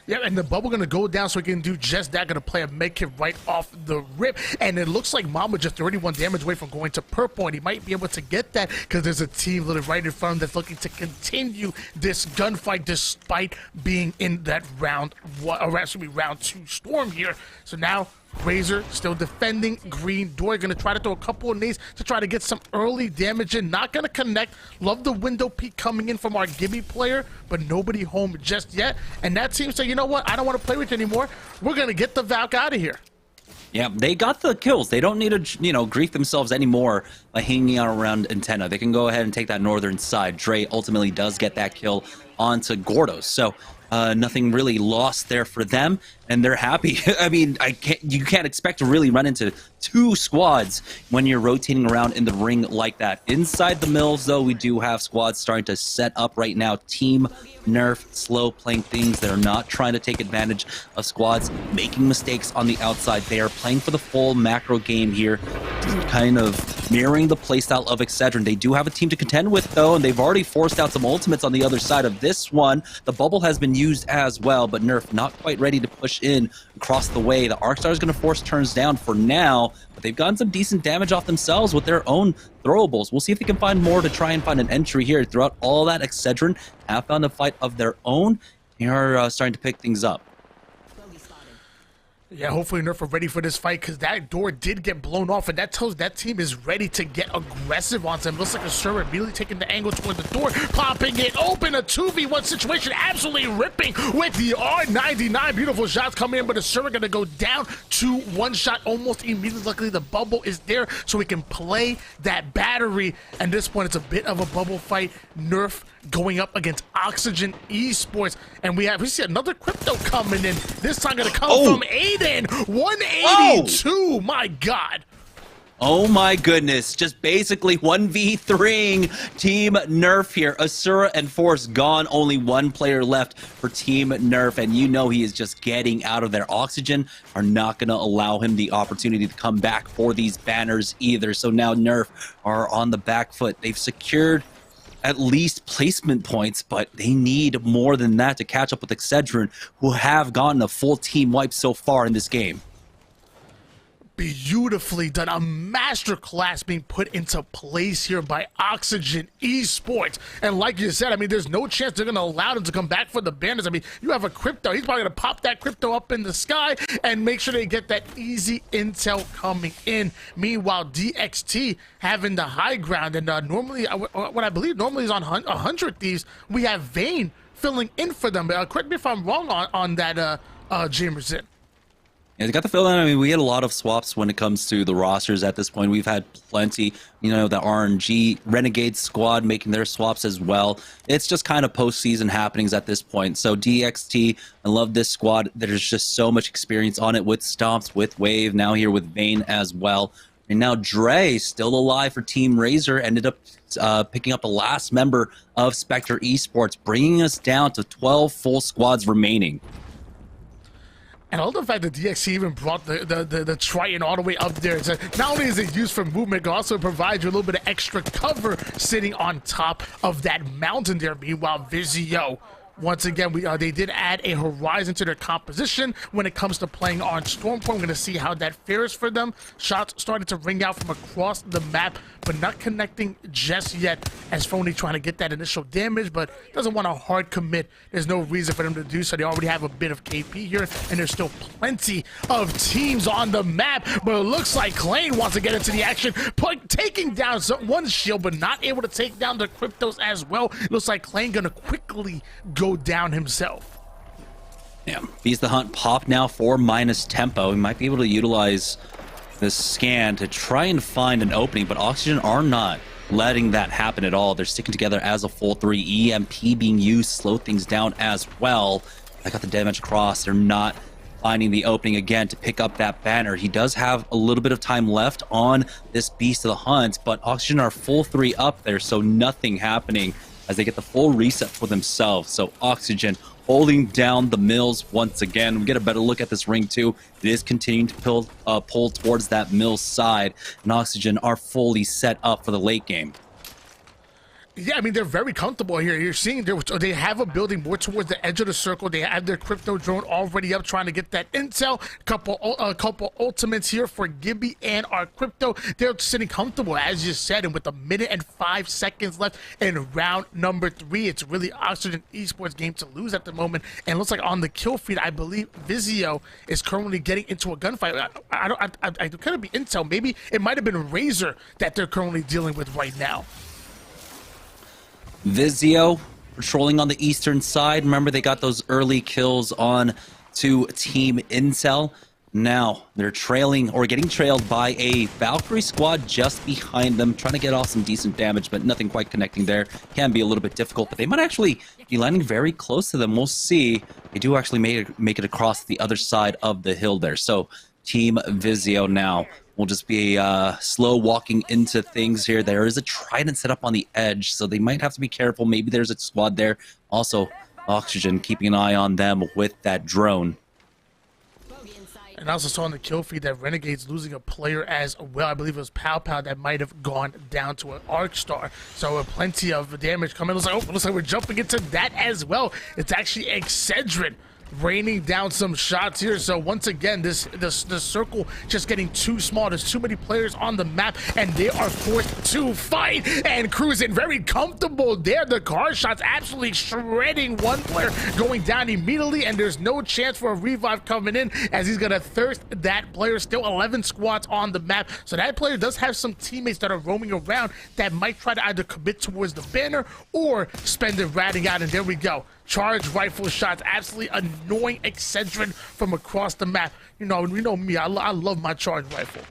Yeah, and the bubble going to go down so he can do just that. Going to play a med kit right off the rip. And it looks like Mama just 31 damage away from going to purple, and he might be able to get that because there's a team literally right in front of him that's looking to continue this gunfight despite being in that round 2 storm here. So now Razor still defending green door. Going to try to throw a couple of nades to try to get some early damage in. Not going to connect. Love the window peek coming in from our Gibby player, but nobody home just yet. And that team say, you know what? I don't want to play with you anymore. We're going to get the Valk out of here. Yeah, they got the kills. They don't need to, grief themselves anymore by hanging out around Antenna. They can go ahead and take that northern side. Dre ultimately does get that kill onto Gordos. So nothing really lost there for them, and they're happy. I mean, you can't expect to really run into two squads when you're rotating around in the ring like that. Inside the mills, though, we do have squads starting to set up right now. Team Nerf, slow playing things. They're not trying to take advantage of squads making mistakes on the outside. They are playing for the full macro game here, kind of mirroring the playstyle of Excedrin. They do have a team to contend with, though, and they've already forced out some ultimates on the other side of this one. The bubble has been used as well, but Nerf not quite ready to push in across the way. The Arcstar is going to force turns down for now, but they've gotten some decent damage off themselves with their own throwables. We'll see if they can find more to try and find an entry here. Throughout all that, Excedrin have found a fight of their own. They are starting to pick things up. Yeah, hopefully Nerf are ready for this fight, because that door did get blown off, and that tells that team is ready to get aggressive on them. Looks like a server immediately taking the angle toward the door, popping it open. A 2v1 situation, absolutely ripping with the R99. Beautiful shots coming in, but the server going to go down to one shot almost immediately. Luckily, the bubble is there, so we can play that battery. At this point, it's a bit of a bubble fight. Nerf going up against Oxygen Esports, and we see another crypto coming in. This time going to come from Aiden. 182, my God. Oh my goodness, just basically 1v3ing Team Nerf here. Asura and Force gone, only one player left for Team Nerf, and you know he is just getting out of there. Oxygen are not going to allow him the opportunity to come back for these banners either, so now Nerf are on the back foot. They've secured at least placement points, but they need more than that to catch up with Excedrin, who have gotten a full team wipe so far in this game. Beautifully done. A masterclass being put into place here by Oxygen Esports. And like you said, I mean, there's no chance they're going to allow them to come back for the banners. I mean, you have a crypto. He's probably going to pop that crypto up in the sky and make sure they get that easy intel coming in. Meanwhile, DXT having the high ground. And normally, what I believe normally is on 100 Thieves, we have Vayne filling in for them. Correct me if I'm wrong on that, Jamerson. Yeah, they got the feeling. I mean, we had a lot of swaps when it comes to the rosters at this point. We've had plenty, the RNG Renegade squad making their swaps as well. It's just kind of postseason happenings at this point. So DXT, I love this squad. There's just so much experience on it with Stomps, with Wave, now here with Vayne as well. And now Dre, still alive for Team Razor, ended up picking up the last member of Spectre Esports, bringing us down to 12 full squads remaining. And I love the fact that DXC even brought the Triton all the way up there. So not only is it used for movement, it can also provide you a little bit of extra cover sitting on top of that mountain there. Meanwhile, Vizio, once again, they did add a horizon to their composition when it comes to playing on Stormpoint. We're going to see how that fares for them. Shots started to ring out from across the map, but not connecting just yet, as Phony trying to get that initial damage, but doesn't want to hard commit. There's no reason for them to do so. They already have a bit of KP here, and there's still plenty of teams on the map, but it looks like Klain wants to get into the action, taking down one shield, but not able to take down the Cryptos as well. It looks like Klain going to quickly go down himself. Yeah, Beast the Hunt pop now for minus tempo. He might be able to utilize this scan to try and find an opening, but Oxygen are not letting that happen at all. They're sticking together as a full 3. EMP being used, slow things down as well. I got the damage across. They're not finding the opening again to pick up that banner. He does have a little bit of time left on this Beast of the Hunt, but Oxygen are full 3 up there, so nothing happening as they get the full reset for themselves. So Oxygen holding down the mills once again. We get a better look at this ring too. It is continuing to pull towards that mill side, and Oxygen are fully set up for the late game. Yeah, I mean, they're very comfortable here. You're seeing they have a building more towards the edge of the circle. They have their crypto drone already up trying to get that intel. A couple ultimates here for Gibby and our crypto. They're sitting comfortable, as you said, and with 1 minute and 5 seconds left in round number 3, it's really Oxygen Esports game to lose at the moment. And it looks like on the kill feed, I believe Vizio is currently getting into a gunfight. I couldn't be intel. Maybe it might have been Razor that they're currently dealing with right now. Vizio patrolling on the eastern side. Remember, they got those early kills on to Team Intel. Now, they're trailing or getting trailed by a Valkyrie squad just behind them, trying to get off some decent damage, but nothing quite connecting there. Can be a little bit difficult, but they might actually be landing very close to them. We'll see. They do actually make it across the other side of the hill there. So, Team Vizio now will just be slow walking into things here. There is a trident set up on the edge, so they might have to be careful. Maybe there's a squad there. Also, Oxygen keeping an eye on them with that drone. And I also saw on the kill feed that Renegade's losing a player as well. I believe it was Pow Pow that might have gone down to an Arc Star. So plenty of damage coming. Looks like we're jumping into that as well. It's actually Excedrin raining down some shots here. So once again, this circle just getting too small. There's too many players on the map, and they are forced to fight and cruising very comfortable there. The car shots absolutely shredding one player, going down immediately, and there's no chance for a revive coming in as he's gonna thirst that player. Still 11 squads on the map, so that player does have some teammates that are roaming around that might try to either commit towards the banner or spend it ratting out. And there we go. Charge rifle shots, absolutely annoying Excedrin from across the map. You know me, I love my charge rifle.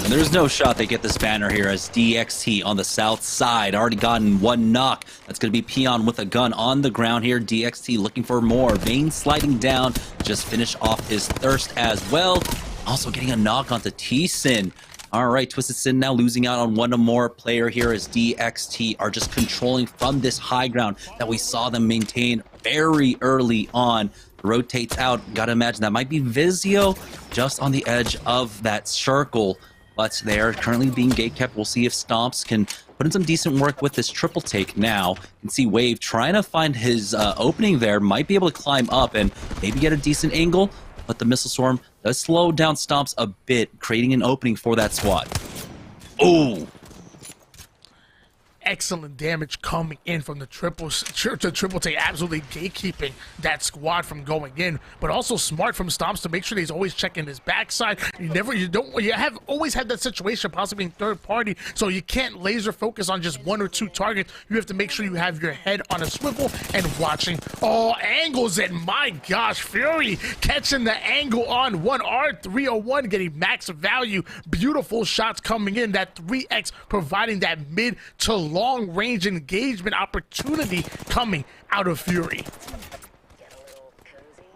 And there's no shot they get this banner here as DXT on the south side. Already gotten one knock. That's going to be Peon with a gun on the ground here. DXT looking for more. Vayne sliding down. Just finish off his thirst as well. Also getting a knock onto T-Sin. All right, Twisted Sin now losing out on one more player here as DXT are just controlling from this high ground that we saw them maintain very early on. Rotates out. Gotta imagine that might be Vizio just on the edge of that circle, but they are currently being gate kept. We'll see if Stomps can put in some decent work with this triple take now. You can see Wave trying to find his opening there, might be able to climb up and maybe get a decent angle, but the Missile Swarm does slow down Stomps a bit, creating an opening for that squad. Oh! Excellent damage coming in from the triple take, absolutely gatekeeping that squad from going in, but also smart from Stomps to make sure he's always checking his backside. You have always had that situation possibly being third party, so you can't laser focus on just one or two targets. You have to make sure you have your head on a swivel and watching all angles. And my gosh, Fury catching the angle on one R301, getting max value. Beautiful shots coming in. That 3x providing that mid to long range engagement opportunity coming out of Fury.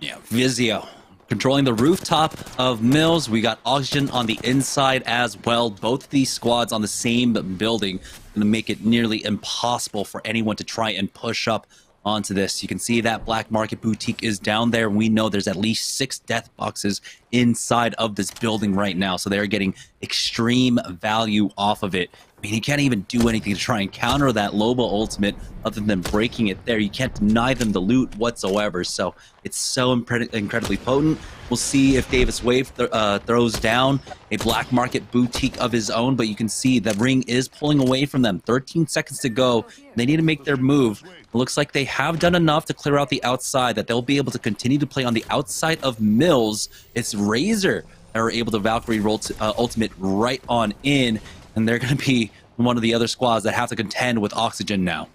Yeah, Vizio controlling the rooftop of Mills. We got Oxygen on the inside as well. Both these squads on the same building, going to make it nearly impossible for anyone to try and push up onto this. You can see that Black Market Boutique is down there. We know there's at least 6 death boxes inside of this building right now, so they're getting extreme value off of it. I mean, you can't even do anything to try and counter that Loba ultimate other than breaking it there. You can't deny them the loot whatsoever, so it's so incredibly potent. We'll see if Davis Wave throws down a Black Market Boutique of his own, but you can see the ring is pulling away from them. 13 seconds to go. They need to make their move. It looks like they have done enough to clear out the outside, that they'll be able to continue to play on the outside of Mills. It's Razor that are able to Valkyrie roll ultimate right on in, and they're going to be one of the other squads that have to contend with Oxygen now.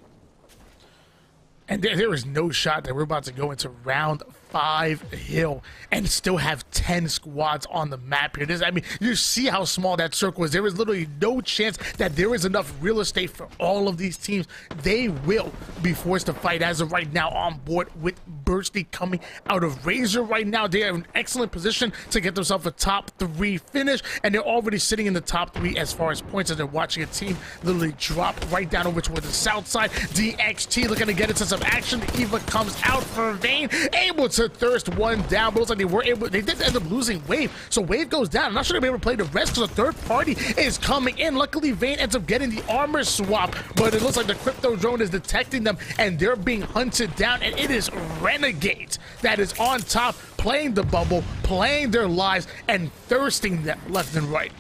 And there is no shot that we're about to go into round 5 hill and still have 10 squads on the map here. I mean, you see how small that circle is. There is literally no chance that there is enough real estate for all of these teams. They will be forced to fight as of right now on board with Bursty coming out of Razor right now. They are in an excellent position to get themselves a top 3 finish, and they're already sitting in the top 3 as far as points as they're watching a team literally drop right down over toward the south side. DXT looking to get into some action. The Eva comes out for Vayne, able to thirst one down, but it looks like they did end up losing Wave, so Wave goes down. I'm not sure they'll be able to play the rest because a third party is coming in. Luckily, Vayne ends up getting the armor swap, but it looks like the crypto drone is detecting them and they're being hunted down, and it is Renegade that is on top, playing the bubble, playing their lives, and thirsting them left and right.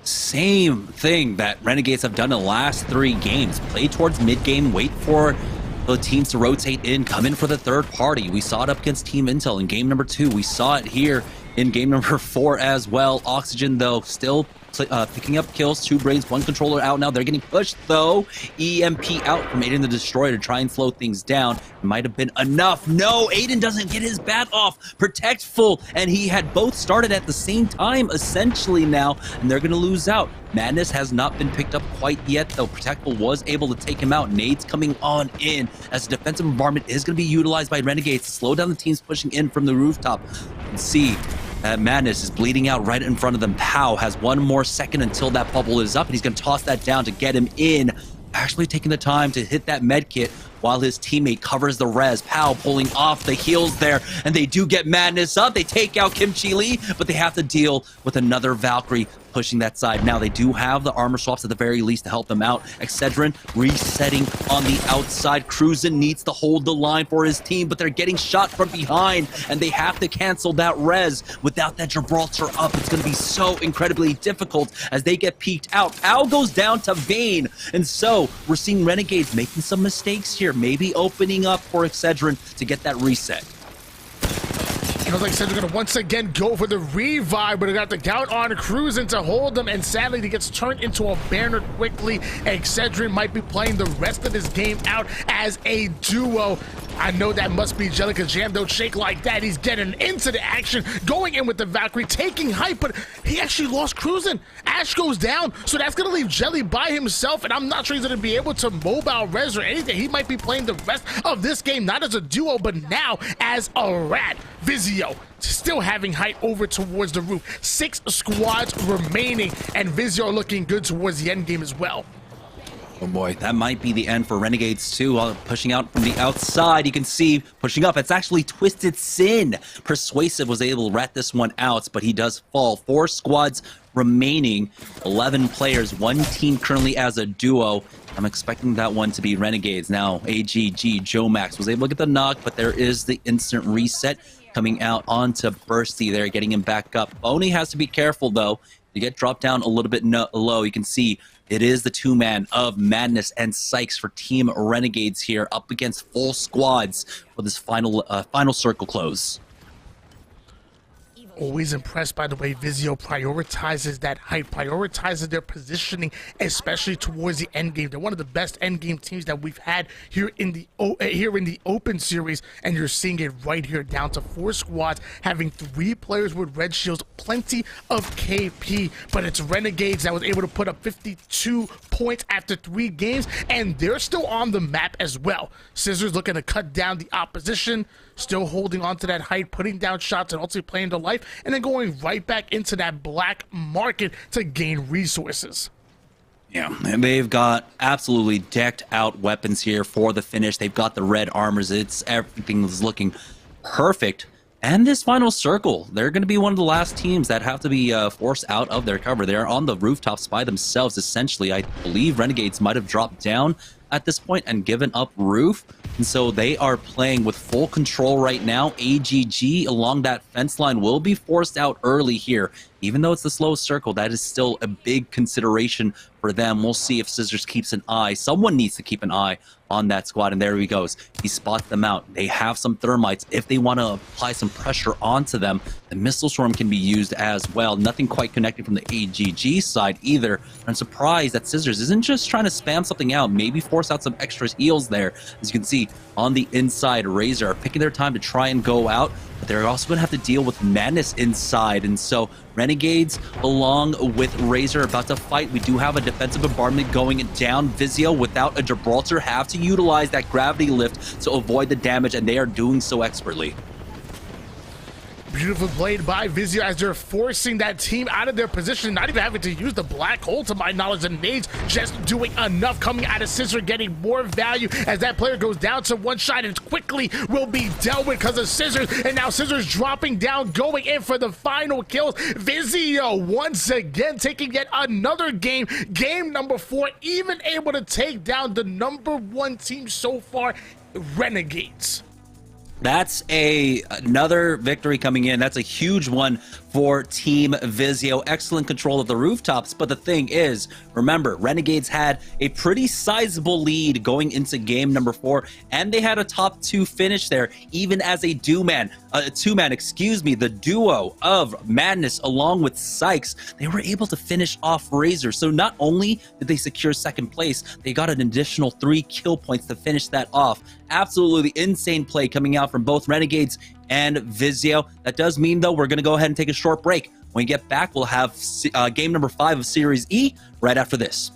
Same thing that Renegades have done in the last 3 games. Play towards mid-game, wait for the teams to rotate in, come in for the third party. We saw it up against Team Intel in game number 2. We saw it here in game number 4 as well. Oxygen, though, still picking up kills. 2 brains, 1 controller out now. They're getting pushed, though. EMP out from Aiden the Destroyer to try and slow things down. It might have been enough. No, Aiden doesn't get his bat off. Protect full, and he had both started at the same time, essentially now, and they're going to lose out. Madness has not been picked up quite yet, though. Protectful was able to take him out. Nades coming on in as the defensive environment is going to be utilized by Renegades to slow down the teams pushing in from the rooftop. You can see Madness is bleeding out right in front of them. Pow has 1 more second until that bubble is up, and he's going to toss that down to get him in. Actually taking the time to hit that med kit while his teammate covers the res. Pow pulling off the heals there, and they do get Madness up. They take out Kim Chi Lee, but they have to deal with another Valkyrie pushing that side. Now they do have the armor swaps at the very least to help them out. Excedrin resetting on the outside. Cruisin needs to hold the line for his team, but they're getting shot from behind, and they have to cancel that res. Without that Gibraltar up, it's going to be so incredibly difficult as they get peeked out. Pow goes down to Vayne, and so we're seeing Renegades making some mistakes here, maybe opening up for Excedrin to get that reset. It looks like Cedric going to once again go for the revive, but they got the count on Cruisin to hold them, and sadly he gets turned into a banner quickly. Excedrin might be playing the rest of this game out as a duo. I know that must be Jellica Jam. Don't shake like that. He's getting into the action, going in with the Valkyrie, taking height, but he actually lost Cruisin. Ash goes down, so that's going to leave Jelly by himself, and I'm not sure he's going to be able to mobile res or anything. He might be playing the rest of this game, not as a duo, but now as a rat. Vizio still having height over towards the roof. 6 squads remaining, and Vizio looking good towards the end game as well. Oh boy, that might be the end for Renegades too. Pushing out from the outside, you can see pushing up. It's actually Twisted Sin. Persuasive was able to rat this one out, but he does fall. 4 squads remaining, 11 players, 1 team currently as a duo. I'm expecting that one to be Renegades. Now, AGG, Joe Max was able to get the knock, but there is the instant reset coming out onto Bursty there, getting him back up. Boney has to be careful, though. You get dropped down a little bit low. You can see it is the 2-man of Madness and Sykes for Team Renegades here, up against full squads for this final circle close. Always impressed by the way Vizio prioritizes that height, prioritizes their positioning, especially towards the end game. They're one of the best end game teams that we've had here in the Open Series, and you're seeing it right here, down to 4 squads, having 3 players with red shields, plenty of KP, but it's Renegades that was able to put up 52 points after 3 games, and they're still on the map as well. Scissors looking to cut down the opposition, still holding on to that height, putting down shots, and ultimately playing to life, and then going right back into that black market to gain resources. Yeah, and they've got absolutely decked out weapons here for the finish. They've got the red armors. Everything is looking perfect. And this final circle, they're going to be one of the last teams that have to be forced out of their cover. They're on the rooftops by themselves, essentially. I believe Renegades might have dropped down at this point and given up roof. And so they are playing with full control right now. AGG along that fence line will be forced out early here. Even though it's the slow circle, that is still a big consideration for them. We'll see if Scissors keeps an eye. Someone needs to keep an eye on that squad, and there he goes. He spots them out. They have some thermites. If they want to apply some pressure onto them, the missile storm can be used as well. Nothing quite connected from the AGG side either. I'm surprised that Scissors isn't just trying to spam something out, maybe force out some extra heals there. As you can see on the inside, Razor are picking their time to try and go out, but they're also going to have to deal with Madness inside, and so Renegades along with Razor about to fight. We do have a defensive bombardment going down. Vizio without a Gibraltar have to utilize that gravity lift to avoid the damage, and they are doing so expertly. Beautiful played by Vizio as they're forcing that team out of their position, not even having to use the black hole to my knowledge. And Nades just doing enough, coming out of Scissor, getting more value as that player goes down to 1 shot and quickly will be dealt with because of Scissors. And now Scissors dropping down, going in for the final kills. Vizio once again taking yet another game, game number 4, even able to take down the #1 team so far, Renegades. That's another victory coming in. That's a huge one for Team Vizio. Excellent control of the rooftops. But the thing is, remember, Renegades had a pretty sizable lead going into game number 4, and they had a top 2 finish there, even as a two-man, the duo of Madness along with Sykes. They were able to finish off Razor. So not only did they secure second place, they got an additional 3 kill points to finish that off. Absolutely insane play coming out from both Renegades and Vizio. That does mean, though, we're going to go ahead and take a short break. When we get back, we'll have game number 5 of Series E right after this.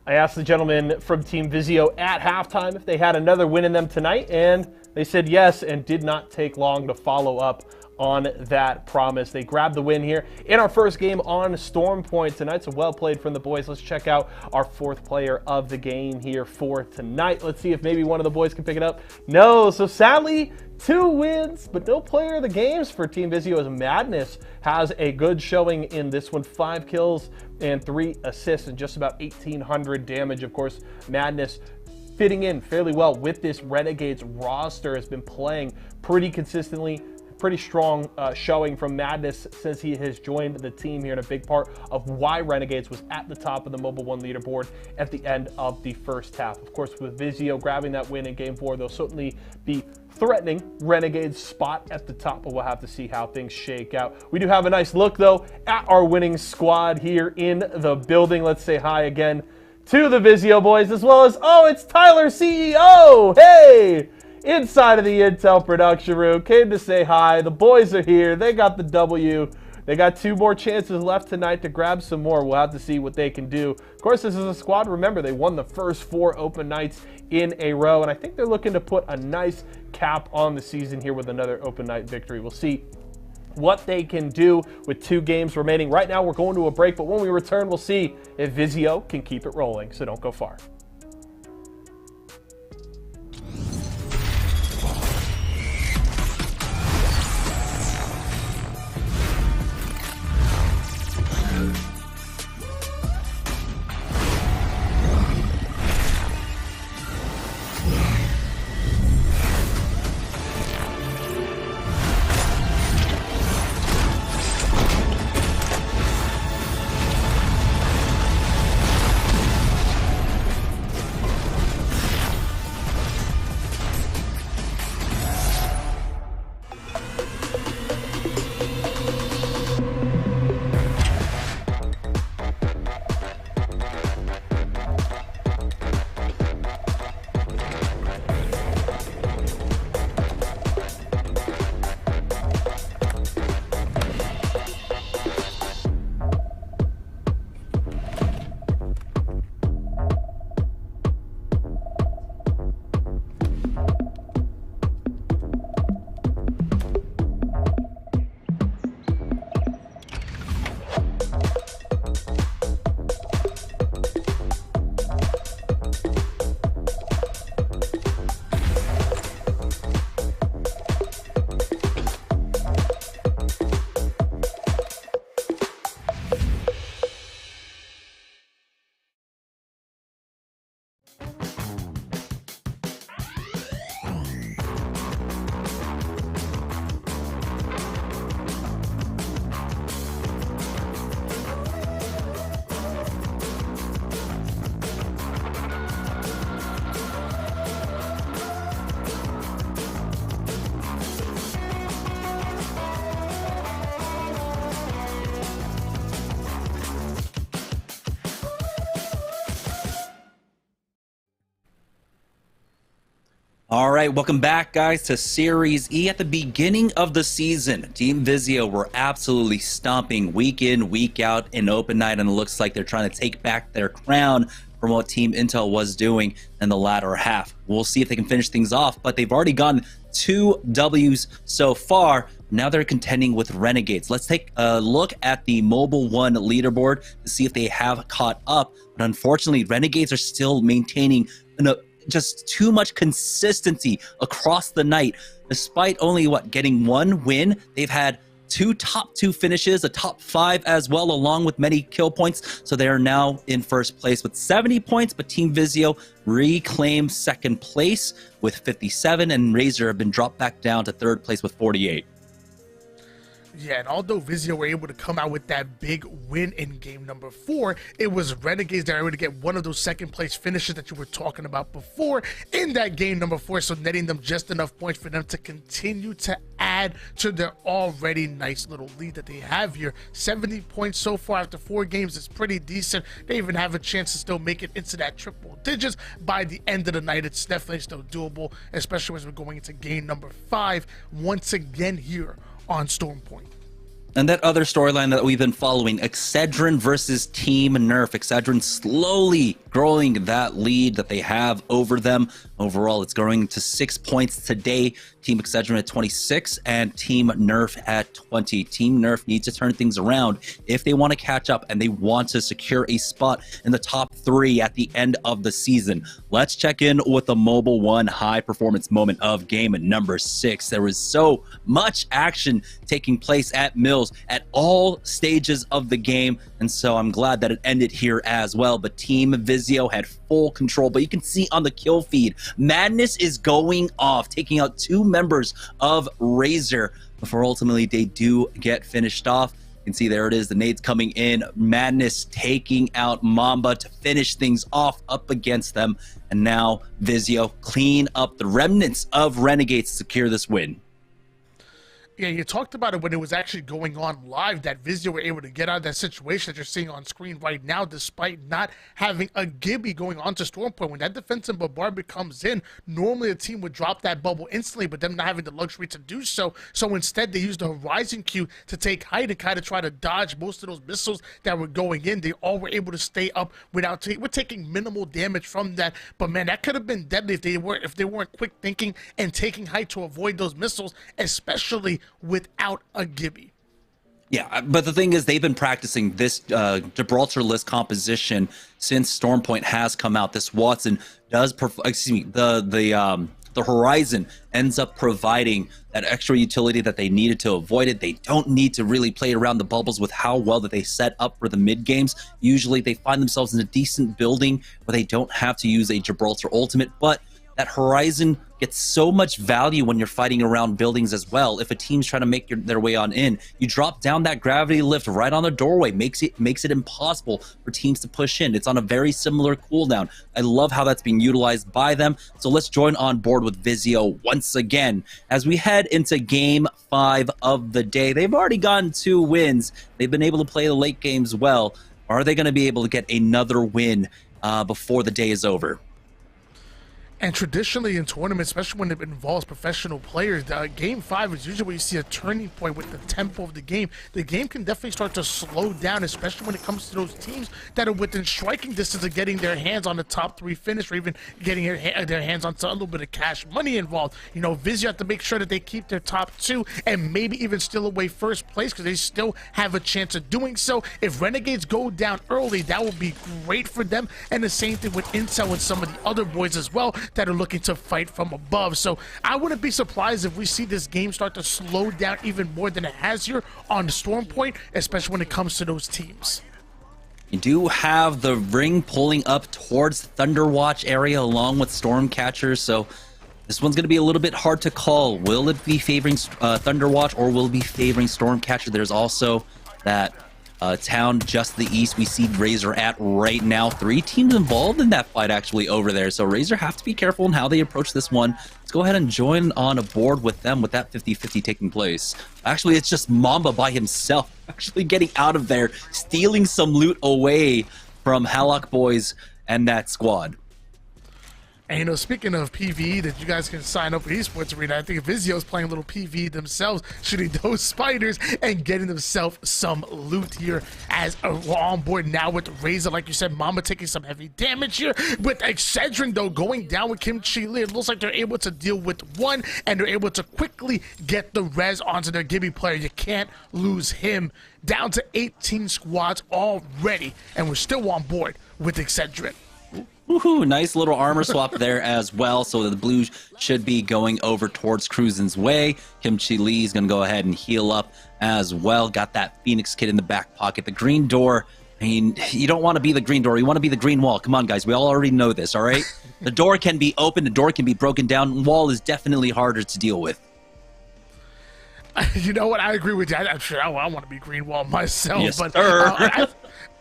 I asked the gentleman from Team Vizio at halftime if they had another win in them tonight, and they said yes, and did not take long to follow up on that promise. They grabbed the win here in our first game on Storm Point tonight, so well played from the boys. Let's check out our 4th player of the game here for tonight. Let's see if maybe one of the boys can pick it up. No, so sadly, 2 wins, but no player of the games for Team Vizio, as Madness has a good showing in this one. 5 kills and 3 assists and just about 1,800 damage. Of course, Madness fitting in fairly well with this Renegades roster, has been playing pretty consistently. Pretty strong showing from Madness since he has joined the team here, and a big part of why Renegades was at the top of the Mobile 1 leaderboard at the end of the first half. Of course, with Vizio grabbing that win in Game 4, they'll certainly be threatening Renegade's spot at the top, but we'll have to see how things shake out. We do have a nice look, though, at our winning squad here in the building. Let's say hi again to the Vizio boys, as well as, oh, it's Tyler, CEO! Hey! Inside of the Intel production room, came to say hi. The boys are here. They got the W. They got 2 more chances left tonight to grab some more. We'll have to see what they can do. Of course, this is a squad. Remember, they won the first 4 open nights in a row, and I think they're looking to put a nice cap on the season here with another open night victory. We'll see what they can do with 2 games remaining. Right now, we're going to a break, but when we return, we'll see if Vizio can keep it rolling, so don't go far. All right, welcome back, guys, to Series E. At the beginning of the season, Team Vizio were absolutely stomping week in, week out in open night, and it looks like they're trying to take back their crown from what Team Intel was doing in the latter half. We'll see if they can finish things off, but they've already gotten 2 Ws so far. Now they're contending with Renegades. Let's take a look at the Mobile 1 leaderboard to see if they have caught up. But unfortunately, Renegades are still maintaining just too much consistency across the night. Despite only getting 1 win, they've had 2 top 2 finishes, a top 5 as well, along with many kill points. So they are now in first place with 70 points, but Team Vizio reclaimed second place with 57, and Razor have been dropped back down to third place with 48. Yeah, and although Vizio were able to come out with that big win in game number 4, it was Renegades that were able to get one of those second place finishes that you were talking about before in that game number 4, so netting them just enough points for them to continue to add to their already nice little lead that they have here. 70 points so far after 4 games is pretty decent. They even have a chance to still make it into that triple digits by the end of the night. It's definitely still doable, especially as we're going into game number 5 once again here on Storm Point. And that other storyline that we've been following, Excedrin versus Team Nerf. Excedrin slowly growing that lead that they have over them. Overall, it's growing to 6 points today. Team Excedrin at 26 and Team Nerf at 20. Team Nerf needs to turn things around if they want to catch up and they want to secure a spot in the top 3 at the end of the season. Let's check in with the Mobile 1 high performance moment of game number 6. There was so much action taking place at Mills at all stages of the game, and so I'm glad that it ended here as well. But Team Vizio had full control, but you can see on the kill feed, Madness is going off, taking out 2 members of Razor before ultimately they do get finished off. You can see there it is, the nades coming in, Madness taking out Mamba to finish things off up against them, and now Vizio clean up the remnants of Renegades to secure this win. Yeah, you talked about it when it was actually going on live, that Vizio were able to get out of that situation that you're seeing on screen right now, despite not having a Gibby going on to Storm Point. When that defensive bombardment comes in, normally a team would drop that bubble instantly, but them not having the luxury to do so. So instead, they used the Horizon Q to take height and kind of try to dodge most of those missiles that were going in. They all were able to stay up without we're taking minimal damage from that. But man, that could have been deadly if they weren't quick thinking and taking height to avoid those missiles, especially without a Gibby. Yeah, but the thing is, they've been practicing this Gibraltar list composition since Storm Point has come out. This Watson does, the Horizon ends up providing that extra utility that they needed to avoid it. They don't need to really play around the bubbles with how well that they set up for the mid games. Usually they find themselves in a decent building where they don't have to use a Gibraltar ultimate, but that Horizon gets so much value when you're fighting around buildings as well. If a team's trying to make their way on in, you drop down that gravity lift right on the doorway, makes it impossible for teams to push in. It's on a very similar cooldown. I love how that's being utilized by them. So let's join on board with Vizio once again as we head into game 5 of the day. They've already gotten 2 wins. They've been able to play the late games well. Are they going to be able to get another win before the day is over? And traditionally in tournaments, especially when it involves professional players, game 5 is usually where you see a turning point with the tempo of the game. The game can definitely start to slow down, especially when it comes to those teams that are within striking distance of getting their hands on the top 3 finish, or even getting their hands on a little bit of cash money involved. You know, Vizio have to make sure that they keep their top 2 and maybe even steal away first place, because they still have a chance of doing so. If Renegades go down early, that will be great for them. And the same thing with Intel and some of the other boys as well that are looking to fight from above. So I wouldn't be surprised if we see this game start to slow down even more than it has here on the Storm Point, especially when it comes to those teams. You do have the ring pulling up towards Thunderwatch area along with Stormcatcher, so this one's going to be a little bit hard to call. Will it be favoring Thunderwatch, or will it be favoring Stormcatcher? There's also that town just to the east we see Razor at right now. 3 teams involved in that fight actually over there, so Razor have to be careful in how they approach this one. Let's go ahead and join on a board with them with that 50-50 taking place. Actually, it's just Mamba by himself actually getting out of there, stealing some loot away from Hallock Boys and that squad. And, you know, speaking of PvE that you guys can sign up for Esports Arena, I think Vizio's playing a little PvE themselves, shooting those spiders and getting themselves some loot here as we're on board now with Razor. Like you said, Mama taking some heavy damage here. With Excedrin, though, going down with Kimchi Lee, it looks like they're able to deal with one, and they're able to quickly get the res onto their Gibby player. You can't lose him. Down to 18 squads already, and we're still on board with Excedrin. Woohoo, nice little armor swap there as well. So the blue should be going over towards Cruisen's way. Kimchi Lee is going to go ahead and heal up as well. Got that Phoenix kit in the back pocket. The green door, I mean, you don't want to be the green door. You want to be the green wall. Come on, guys. We all already know this, all right? The door can be opened. The door can be broken down. Wall is definitely harder to deal with. You know what? I agree with you. I'm sure I want to be green wall myself. Yes, but sir.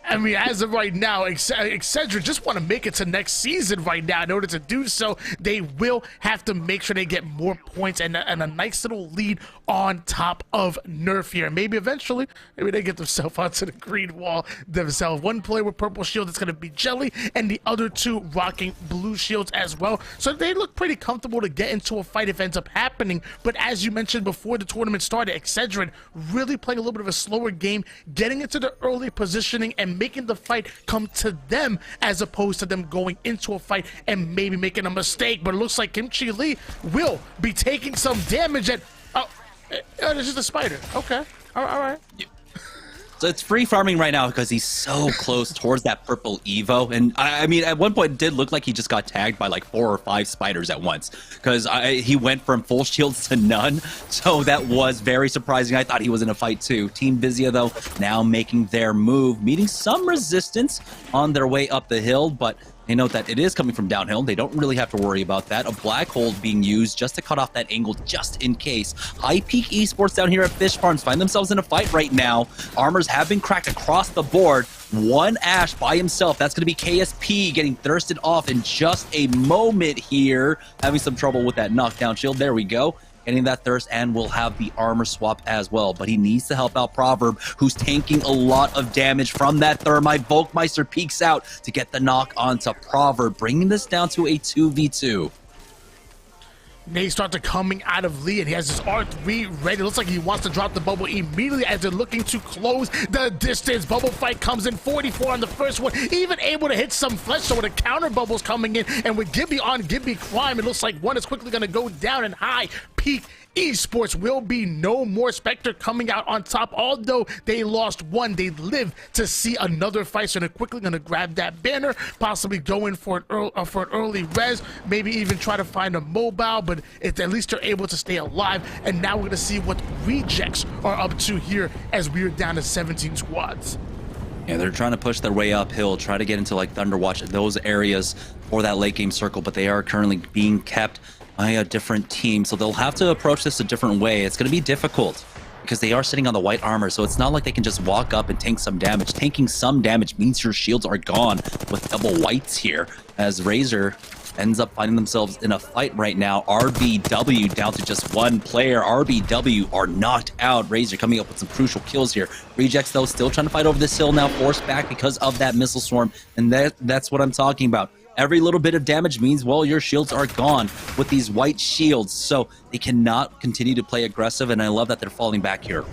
I mean, as of right now, Excedrin just want to make it to next season right now. In order to do so, they will have to make sure they get more points and a nice little lead on top of Nerf here. Maybe eventually, maybe they get themselves onto the green wall themselves. One player with purple shield is going to be Jelly, and the other two rocking blue shields as well. So they look pretty comfortable to get into a fight if it ends up happening. But as you mentioned before the tournament started, Excedrin really playing a little bit of a slower game, getting into the early positioning and making the fight come to them as opposed to them going into a fight and maybe making a mistake. But it looks like Kimchi Lee will be taking some damage. And this is a spider. Okay, all right. So it's free farming right now because he's so close towards that purple Evo. And I mean, at one point it did look like he just got tagged by like 4 or 5 spiders at once because he went from full shields to none. So that was very surprising. I thought he was in a fight too. Team Vizia, though, now making their move, meeting some resistance on their way up the hill, but they note that it is coming from downhill. They don't really have to worry about that. A black hole being used just to cut off that angle just in case. High Peak Esports down here at Fish Farms find themselves in a fight right now. Armors have been cracked across the board. One Ash by himself. That's going to be KSP getting thirsted off in just a moment here. Having some trouble with that knockdown shield. There we go. Getting that thirst, and we'll have the armor swap as well. But he needs to help out Proverb, who's tanking a lot of damage from that thermite. Volkmeister peeks out to get the knock onto Proverb, bringing this down to a 2v2. Nate starts coming out of Lee, and he has his R3 ready. It looks like he wants to drop the bubble immediately as they're looking to close the distance. Bubble fight comes in 44 on the first one, even able to hit some flesh. So with the counter bubbles coming in, and with Gibby on Gibby Crime, it looks like one is quickly going to go down. And High Peak Esports will be no more. Spectre coming out on top. Although they lost one, they live to see another fight, so they're quickly going to grab that banner, possibly go in for an early res, maybe even try to find a mobile, but at least they're able to stay alive. And now we're going to see what Rejects are up to here as we're down to 17 squads. Yeah, they're trying to push their way uphill, try to get into like Thunderwatch, those areas for that late game circle, but they are currently being kept by a different team, so they'll have to approach this a different way. It's going to be difficult because they are sitting on the white armor, so it's not like they can just walk up and tank some damage. Tanking some damage means your shields are gone with double whites here, as Razor ends up finding themselves in a fight right now. RBW down to just one player. RBW are knocked out. Razor coming up with some crucial kills here. Rejects, though, still trying to fight over this hill now, forced back because of that missile swarm, and that's what I'm talking about. Every little bit of damage means, well, your shields are gone with these white shields, so they cannot continue to play aggressive, and I love that they're falling back here.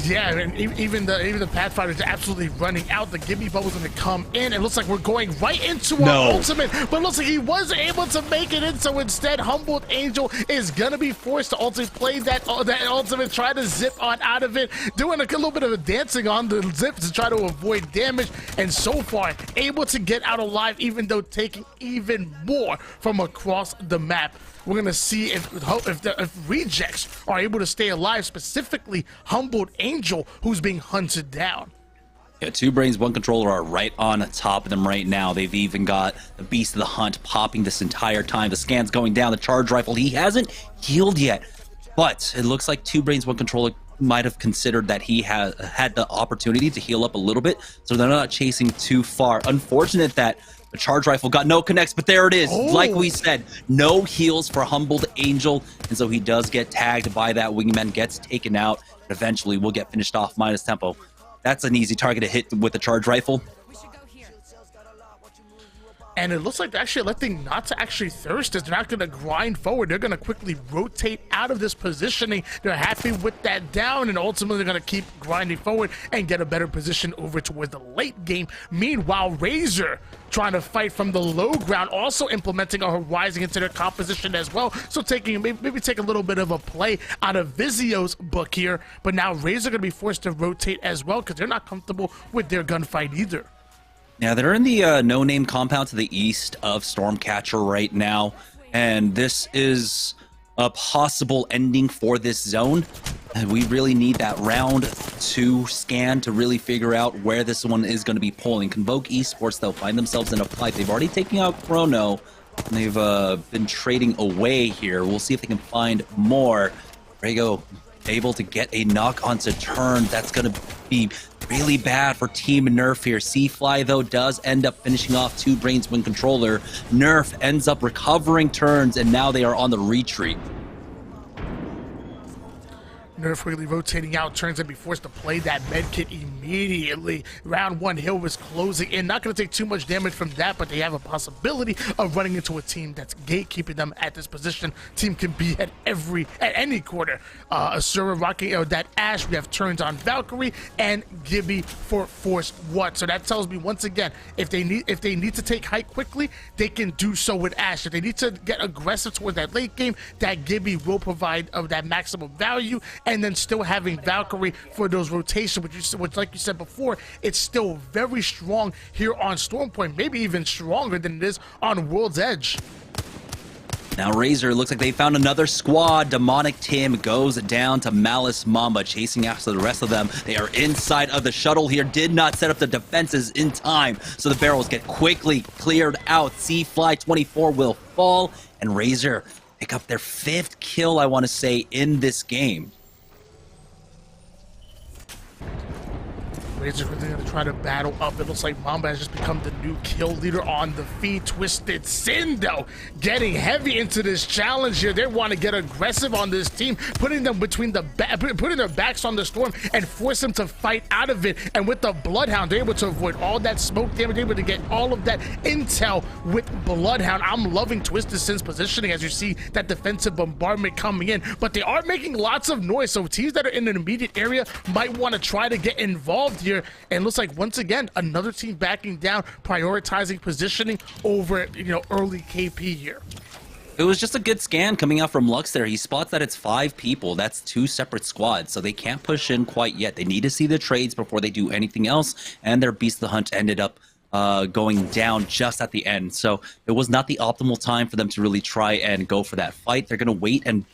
Yeah, and even the Pathfinder's absolutely running out. The Gibby bubble's going to come in. It looks like we're going right into our ultimate, but it looks like he was able to make it in. So instead, Humbled Angel is going to be forced to ultimate play that ultimate, try to zip on out of it, doing a little bit of a dancing on the zip to try to avoid damage. And so far, able to get out alive, even though taking even more from across the map. We're going to see if Rejects are able to stay alive, specifically Humbled Angel, who's being hunted down. Yeah, 2 Brains, 1 Controller are right on top of them right now. They've even got the Beast of the Hunt popping this entire time. The scan's going down. The Charge Rifle, he hasn't healed yet. But it looks like 2 Brains, 1 Controller might have considered that he had the opportunity to heal up a little bit, so they're not chasing too far. Unfortunate that the Charge Rifle got no connects, but there it is. Like we said, no heals for Humbled Angel, and so he does get tagged by that wingman, gets taken out, and eventually will get finished off minus tempo. That's an easy target to hit with the Charge Rifle. And it looks like they're actually electing not to actually thirst as they're not going to grind forward. They're going to quickly rotate out of this positioning. They're happy with that down, and ultimately they're going to keep grinding forward and get a better position over towards the late game. Meanwhile, Razor trying to fight from the low ground, also implementing a Horizon into their composition as well. So maybe take a little bit of a play out of Vizio's book here, but now Razor going to be forced to rotate as well because they're not comfortable with their gunfight either. Yeah, they're in the no-name compound to the east of Stormcatcher right now, and this is a possible ending for this zone. And we really need that round 2 scan to really figure out where this one is going to be pulling. Convoke Esports, they'll find themselves in a fight. They've already taken out Chrono, and they've been trading away here. We'll see if they can find more. Rego able to get a knock onto turn. That's going to be really bad for Team Nerf here. Seafly, though, does end up finishing off 2 Brains when controller. Nerf ends up recovering turns, and now they are on the retreat. Nerf quickly rotating out, turns and be forced to play that medkit immediately. Round 1, Hill was closing in. Not going to take too much damage from that, but they have a possibility of running into a team that's gatekeeping them at this position. Team can be at any corner. Asura rocking that Ash. We have turns on Valkyrie and Gibby for Force 1. So that tells me once again, if they need to take height quickly, they can do so with Ash. If they need to get aggressive towards that late game, that Gibby will provide of that maximum value. And then still having Valkyrie for those rotations, which like you said before, it's still very strong here on Stormpoint, maybe even stronger than it is on World's Edge. Now Razor looks like they found another squad. Demonic Tim goes down to Malice Mamba, chasing after the rest of them. They are inside of the shuttle here, did not set up the defenses in time, so the barrels get quickly cleared out. Seafly 24 will fall, and Razor pick up their 5th kill, I want to say, in this game. Razor's really going to try to battle up. It looks like Mamba has just become the new kill leader on the feed. Twisted Sin, though, getting heavy into this challenge here. They want to get aggressive on this team, putting them between putting their backs on the storm and force them to fight out of it. And with the Bloodhound, they're able to avoid all that smoke damage. They're able to get all of that intel with Bloodhound. I'm loving Twisted Sin's positioning as you see that defensive bombardment coming in, but they are making lots of noise. So teams that are in an immediate area might want to try to get involved here. And it looks like once again another team backing down, prioritizing positioning over early KP here. It was just a good scan coming out from Lux there. He spots that it's 5 people. That's 2 separate squads, so they can't push in quite yet. They need to see the trades before they do anything else, and their Beast of the Hunt ended up going down just at the end. So it was not the optimal time for them to really try and go for that fight. They're going to wait and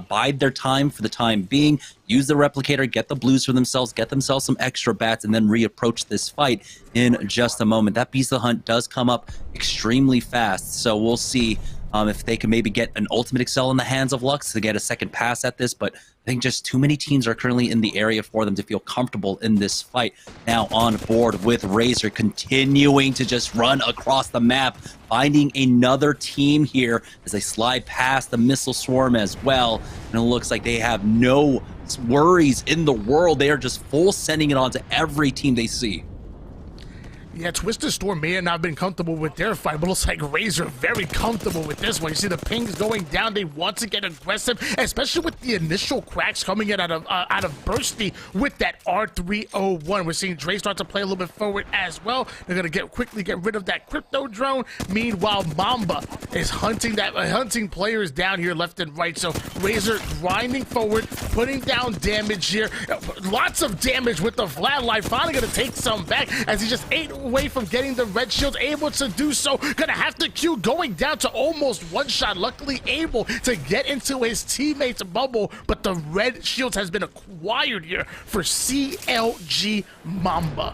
bide their time for the time being, use the replicator, get the blues for themselves, get themselves some extra bats, and then reapproach this fight in just a moment. That Beast of the Hunt does come up extremely fast, so we'll see if they can maybe get an ultimate excel in the hands of Lux to get a second pass at this, but I think just too many teams are currently in the area for them to feel comfortable in this fight. Now on board with Razor, continuing to just run across the map, finding another team here as they slide past the missile swarm as well. And it looks like they have no worries in the world. They are just full sending it on to every team they see. Yeah, Twisted Storm may have not been comfortable with their fight, but looks like Razor very comfortable with this one. You see the pings going down. They want to get aggressive, especially with the initial cracks coming in out of Bursty with that R301. We're seeing Dre start to play a little bit forward as well. They're gonna quickly get rid of that crypto drone. Meanwhile, Mamba is hunting players down here left and right. So Razor grinding forward, putting down damage here. Lots of damage with the flatline. Finally gonna take some back as he just ate away from getting the red shields, able to do so. Gonna have to queue, going down to almost one shot. Luckily able to get into his teammate's bubble, but the red shields has been acquired here for CLG Mamba.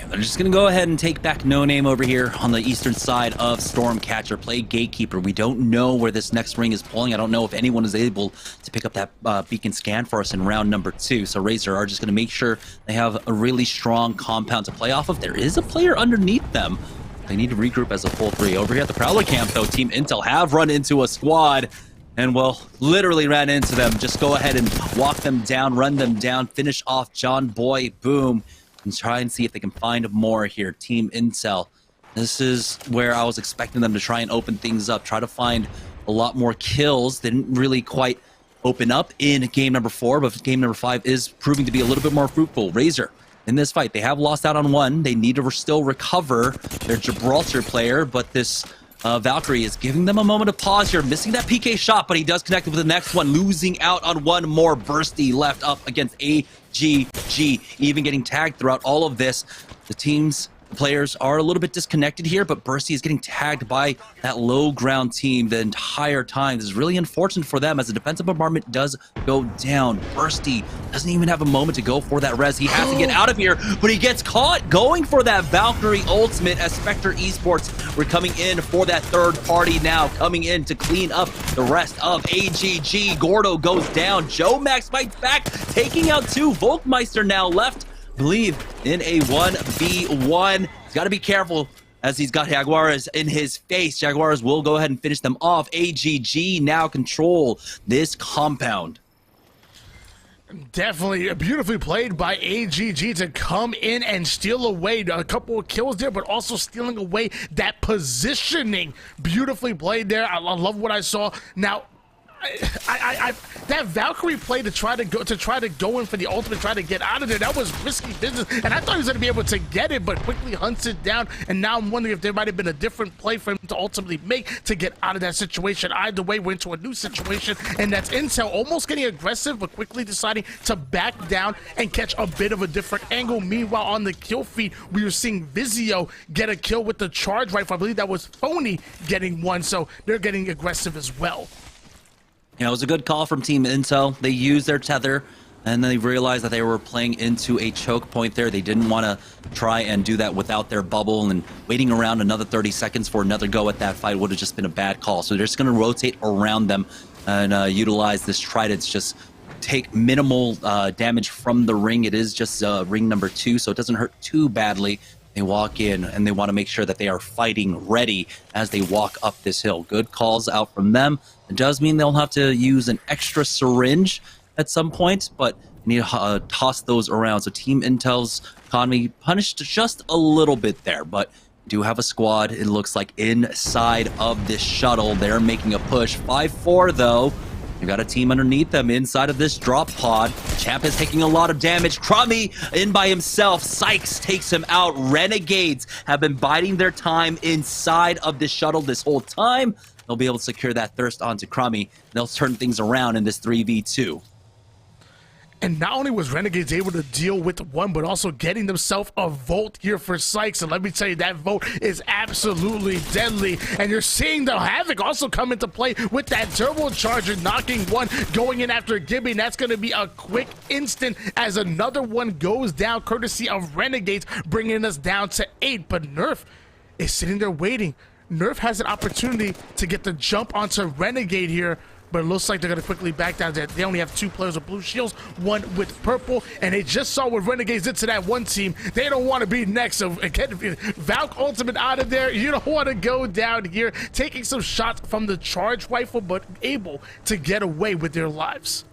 They're just going to go ahead and take back No Name over here on the eastern side of Stormcatcher, play Gatekeeper. We don't know where this next ring is pulling. I don't know if anyone is able to pick up that beacon scan for us in round number 2. So Razor are just going to make sure they have a really strong compound to play off of. There is a player underneath them. They need to regroup as a full 3. Over here at the Prowler camp, though, Team Intel have run into a squad and, well, literally ran into them. Just go ahead and walk them down, run them down, finish off John Boy, boom. And try and see if they can find more here. Team Intel This is where I was expecting them to try and open things up, try to find a lot more kills. They didn't really quite open up in game number 4, but game number 5 is proving to be a little bit more fruitful. Razor in this fight, they have lost out on 1. They need to still recover their Gibraltar player, but this Valkyrie is giving them a moment of pause here, missing that PK shot, but he does connect with the next one, losing out on 1 more. Bursty left up against AGG, even getting tagged throughout all of this. The team's players are a little bit disconnected here, but Bursty is getting tagged by that low ground team the entire time. This is really unfortunate for them as the defensive bombardment does go down. Bursty doesn't even have a moment to go for that res. He has to get out of here, but he gets caught going for that Valkyrie ultimate as Spectre Esports were coming in for that third party now, coming in to clean up the rest of AGG. Gordo goes down. Joe Max fights back, taking out 2. Volkmeister now left, believe, in a 1v1. He's got to be careful as he's got Jaguars in his face. Jaguars will go ahead and finish them off. AGG now control this compound. Definitely beautifully played by AGG to come in and steal away a couple of kills there, but also stealing away that positioning. Beautifully played there. I love what I saw. Now, that Valkyrie play to try to go in for the ultimate, try to get out of there, that was risky business, and I thought he was going to be able to get it, but quickly hunts it down. And now I'm wondering if there might have been a different play for him to ultimately make to get out of that situation. Either way, we're into a new situation, and that's Intel almost getting aggressive, but quickly deciding to back down and catch a bit of a different angle. Meanwhile, on the kill feed, we were seeing Vizio get a kill with the charge rifle. I believe that was Phony getting one, so they're getting aggressive as well. Yeah, it was a good call from Team Intel. They used their tether, and then they realized that they were playing into a choke point there. They didn't want to try and do that without their bubble, and waiting around another 30 seconds for another go at that fight would have just been a bad call. So they're just going to rotate around them and utilize this trident. Just take minimal damage from the ring. It is just ring number 2, so it doesn't hurt too badly. They walk in, and they want to make sure that they are fighting ready as they walk up this hill. Good calls out from them. It does mean they'll have to use an extra syringe at some point, but you need to toss those around. So Team Intel's economy punished just a little bit there, but do have a squad, it looks like, inside of this shuttle. They're making a push. 5-4, though. They've got a team underneath them inside of this drop pod. Champ is taking a lot of damage. Crummy in by himself. Sykes takes him out. Renegades have been biding their time inside of this shuttle this whole time. They'll be able to secure that thirst onto Crummy. They'll turn things around in this 3v2. And not only was Renegades able to deal with one, but also getting themselves a Volt here for Sykes. And let me tell you, that Volt is absolutely deadly. And you're seeing the Havoc also come into play with that turbocharger, knocking one, going in after Gibby. And that's going to be a quick instant as another one goes down, courtesy of Renegades, bringing us down to 8. But Nerf is sitting there waiting. Nerf has an opportunity to get the jump onto Renegade here, but it looks like they're going to quickly back down. They only have 2 players with blue shields, 1 with purple, and they just saw what Renegades did to that one team. They don't want to be next, so again, Valk ultimate out of there. You don't want to go down here, taking some shots from the charge rifle, but able to get away with their lives.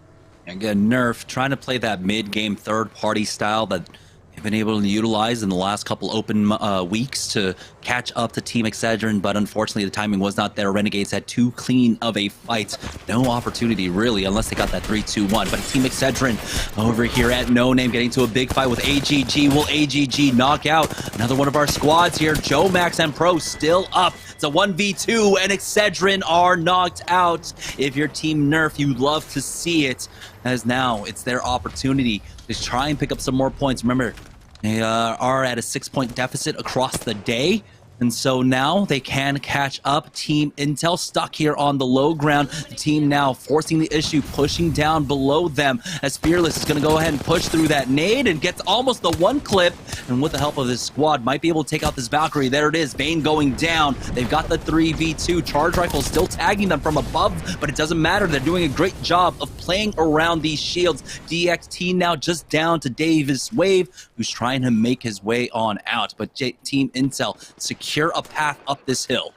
Again, Nerf trying to play that mid-game third-party style that they've been able to utilize in the last couple open weeks to catch up to Team Excedrin, but unfortunately the timing was not there. Renegades had too clean of a fight. No opportunity really, unless they got that 3-2-1. But Team Excedrin over here at No Name getting to a big fight with AGG. Will AGG knock out another one of our squads here? Joe Max and Pro still up. It's a 1v2, and Excedrin are knocked out. If you're Team Nerf, you love to see it, as now it's their opportunity to try and pick up some more points. Remember, they are at a 6-point deficit across the day. And so now they can catch up. Team Intel stuck here on the low ground. The team now forcing the issue, pushing down below them as Fearless is going to go ahead and push through that nade and gets almost the 1 clip. And with the help of this squad, might be able to take out this Valkyrie. There it is, Vayne going down. They've got the 3v2. Charge Rifle still tagging them from above, but it doesn't matter. They're doing a great job of playing around these shields. DXT now just down to Davis Wave, who's trying to make his way on out. But Team Intel secure a path up this hill.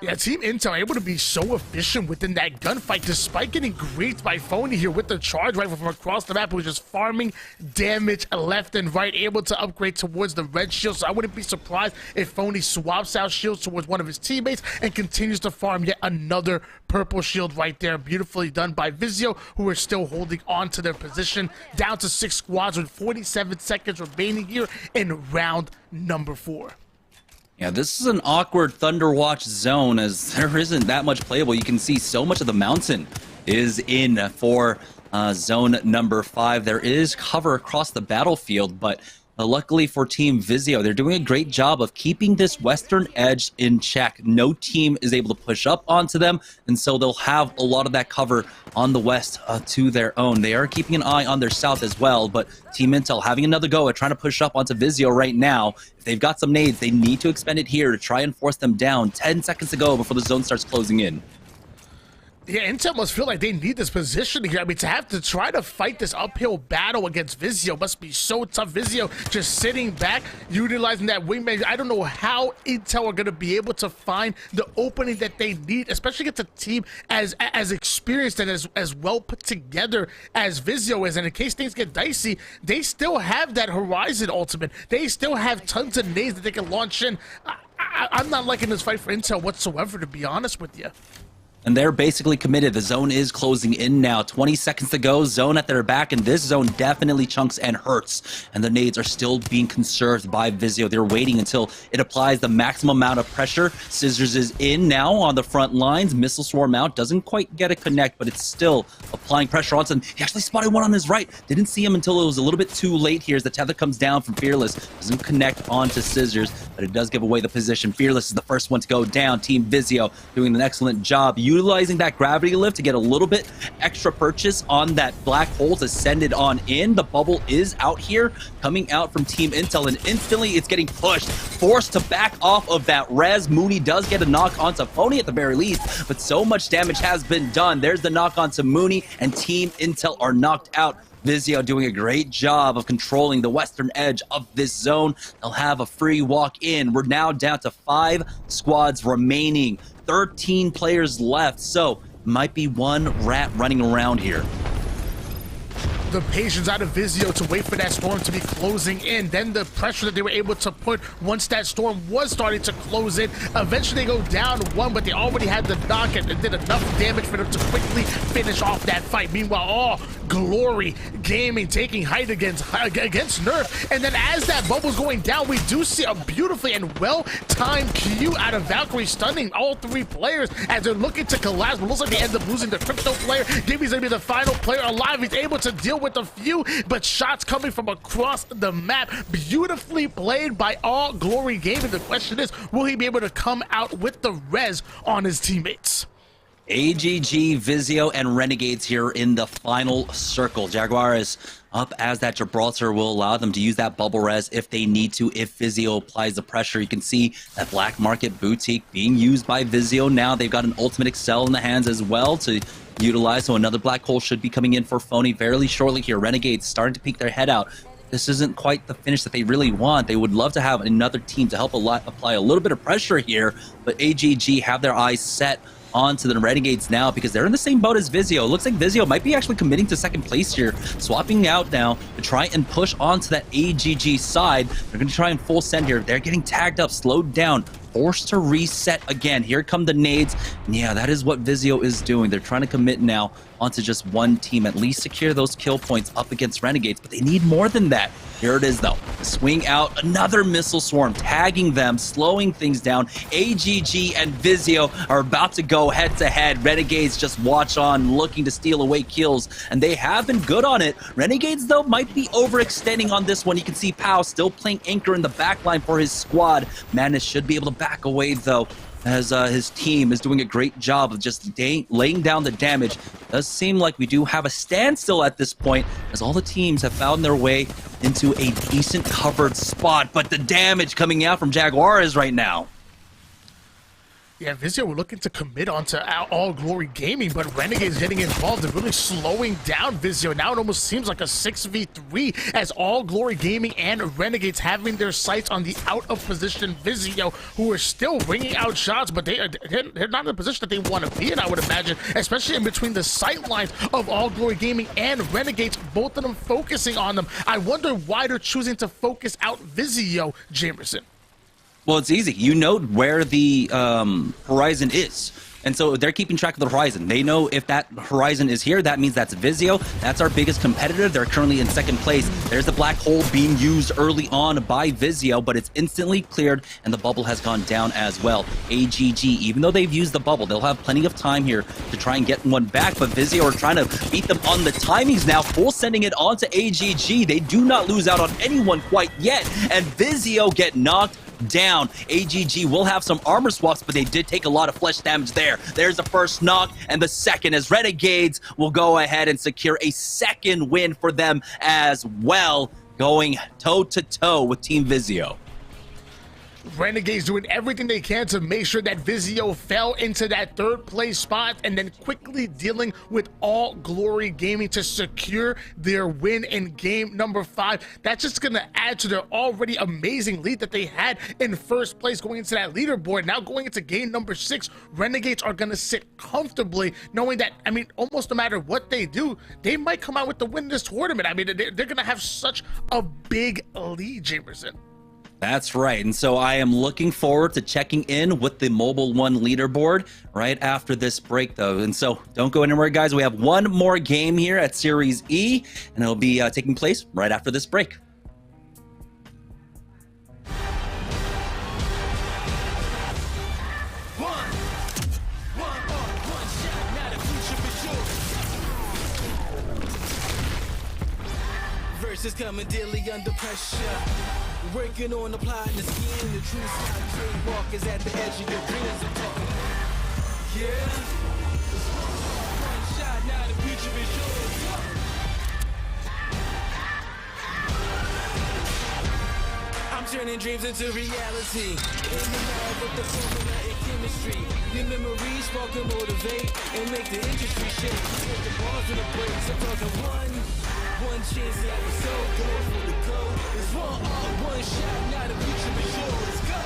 Yeah, Team Intel able to be so efficient within that gunfight, despite getting griefed by Phony here with the charge rifle from across the map, who was just farming damage left and right, able to upgrade towards the red shield. So I wouldn't be surprised if Phony swaps out shields towards one of his teammates and continues to farm yet another purple shield right there. Beautifully done by Vizio, who are still holding on to their position, down to 6 squads with 47 seconds remaining here in round number 4. Yeah, this is an awkward Thunderwatch zone as there isn't that much playable. You can see so much of the mountain is in for zone number 5. There is cover across the battlefield, but luckily for Team Vizio, they're doing a great job of keeping this western edge in check. No team is able to push up onto them, and so they'll have a lot of that cover on the west to their own. They are keeping an eye on their south as well, but Team Intel having another go at trying to push up onto Vizio right now. If they've got some nades, they need to expend it here to try and force them down. 10 seconds to go before the zone starts closing in. Yeah, Intel must feel like they need this position here. I mean, to have to try to fight this uphill battle against Vizio must be so tough. Vizio just sitting back, utilizing that wingman. I don't know how Intel are going to be able to find the opening that they need, especially against a team as experienced and as well put together as Vizio is. And in case things get dicey, they still have that Horizon ultimate. They still have tons of nades that they can launch in. I'm not liking this fight for Intel whatsoever, to be honest with you. And they're basically committed. The zone is closing in now. 20 seconds to go. Zone at their back, and this zone definitely chunks and hurts. And the nades are still being conserved by Vizio. They're waiting until it applies the maximum amount of pressure. Scissors is in now on the front lines. Missile swarm out. Doesn't quite get a connect, but it's still applying pressure onto him. He actually spotted one on his right. Didn't see him until it was a little bit too late here as the tether comes down from Fearless. Doesn't connect onto Scissors, but it does give away the position. Fearless is the first one to go down. Team Vizio doing an excellent job utilizing that gravity lift to get a little bit extra purchase on that black hole to send it on in. The bubble is out here, coming out from Team Intel, and instantly it's getting pushed, forced to back off of that res. Mooney does get a knock onto Phony at the very least, but so much damage has been done. There's the knock onto Mooney, and Team Intel are knocked out. Vizio doing a great job of controlling the western edge of this zone. They'll have a free walk in. We're now down to 5 squads remaining. 13 players left, so might be one rat running around here. The patience out of Vizio to wait for that storm to be closing in, then the pressure that they were able to put once that storm was starting to close in. Eventually they go down 1, but they already had the knock and did enough damage for them to quickly finish off that fight. Meanwhile, Glory Gaming taking height against Nerf, and then as that bubble's going down, we do see a beautifully and well-timed Q out of Valkyrie, stunning all 3 players as they're looking to collapse, but looks like they end up losing the crypto player. Gibby's gonna be the final player alive. He's able to deal with a few, but shots coming from across the map. Beautifully played by all Glory Gaming. The question is, will he be able to come out with the res on his teammates? AGG, Vizio, and Renegades here in the final circle. Jaguar is up as that Gibraltar will allow them to use that bubble res if they need to, if Vizio applies the pressure. You can see that Black Market Boutique being used by Vizio now. They've got an Ultimate Excel in the hands as well to utilize, so another black hole should be coming in for Phony fairly shortly here. Renegades starting to peek their head out. This isn't quite the finish that they really want. They would love to have another team to help apply a little bit of pressure here, but AGG have their eyes set onto the Renegades now because they're in the same boat as Vizio. It looks like Vizio might be actually committing to second place here, swapping out now to try and push onto that AGG side. They're going to try and full send here. They're getting tagged up, slowed down, forced to reset again. Here come the nades. And yeah, that is what Vizio is doing. They're trying to commit now onto just one team, at least secure those kill points up against Renegades, but they need more than that. Here it is though. Swing out, another missile swarm, tagging them, slowing things down. AGG and Vizio are about to go head to head. Renegades just watch on, looking to steal away kills, and they have been good on it. Renegades though might be overextending on this one. You can see Pow still playing anchor in the backline for his squad. Madness should be able to back away though, as his team is doing a great job of just laying down the damage. It does seem like we do have a standstill at this point, as all the teams have found their way into a decent covered spot, but the damage coming out from Jaguar is right now. Yeah, Vizio were looking to commit onto All Glory Gaming, but Renegades getting involved and really slowing down Vizio. Now it almost seems like a 6v3 as All Glory Gaming and Renegades having their sights on the out-of-position Vizio, who are still bringing out shots, but they're not in the position that they want to be in, I would imagine, especially in between the sight lines of All Glory Gaming and Renegades, both of them focusing on them. I wonder why they're choosing to focus out Vizio, Jamerson. Well, it's easy. You know where the horizon is. And so they're keeping track of the horizon. They know if that horizon is here, that means that's Vizio. That's our biggest competitor. They're currently in second place. There's the black hole being used early on by Vizio, but it's instantly cleared, and the bubble has gone down as well. AGG, even though they've used the bubble, they'll have plenty of time here to try and get one back, but Vizio are trying to beat them on the timings now, full sending it on to AGG. They do not lose out on anyone quite yet, and Vizio get knocked down. AGG will have some armor swaps, but they did take a lot of flesh damage there. There's the first knock, and the second as Renegades will go ahead and secure a second win for them as well, going toe-to-toe with Team Vizio. Renegades doing everything they can to make sure that Vizio fell into that third place spot, and then quickly dealing with All Glory Gaming to secure their win in game number 5. That's just going to add to their already amazing lead that they had in first place going into that leaderboard. Now going into game number 6, Renegades are going to sit comfortably knowing that, I mean, almost no matter what they do, they might come out with the win in this tournament. I mean, they're going to have such a big lead, Jamerson. That's right. And so I am looking forward to checking in with the Mobile One leaderboard right after this break, though. And so don't go anywhere, guys. We have one more game here at Series E, and it'll be taking place right after this break. Versus coming daily under pressure. Working on applying the scheme. The true style trademark is at the edge of your dreams. I'm talking. Yeah. One shot, now the future is yours. I'm turning dreams into reality. In the lab with the formula and chemistry. Your memories spark and motivate and make the industry shake. Put the bars in the brakes. I'm talking one chance that was so close for the code. It's one shot, now the future is yours. Go!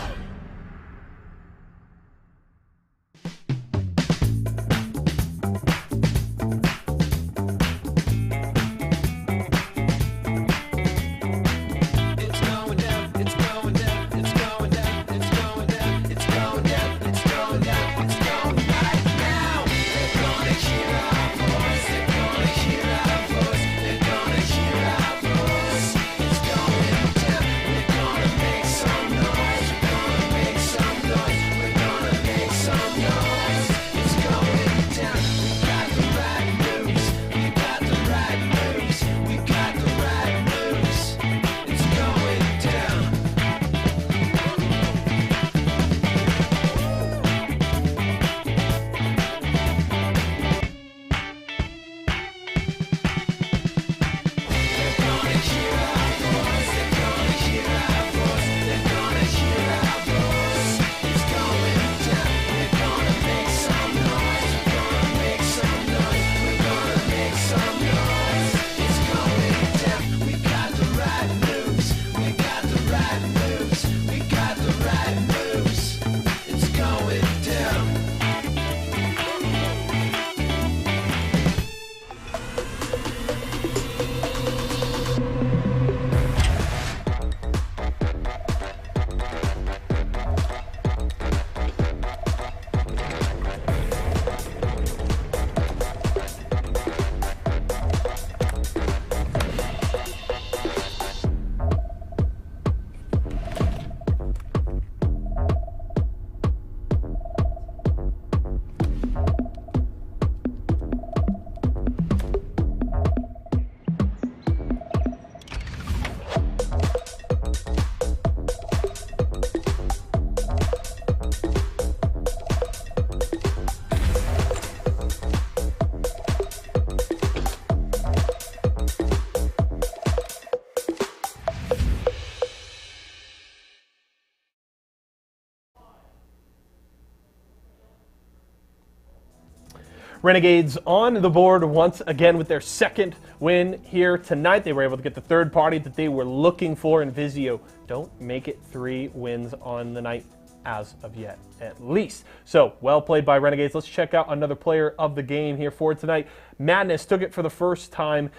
Renegades on the board once again with their second win here tonight. They were able to get the third party that they were looking for, and Vizio don't make it 3 wins on the night as of yet, at least. So, well played by Renegades. Let's check out another player of the game here for tonight. Madness took it for the first time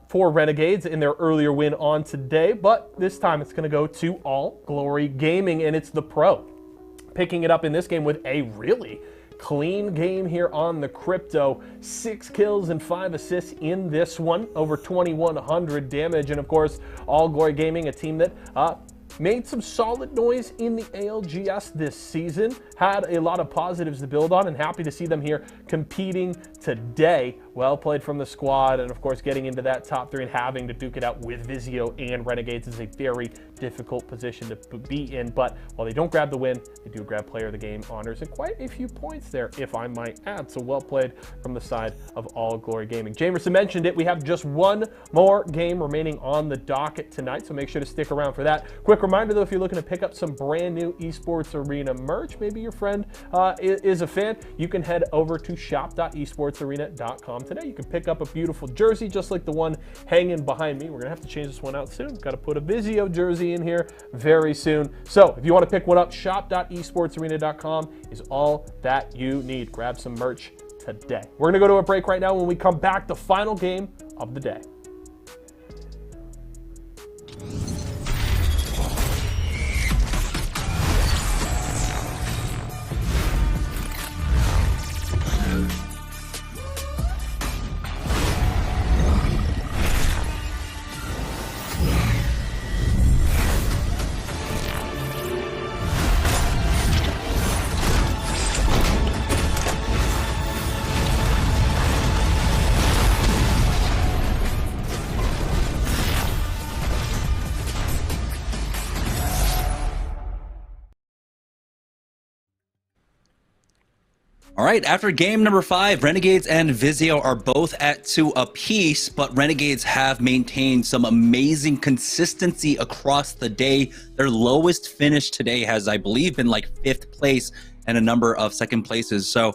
for Renegades in their earlier win on today, but this time it's going to go to All Glory Gaming, and it's the pro picking it up in this game with a really clean game here on the Crypto. 6 kills and 5 assists in this one, over 2,100 damage, and of course, All Glory Gaming, a team that made some solid noise in the ALGS this season, had a lot of positives to build on, and happy to see them here competing today. Well played from the squad, and of course getting into that top 3 and having to duke it out with Vizio and Renegades is a very difficult position to be in, but while they don't grab the win, they do grab player of the game honors and quite a few points there, if I might add. So well played from the side of All Glory Gaming. Jamerson mentioned it, we have just one more game remaining on the docket tonight, so make sure to stick around for that. Quick reminder though, if you're looking to pick up some brand new Esports Arena merch, maybe your friend is a fan, you can head over to shop.esportsarena.com today. You can pick up a beautiful jersey just like the one hanging behind me. We're gonna have to change this one out soon. Got to put a Vizio jersey in here very soon. So if you want to pick one up, shop.esportsarena.com is all that you need. Grab some merch today. We're gonna go to a break right now. When we come back, the final game of the day. All right, after game number 5, Renegades and Vizio are both at 2 apiece, but Renegades have maintained some amazing consistency across the day. Their lowest finish today has, I believe, been like 5th place and a number of 2nd places. So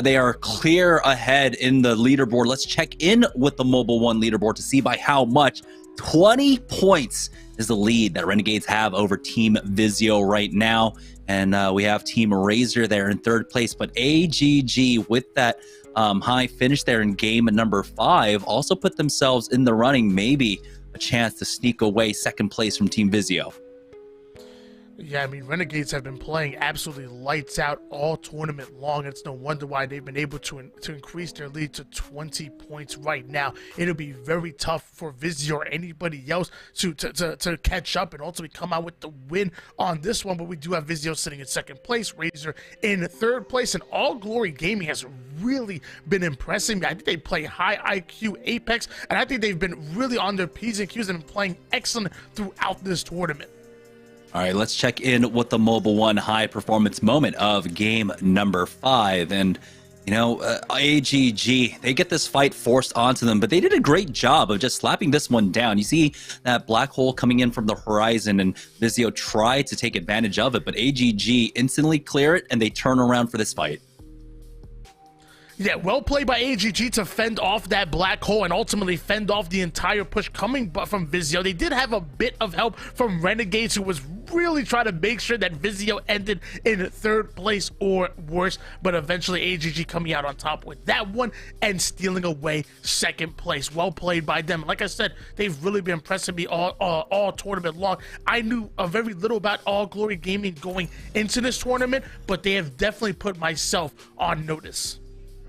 they are clear ahead in the leaderboard. Let's check in with the Mobile One leaderboard to see by how much. 20 points is the lead that Renegades have over Team Vizio right now. And we have Team Razor there in 3rd place. But AGG, with that high finish there in game number 5, also put themselves in the running, maybe a chance to sneak away 2nd place from Team Vizio. Yeah, I mean, Renegades have been playing absolutely lights out all tournament long. It's no wonder why they've been able to increase their lead to 20 points right now. It'll be very tough for Vizio or anybody else to catch up and ultimately come out with the win on this one. But we do have Vizio sitting in 2nd place, Razor in 3rd place, and All Glory Gaming has really been impressing me. I think they play high IQ Apex, and I think they've been really on their P's and Q's and playing excellent throughout this tournament. All right, let's check in with the Mobile One high performance moment of game number 5. And, you know, AGG, they get this fight forced onto them, but they did a great job of just slapping this one down. You see that black hole coming in from the horizon, and Vizio tried to take advantage of it, but AGG instantly clear it, and they turn around for this fight. Yeah, well played by AGG to fend off that black hole and ultimately fend off the entire push coming from Vizio. They did have a bit of help from Renegades, who was really trying to make sure that Vizio ended in 3rd place or worse, but eventually AGG coming out on top with that one and stealing away 2nd place. Well played by them. Like I said, they've really been impressing me all tournament long. I knew very little about All Glory Gaming going into this tournament, but they have definitely put myself on notice.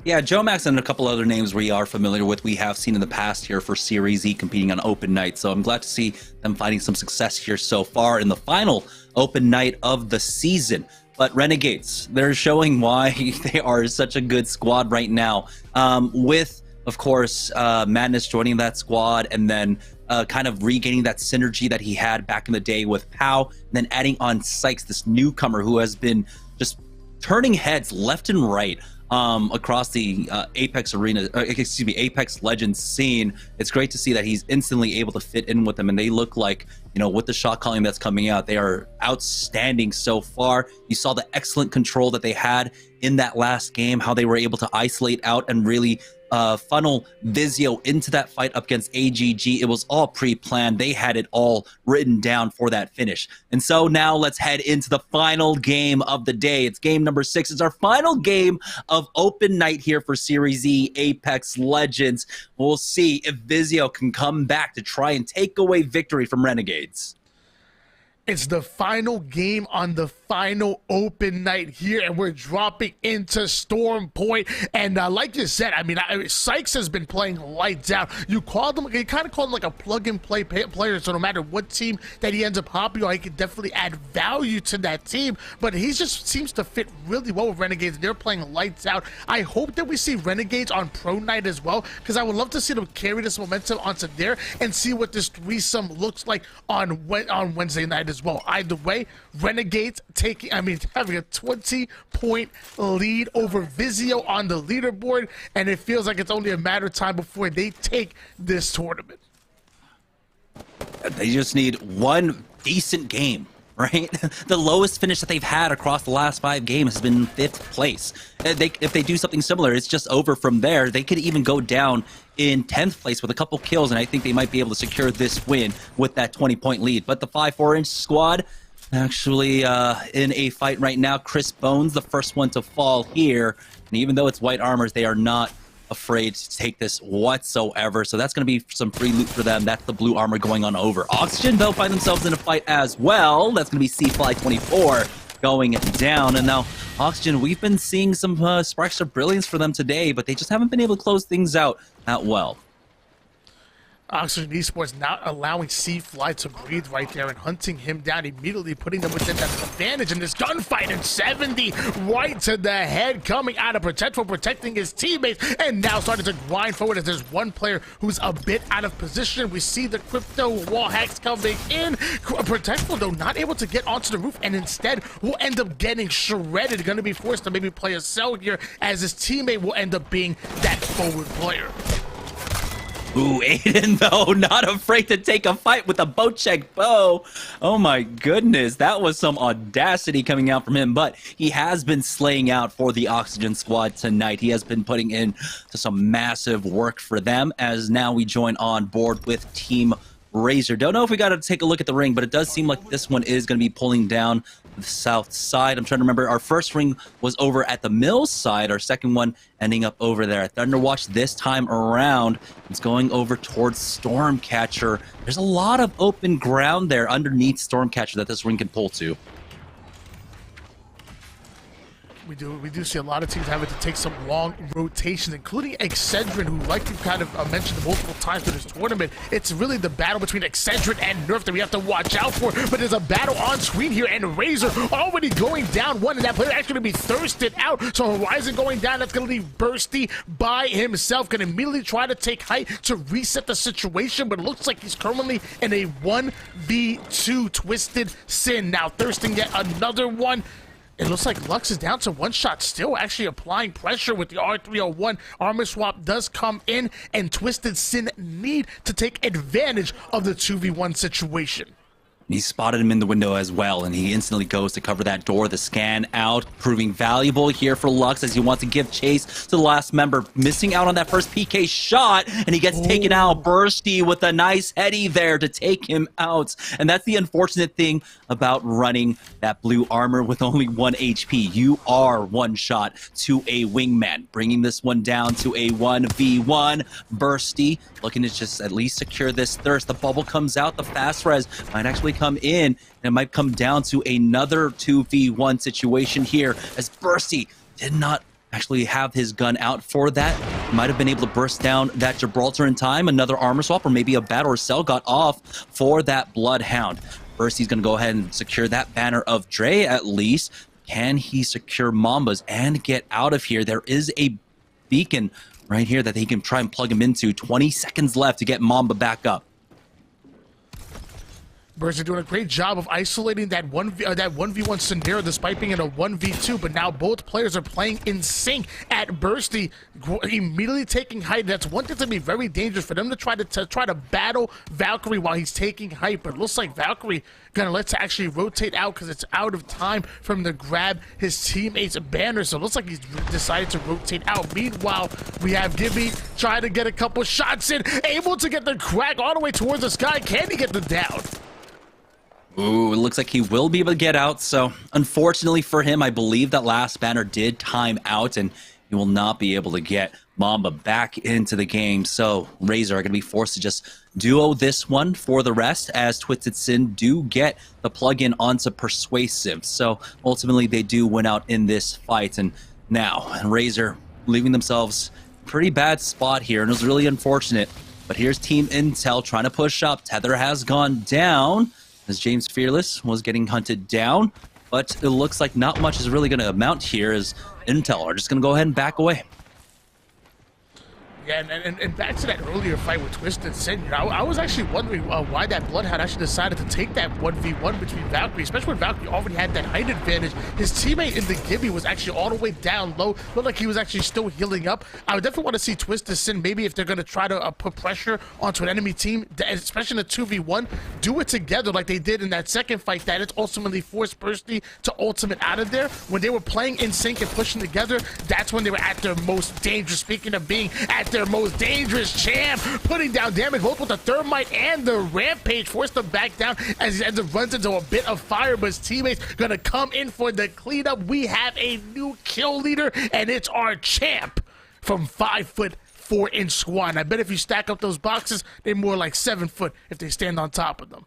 Yeah, Joe Max and a couple other names we are familiar with, we have seen in the past here for Series E competing on open night. So I'm glad to see them finding some success here so far in the final open night of the season. But Renegades, they're showing why they are such a good squad right now. With, of course, Madness joining that squad, and then kind of regaining that synergy that he had back in the day with Pow, and then adding on Sykes, this newcomer who has been just turning heads left and right across the Apex arena, excuse me, Apex Legends scene. It's great to see that he's instantly able to fit in with them, and they look like, you know, with the shot calling that's coming out, they are outstanding so far. You saw the excellent control that they had in that last game, how they were able to isolate out and really funnel Vizio into that fight up against AGG. It was all pre-planned. They had it all written down for that finish. And so now let's head into the final game of the day. It's game number 6. It's our final game of open night here for Series E Apex Legends. We'll see if Vizio can come back to try and take away victory from Renegades. It's the final game on the final open night here, and we're dropping into Storm Point. And like you said, I mean, Sykes has been playing lights out. You kind of called him like a plug-and-play player, so no matter what team that he ends up hopping on, he can definitely add value to that team. But he just seems to fit really well with Renegades. They're playing lights out. I hope that we see Renegades on Pro Night as well, because I would love to see them carry this momentum onto there and see what this threesome looks like on Wednesday night as well. Either way, Renegades having a 20-point lead over Vizio on the leaderboard, and it feels like it's only a matter of time before they take this tournament. They just need one decent game, right? The lowest finish that they've had across the last 5 games has been 5th place. If they do something similar, it's just over from there. They could even go down in 10th place with a couple kills, and I think they might be able to secure this win with that 20-point lead. But the 5-4-inch squad actually in a fight right now. Chris Bones, the first one to fall here. And even though it's white armors, they are not afraid to take this whatsoever. So that's going to be some free loot for them. That's the blue armor going on over. Oxygen, they'll find themselves in a fight as well. That's going to be C-Fly 24 going down. And now Oxygen, we've been seeing some sparks of brilliance for them today, but they just haven't been able to close things out that well. Oxygen Esports not allowing C-Fly to breathe right there and hunting him down, immediately putting them within that advantage in this gunfight. And 70 right to the head coming out of Protectful, protecting his teammates, and now starting to grind forward as there's one player who's a bit out of position. We see the crypto wall hacks coming in. Protectful, though, not able to get onto the roof, and instead will end up getting shredded. Going to be forced to maybe play a cell here, as his teammate will end up being that forward player. Ooh, Aiden, though, not afraid to take a fight with a bow check bow. Oh my goodness, that was some audacity coming out from him, but he has been slaying out for the Oxygen squad tonight. He has been putting in some massive work for them, as now we join on board with Team Razor. Don't know if we got to take a look at the ring, but it does seem like this one is going to be pulling down the south side. I'm trying to remember, our first ring was over at the Mills side, our second one ending up over there at Thunderwatch. This time around, it's going over towards Stormcatcher. There's a lot of open ground there underneath Stormcatcher that this ring can pull to. We do see a lot of teams having to take some long rotations, including Excedrin, who, like you kind of mentioned multiple times in this tournament, it's really the battle between Excedrin and Nerf that we have to watch out for. But there's a battle on screen here, and Razor already going down one, and that player actually going to be thirsted out. So Horizon going down, that's going to leave Bursty by himself. Going to immediately try to take height to reset the situation, but it looks like he's currently in a 1v2. Twisted Sin now thirsting yet another one. It looks like Lux is down to one shot, still actually applying pressure with the R301. Armor swap does come in, and Twisted Sin need to take advantage of the 2v1 situation. He spotted him in the window as well, and he instantly goes to cover that door. The scan out, proving valuable here for Lux as he wants to give chase to the last member. Missing out on that first PK shot, and he gets taken out. Bursty with a nice heady there to take him out. And that's the unfortunate thing about running that blue armor with only 1 HP. You are one shot to a wingman, bringing this one down to a 1v1. Bursty looking to just at least secure this thirst. The bubble comes out. The fast res might actually come in, and it might come down to another 2v1 situation here, as Bursty did not actually have his gun out for that. He might have been able to burst down that Gibraltar in time. Another armor swap, or maybe a battle or cell got off for that Bloodhound. Bursty's going to go ahead and secure that banner of Dre at least. Can he secure Mambas and get out of here? There is a beacon right here that he can try and plug him into. 20 seconds left to get Mamba back up. Burst are doing a great job of isolating that 1v1 scenario despite being in a 1v2, but now both players are playing in sync at Bursty, immediately taking height. That's one thing to be very dangerous for them to try to battle Valkyrie while he's taking height, but it looks like Valkyrie gonna let's actually rotate out because it's out of time for him to grab his teammate's banner, so it looks like he's decided to rotate out. Meanwhile, we have Gibby trying to get a couple shots in, able to get the crack all the way towards the sky. Can he get the down? Ooh, it looks like he will be able to get out. So unfortunately for him, I believe that last banner did time out and he will not be able to get Mamba back into the game. So Razor are going to be forced to just duo this one for the rest, as Twisted Sin do get the plug-in onto Persuasive. So ultimately they do win out in this fight. And now Razor leaving themselves pretty bad spot here, and it was really unfortunate. But here's Team Intel trying to push up. Tether has gone down as James Fearless was getting hunted down, but it looks like not much is really going to amount here, as Intel are just going to go ahead and back away. Yeah, and back to that earlier fight with Twisted Sin, you know, I was actually wondering why that Bloodhound actually decided to take that 1v1 between Valkyrie, especially when Valkyrie already had that height advantage. His teammate in the Gibby was actually all the way down low, looked like he was actually still healing up. I would definitely want to see Twisted Sin, maybe if they're going to try to put pressure onto an enemy team, especially in a 2v1, do it together like they did in that second fight that it ultimately forced Bursty to ultimate out of there. When they were playing in sync and pushing together, that's when they were at their most dangerous. Speaking of being at their most dangerous, Champ putting down damage both with the Thermite and the Rampage, forced him back down as he runs into a bit of fire, but his teammates gonna come in for the cleanup. We have a new kill leader, and it's our Champ from 5'4" squad. And I bet if you stack up those boxes, they're more like 7 foot if they stand on top of them.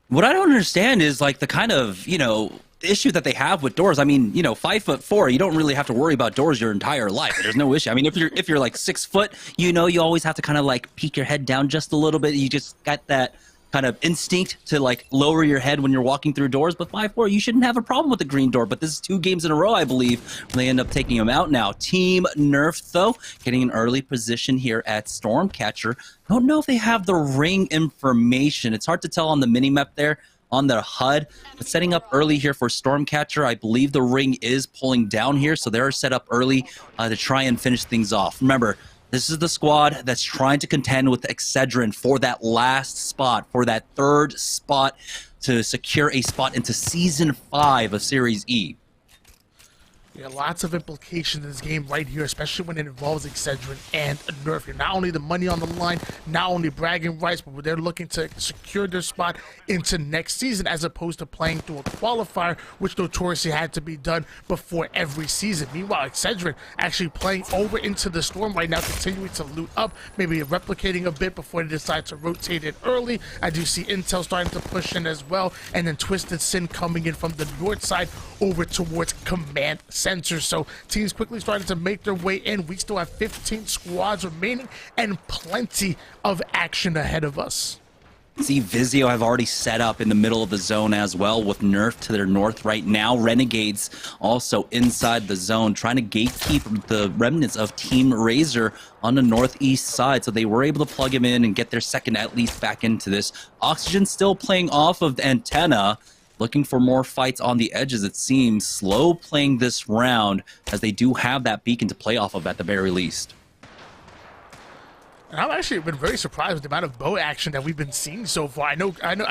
What I don't understand is like the kind of, you know, issue that they have with doors. I mean, you know, 5'4", you don't really have to worry about doors your entire life. There's no issue. I mean, if you're like 6 foot, you know, you always have to kind of like peek your head down just a little bit. You just got that kind of instinct to like lower your head when you're walking through doors. But 5'4", you shouldn't have a problem with the green door. But this is 2 games in a row, I believe, when they end up taking him out now. Team Nerf, though, getting an early position here at Stormcatcher. I don't know if they have the ring information. It's hard to tell on the minimap there on the HUD, but setting up early here for Stormcatcher. I believe the ring is pulling down here, so they're set up early to try and finish things off. Remember, this is the squad that's trying to contend with Excedrin for that last spot, for that 3rd spot to secure a spot into Season 5 of Series E. Yeah, lots of implications in this game right here, especially when it involves Excedrin and Nerf. You're not only the money on the line, not only bragging rights, but they're looking to secure their spot into next season as opposed to playing through a qualifier, which notoriously had to be done before every season. Meanwhile, Excedrin actually playing over into the Storm right now, continuing to loot up, maybe replicating a bit before they decide to rotate it early. I do see Intel starting to push in as well, and then Twisted Sin coming in from the north side over towards Command Center. So teams quickly starting to make their way in. We still have 15 squads remaining and plenty of action ahead of us. See, Vizio have already set up in the middle of the zone as well, with Nerf to their north right now. Renegades also inside the zone, trying to gatekeep the remnants of Team Razor on the northeast side. So they were able to plug him in and get their second at least back into this. Oxygen still playing off of the antenna, looking for more fights on the edges, it seems. Slow playing this round, as they do have that beacon to play off of at the very least. And I've actually been very surprised with the amount of bow action that we've been seeing so far. I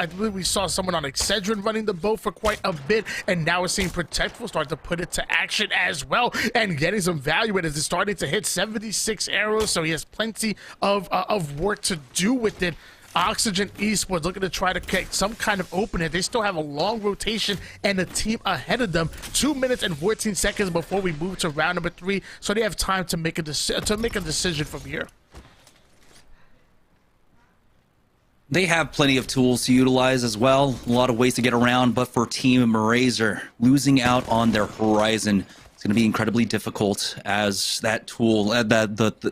believe we saw someone on Excedrin running the bow for quite a bit, and now we're seeing Protectful start to put it to action as well, and getting some value in it. It's starting to hit 76 arrows, so he has plenty of work to do with it. Oxygen Esports looking to try to get some kind of opening. They still have a long rotation and a team ahead of them. 2 minutes and 14 seconds before we move to round number 3, so they have time to make a decision from here. They have plenty of tools to utilize as well, a lot of ways to get around, but for Team Razor, losing out on their Horizon, it's going to be incredibly difficult, as that tool,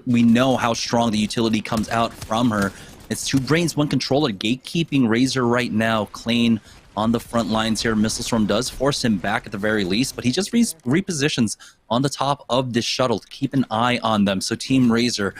we know how strong the utility comes out from her. It's 2 brains, 1 controller, gatekeeping Razor right now. Klain on the front lines here. Missile Storm does force him back at the very least, but he just repositions on the top of this shuttle to keep an eye on them. So Team Razor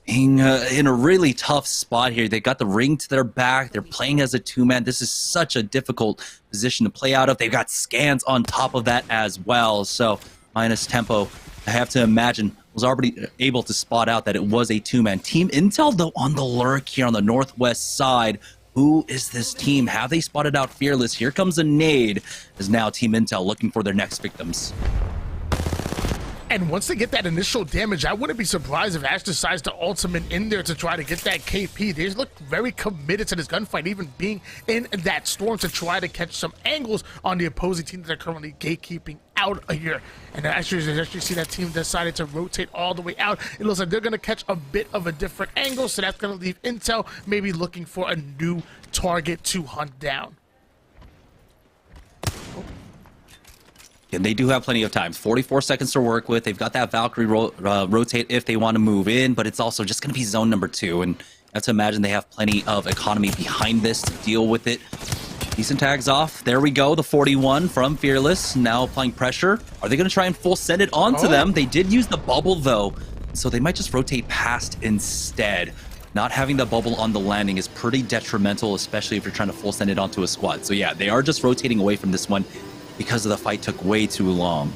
being in a really tough spot here. They got the ring to their back. They're playing as a two-man. This is such a difficult position to play out of. They've got scans on top of that as well. So minus tempo, I have to imagine, was already able to spot out that it was a two-man. Team Intel, though, on the lurk here on the northwest side. Who is this team? Have they spotted out Fearless? Here comes a nade, as now Team Intel looking for their next victims. And once they get that initial damage, I wouldn't be surprised if Ash decides to ultimate in there to try to get that KP. They look very committed to this gunfight, even being in that storm to try to catch some angles on the opposing team that are currently gatekeeping out of here. And as you see that team decided to rotate all the way out, it looks like they're going to catch a bit of a different angle, so that's going to leave Intel maybe looking for a new target to hunt down. And they do have plenty of time. 44 seconds to work with. They've got that Valkyrie rotate if they want to move in, but it's also just going to be zone number 2. And I have to imagine they have plenty of economy behind this to deal with it. Decent tags off. There we go. The 41 from Fearless. Now applying pressure. Are they going to try and full send it onto them? They did use the bubble, though, so they might just rotate past instead. Not having the bubble on the landing is pretty detrimental, especially if you're trying to full send it onto a squad. So yeah, they are just rotating away from this one, because the fight took way too long.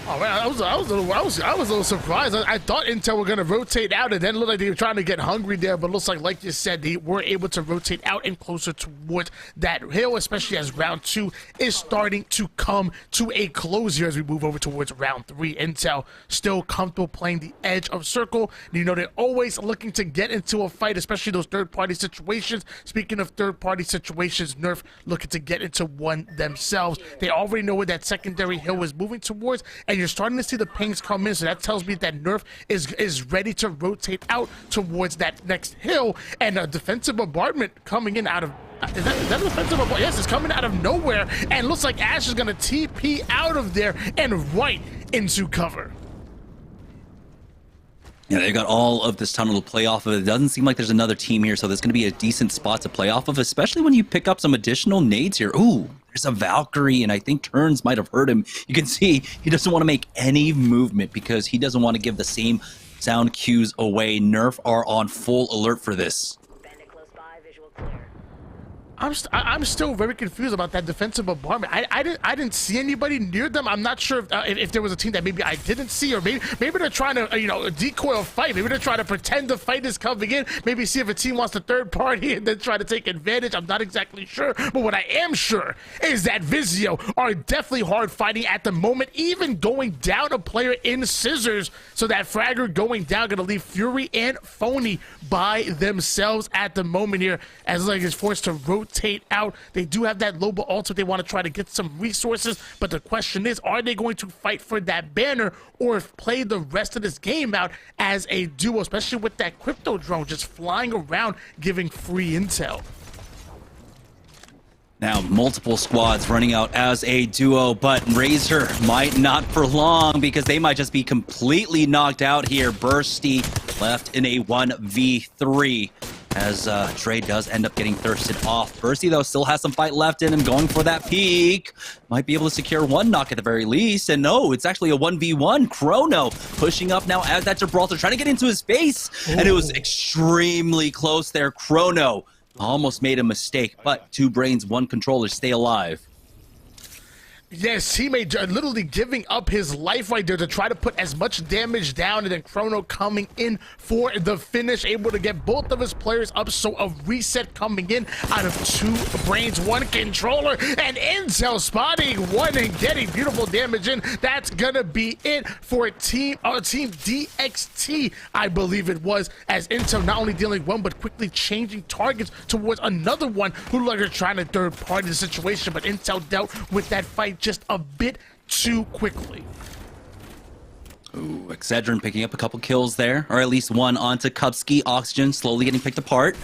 Oh man, I was a little surprised. I thought Intel were gonna rotate out, and then it looked like they were trying to get hungry there. But it looks like you said, they were able to rotate out and closer towards that hill, especially as round 2 is starting to come to a close here as we move over towards round 3. Intel still comfortable playing the edge of circle. You know, they're always looking to get into a fight, especially those third-party situations. Speaking of third-party situations, Nerf looking to get into one themselves. They already know where that secondary hill is moving towards, and you're starting to see the pings come in, so that tells me that Nerf is ready to rotate out towards that next hill, and a defensive bombardment coming in out of... Is that a defensive bombardment? Yes, it's coming out of nowhere, and looks like Ash is going to TP out of there and right into cover. Yeah, they've got all of this tunnel to play off of. It doesn't seem like there's another team here, so there's going to be a decent spot to play off of, especially when you pick up some additional nades here. Ooh, there's a Valkyrie, and I think Turns might have hurt him. You can see he doesn't want to make any movement because he doesn't want to give the same sound cues away. Nerf are on full alert for this. I'm still very confused about that defensive bombardment. I didn't see anybody near them. I'm not sure if there was a team that maybe I didn't see, or maybe they're trying to decoy a fight. Maybe they're trying to pretend the fight is coming in. Maybe see if a team wants to third party and then try to take advantage. I'm not exactly sure, but what I am sure is that Vizio are definitely hard fighting at the moment, even going down a player in scissors. So that fragger going down gonna leave Fury and Phony by themselves at the moment here, as like is forced to rotate out. They do have that Loba ult. They want to try to get some resources, but the question is, are they going to fight for that banner or play the rest of this game out as a duo, especially with that crypto drone just flying around giving free intel? Now multiple squads running out as a duo, but Razor might not for long because they might just be completely knocked out here. Bursty left in a 1v3 as Trey does end up getting thirsted off. Bursty, though, still has some fight left in him, going for that peak. Might be able to secure one knock at the very least. And no, it's actually a 1v1. Chrono pushing up now as that Gibraltar, trying to get into his face. Ooh. And it was extremely close there. Chrono almost made a mistake, but 2 brains, 1 controller, stay alive. Yes, teammate literally giving up his life right there to try to put as much damage down, and then Chrono coming in for the finish, able to get both of his players up. So a reset coming in out of 2 brains, 1 controller, and Intel spotting 1 and getting beautiful damage in. That's gonna be it for team DXT, I believe it was, as Intel not only dealing 1 but quickly changing targets towards another one who like are trying to third party the situation, but Intel dealt with that fight just a bit too quickly. Ooh, Excedrin picking up a couple kills there, or at least 1 onto Kupski. Oxygen slowly getting picked apart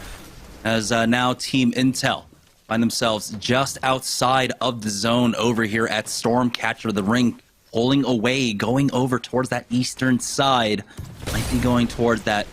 as now Team Intel find themselves just outside of the zone over here at Stormcatcher. The ring pulling away, going over towards that eastern side. Might be going towards that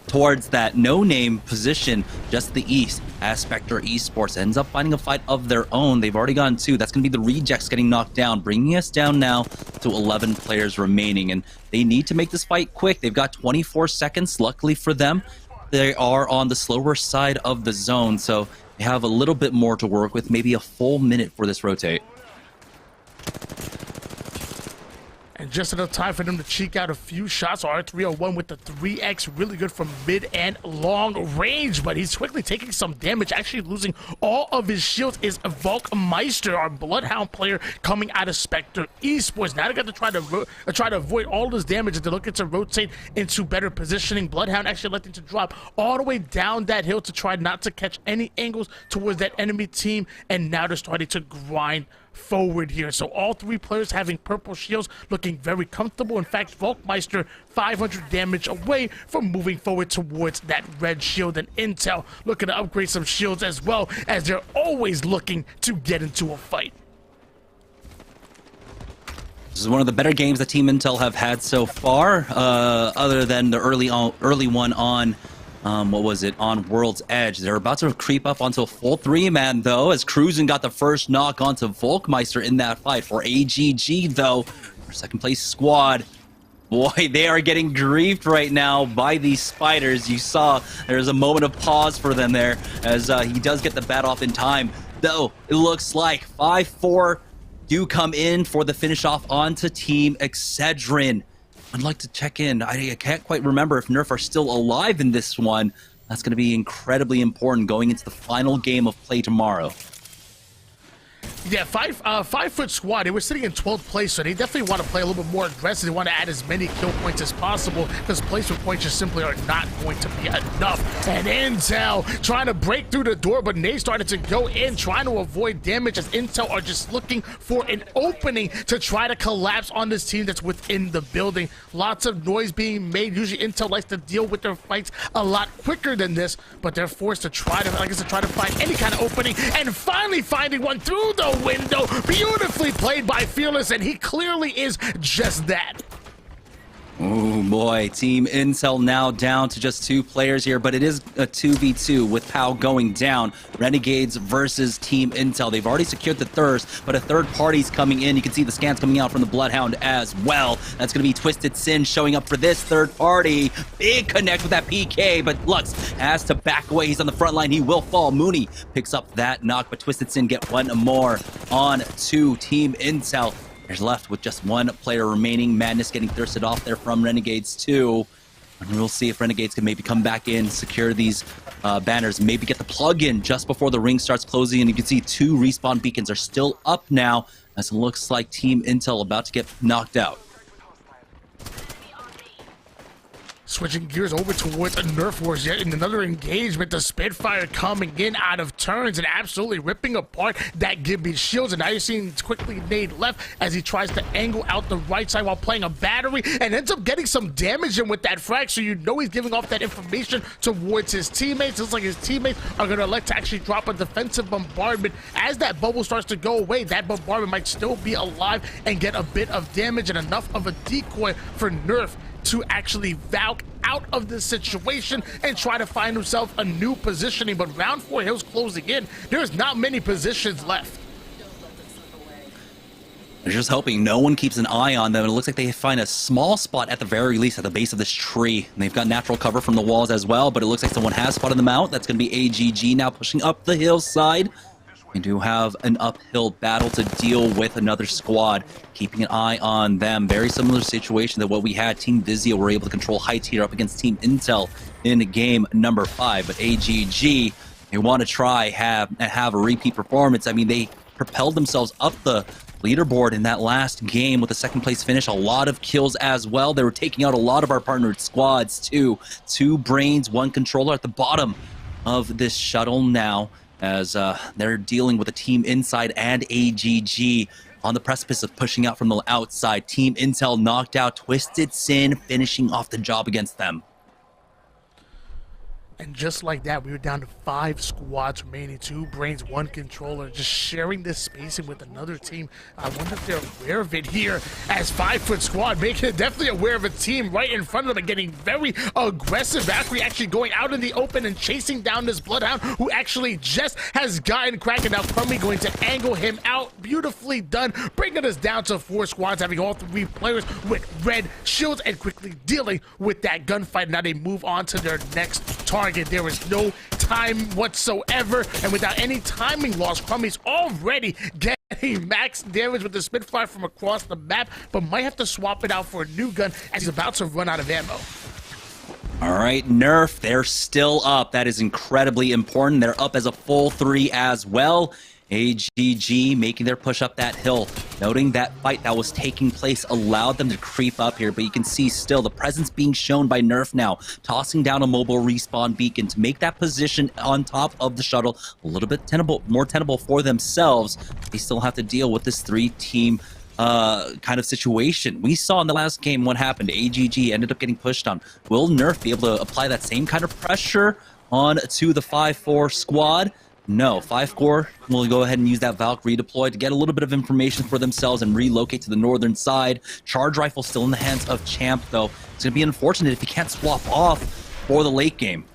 towards that no-name position just to the east, as Spectre Esports ends up finding a fight of their own. They've already gotten 2. That's going to be the Rejects getting knocked down, bringing us down now to 11 players remaining. And they need to make this fight quick. They've got 24 seconds. Luckily for them, they are on the slower side of the zone, so they have a little bit more to work with, maybe a full minute for this rotate. And just enough time for them to cheek out a few shots. R301 with the 3x, really good from mid and long range, but he's quickly taking some damage, actually losing all of his shields. Is Volkmeister, our Bloodhound player, coming out of Spectre Esports. Now they got to try to avoid all this damage, and they're looking to rotate into better positioning. Bloodhound actually electing to drop all the way down that hill to try not to catch any angles towards that enemy team, and now they're starting to grind forward here. So all 3 players having purple shields, looking very comfortable. In fact, Volkmeister 500 damage away from moving forward towards that red shield, and Intel looking to upgrade some shields as well, as they're always looking to get into a fight. This is one of the better games that Team Intel have had so far, other than the early one on on World's Edge. They're about to creep up onto a full 3-man, though, as Cruisin got the first knock onto Volkmeister in that fight. For AGG, though, our second place squad, boy, they are getting griefed right now by these spiders. You saw there's a moment of pause for them there, as he does get the bat off in time. Though, it looks like 5-4 do come in for the finish off onto Team Excedrin. I'd like to check in. I can't quite remember if Nerf are still alive in this one. That's going to be incredibly important going into the final game of play tomorrow. Yeah, 5-foot squad. They were sitting in 12th place, so they definitely want to play a little bit more aggressive. They want to add as many kill points as possible, because placement points just simply are not going to be enough. And Intel trying to break through the door, but Nate started to go in, trying to avoid damage, as Intel are just looking for an opening to try to collapse on this team that's within the building. Lots of noise being made. Usually Intel likes to deal with their fights a lot quicker than this, but they're forced to try to find any kind of opening, and finally finding one through the window. Beautifully played by Fearless, and he clearly is just that. Oh boy, Team Intel now down to just 2 players here, but it is a 2v2 with POW going down. Renegades versus Team Intel. They've already secured the thirst, but a third party's coming in. You can see the scans coming out from the Bloodhound as well. That's going to be Twisted Sin showing up for this third party. Big connect with that PK, but Lux has to back away. He's on the front line. He will fall. Mooney picks up that knock, but Twisted Sin get one more on to Team Intel. There's left with just 1 player remaining. Madness getting thirsted off there from Renegades too. And we'll see if Renegades can maybe come back in, secure these banners, maybe get the plug-in just before the ring starts closing. And you can see 2 respawn beacons are still up now, as it looks like Team Intel about to get knocked out. Switching gears over towards a Nerf Wars, yet in another engagement, the Spitfire coming in out of turns and absolutely ripping apart that Gibby's shields. And now you're seeing quickly Nade left as he tries to angle out the right side while playing a battery, and ends up getting some damage in with that frag, so you know he's giving off that information towards his teammates. Looks like his teammates are going to elect to actually drop a defensive bombardment. As that bubble starts to go away, that bombardment might still be alive and get a bit of damage, and enough of a decoy for Nerf to actually Valk out of this situation and try to find himself a new positioning. But round 4 hills closing in. There's not many positions left. They're just hoping no one keeps an eye on them. It looks like they find a small spot at the very least at the base of this tree. And they've got natural cover from the walls as well, but it looks like someone has spotted them out. That's going to be AGG now pushing up the hillside. We do have an uphill battle to deal with another squad, keeping an eye on them. Very similar situation to what we had. Team Vizio were able to control Heights here up against Team Intel in game number 5. But AGG, they want to try have a repeat performance. I mean, they propelled themselves up the leaderboard in that last game with a 2nd place finish. A lot of kills as well. They were taking out a lot of our partnered squads too. 2 brains, 1 controller at the bottom of this shuttle now, as they're dealing with a team inside and AGG on the precipice of pushing out from the outside. Team Intel knocked out. Twisted Sin finishing off the job against them. And just like that, we were down to 5 squads remaining, 2 brains, 1 controller, just sharing this spacing with another team. I wonder if they're aware of it here as 5-foot squad, making it definitely aware of a team right in front of them and getting very aggressive. Valkyrie actually going out in the open and chasing down this Bloodhound who actually just has gotten cracked. Now Crummy going to angle him out. Beautifully done, bringing us down to 4 squads, having all 3 players with red shields and quickly dealing with that gunfight. Now they move on to their next target. There is no time whatsoever, and without any timing loss, Crummy's already getting max damage with the Spitfire from across the map, but might have to swap it out for a new gun as he's about to run out of ammo. All right, Nerf, they're still up. That is incredibly important. They're up as a full 3 as well. AGG making their push up that hill. Noting that fight that was taking place allowed them to creep up here, but you can see still the presence being shown by Nerf now, tossing down a mobile respawn beacon to make that position on top of the shuttle a little bit more tenable for themselves. They still have to deal with this 3-team kind of situation. We saw in the last game what happened. AGG ended up getting pushed on. Will Nerf be able to apply that same kind of pressure on to the 5-4 squad? No, 5-4 will go ahead and use that Valk redeploy to get a little bit of information for themselves and relocate to the northern side. Charge rifle still in the hands of Champ, though. It's going to be unfortunate if he can't swap off for the late game.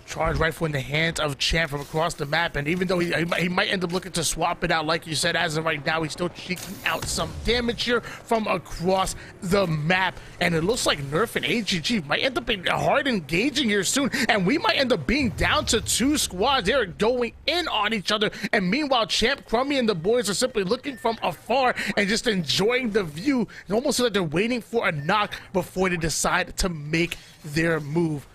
Charge rifle in the hands of Champ from across the map, and even though he might end up looking to swap it out, like you said, as of right now, he's still cheeking out some damage here from across the map, and it looks like Nerf and AGG might end up being hard engaging here soon, and we might end up being down to 2 squads. They're going in on each other, and meanwhile, Champ, Crummy, and the boys are simply looking from afar and just enjoying the view. It almost like they're waiting for a knock before they decide to make their move.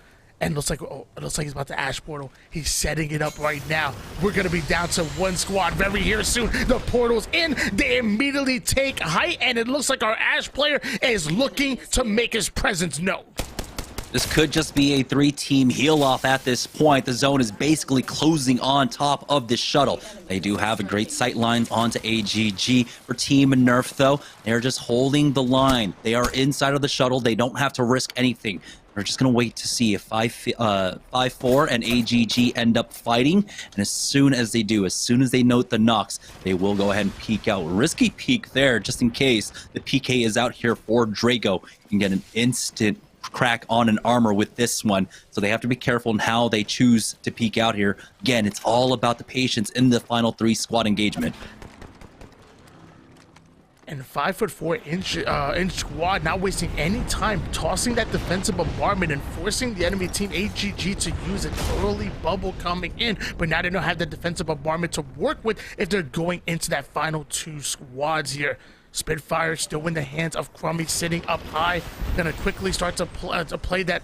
And it looks like he's about to Ash Portal. He's setting it up right now. We're going to be down to 1 squad very here soon. The portal's in. They immediately take height, and it looks like our Ash player is looking to make his presence known. This could just be a 3-team heal-off at this point. The zone is basically closing on top of this shuttle. They do have a great sight line onto AGG. For Team Nerf, though, they're just holding the line. They are inside of the shuttle. They don't have to risk anything. We're just going to wait to see if 5-4 and AGG end up fighting. And as soon as they do, as soon as they note the knocks, they will go ahead and peek out. Risky peek there, just in case the PK is out here for Drago. You can get an instant crack on an armor with this one. So they have to be careful in how they choose to peek out here. Again, it's all about the patience in the final 3 squad engagement. And 5'4" inch squad not wasting any time, tossing that defensive bombardment and forcing the enemy team AGG to use an early bubble coming in. But now they don't have that defensive bombardment to work with if they're going into that final 2 squads here. Spitfire still in the hands of Crummy, sitting up high. Gonna quickly start to play that.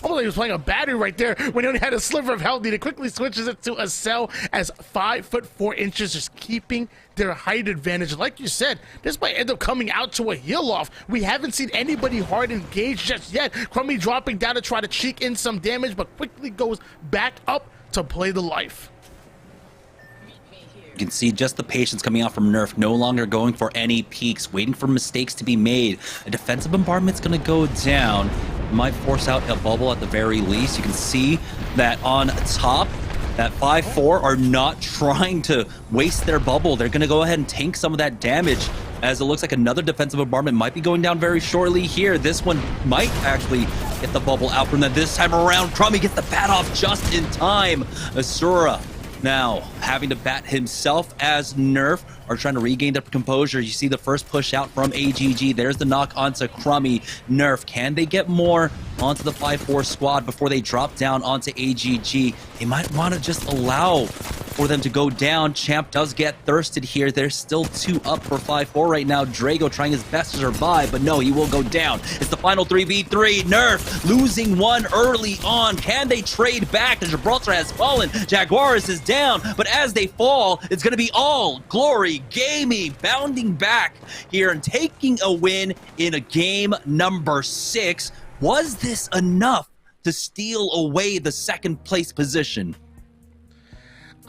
Almost like he was playing a battery right there when he only had a sliver of health. He quickly switches it to a cell as 5'4" just keeping their height advantage. Like you said, this might end up coming out to a heal off. We haven't seen anybody hard engaged just yet. Crummy dropping down to try to cheek in some damage, but quickly goes back up to play the life. You can see just the patience coming out from Nerf, no longer going for any peaks, waiting for mistakes to be made. A defensive bombardment's going to go down. Might force out a bubble at the very least. You can see that on top, that 5-4 are not trying to waste their bubble. They're going to go ahead and tank some of that damage, as it looks like another defensive bombardment might be going down very shortly here. This one might actually get the bubble out from them this time around. Crummy gets the bat off just in time. Asura now having to bat himself as Nerf are trying to regain their composure. You see the first push out from AGG. There's the knock onto Crummy. Nerf, can they get more onto the 5-4 squad before they drop down onto AGG? They might want to just allow for them to go down. Champ does get thirsted here. There's still 2 up for 5-4 right now. Drago trying his best to survive, but no, he will go down. It's the final 3v3. Nerf losing 1 early on. Can they trade back? The Gibraltar has fallen. Jaguaris is down, but as they fall, it's going to be all glory gaming, bounding back here and taking a win in a game number 6. Was this enough to steal away the 2nd place position?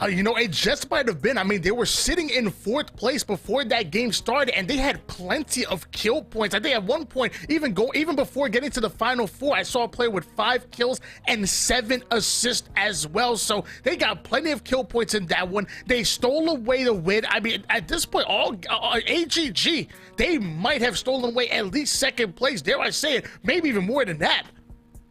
You know, it just might have been. I mean, they were sitting in 4th place before that game started, and they had plenty of kill points. I think at one point, even before getting to the final 4, I saw a player with 5 kills and 7 assists as well. So they got plenty of kill points in that one. They stole away the win. I mean, at this point, AGG, they might have stolen away at least 2nd place. Dare I say it? Maybe even more than that.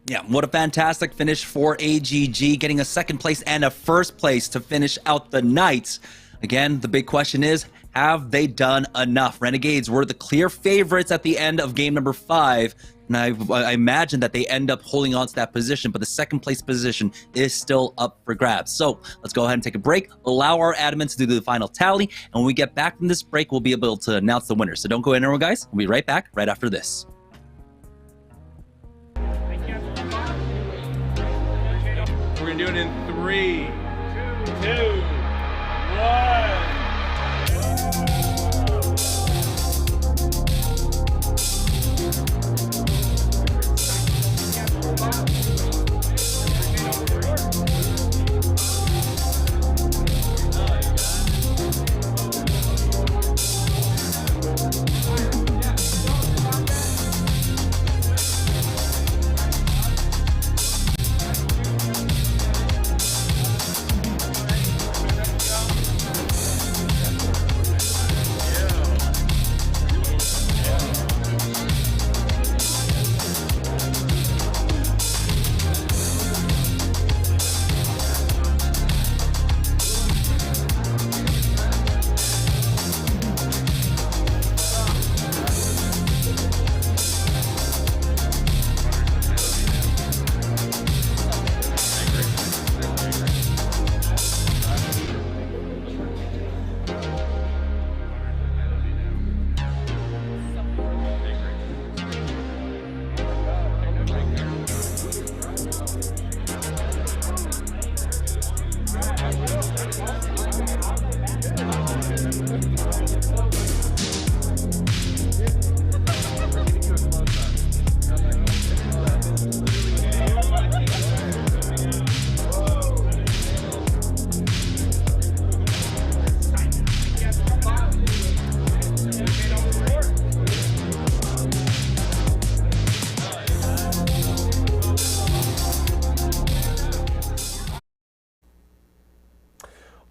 Yeah, what a fantastic finish for AGG, getting a 2nd place and a 1st place to finish out the night. Again, the big question is, have they done enough? Renegades were the clear favorites at the end of game number 5, and I imagine that they end up holding on to that position, but the 2nd place position is still up for grabs. So let's go ahead and take a break, allow our admins to do the final tally, and when we get back from this break, we'll be able to announce the winner. So don't go anywhere, guys. We'll be right back right after this. We're gonna do it in 3, 2, 1.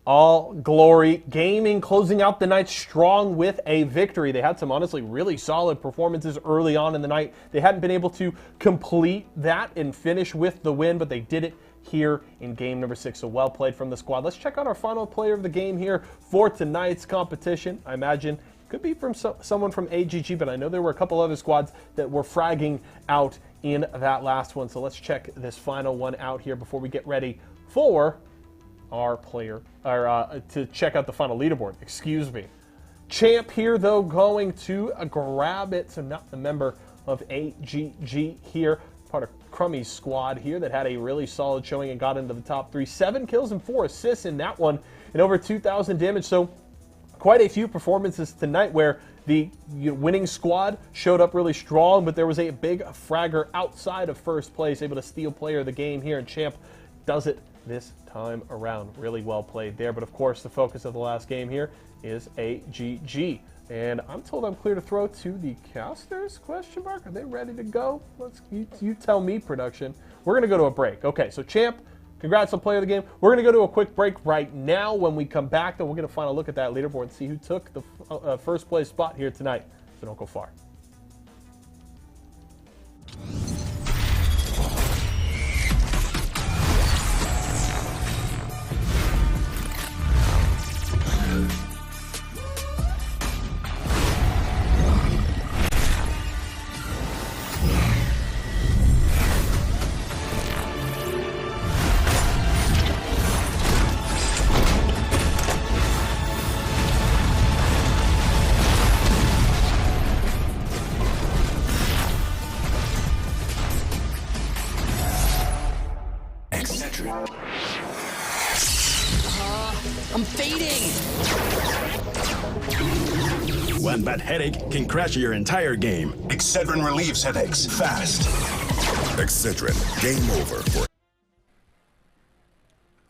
All Glory Gaming closing out the night strong with a victory. They had some honestly really solid performances early on in the night. They hadn't been able to complete that and finish with the win, but they did it here in game number 6. So well played from the squad. Let's check out our final player of the game here for tonight's competition. I imagine could be from someone from AGG, but I know there were a couple other squads that were fragging out in that last one. So let's check this final one out here before we get ready for our player, or to check out the final leaderboard, excuse me. Champ here, though, going to grab it, so not the member of AGG here, part of Crummy's squad here that had a really solid showing and got into the top 3. 7 kills and 4 assists in that one, and over 2,000 damage, so quite a few performances tonight where the winning squad showed up really strong, but there was a big fragger outside of 1st place, able to steal player of the game here, and Champ does it this time around. Really well played there, but of course the focus of the last game here is AGG. And I'm told I'm clear to throw to the casters, question mark. Are they ready to go? You tell me, production. We're gonna go to a break. Okay, so Champ, congrats on player of the game. We're gonna go to a quick break right now. When we come back, then we'll get a final look at that leaderboard and see who took the 1st place spot here tonight. So don't go far. I'm fading. One bad headache can crash your entire game. Excedrin relieves headaches fast. Excedrin, game over for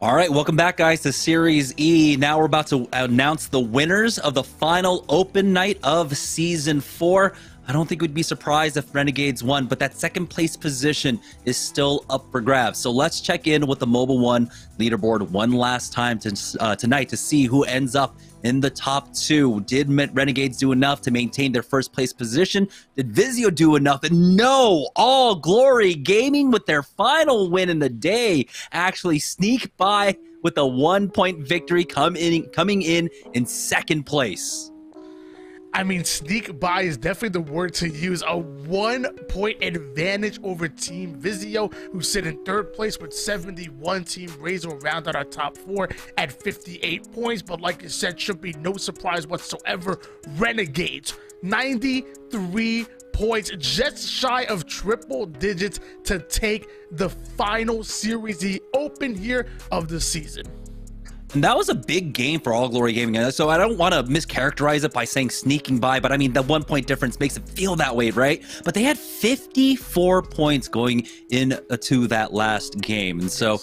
All right, welcome back, guys, to Series E. Now we're about to announce the winners of the final open night of Season 4. I don't think we'd be surprised if Renegades won, but that second place position is still up for grabs. So let's check in with the Mobile One leaderboard one last time tonight to see who ends up in the top 2. Did Renegades do enough to maintain their first place position? Did Vizio do enough? And no, All Glory Gaming with their final win in the day actually sneak by with a 1-point victory coming in second place. I mean, sneak by is definitely the word to use. A 1-point advantage over Team Vizio, who sit in third place with 71. Team Razor will round out our top 4 at 58 points. But like you said, should be no surprise whatsoever. Renegades, 93 points, just shy of triple digits to take the final Series E open here of the season. And that was a big game for All Glory Gaming. So I don't want to mischaracterize it by saying sneaking by, but I mean, the 1-point difference makes it feel that way, right? But they had 54 points going into that last game. And so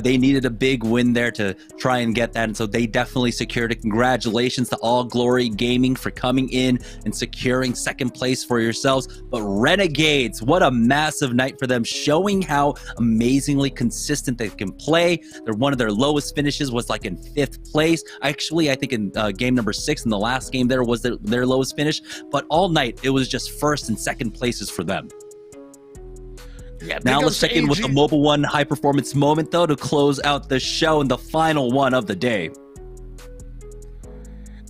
they needed a big win there to try and get that. And so they definitely secured it. Congratulations to All Glory Gaming for coming in and securing second place for yourselves. But Renegades, what a massive night for them, showing how amazingly consistent they can play. One of their lowest finishes was like in 5th place. Actually, I think in game number 6 in the last game there was their lowest finish, but all night it was just first and second places for them. Yeah, now let's check in with the Mobile One high performance moment though to close out the show and the final one of the day.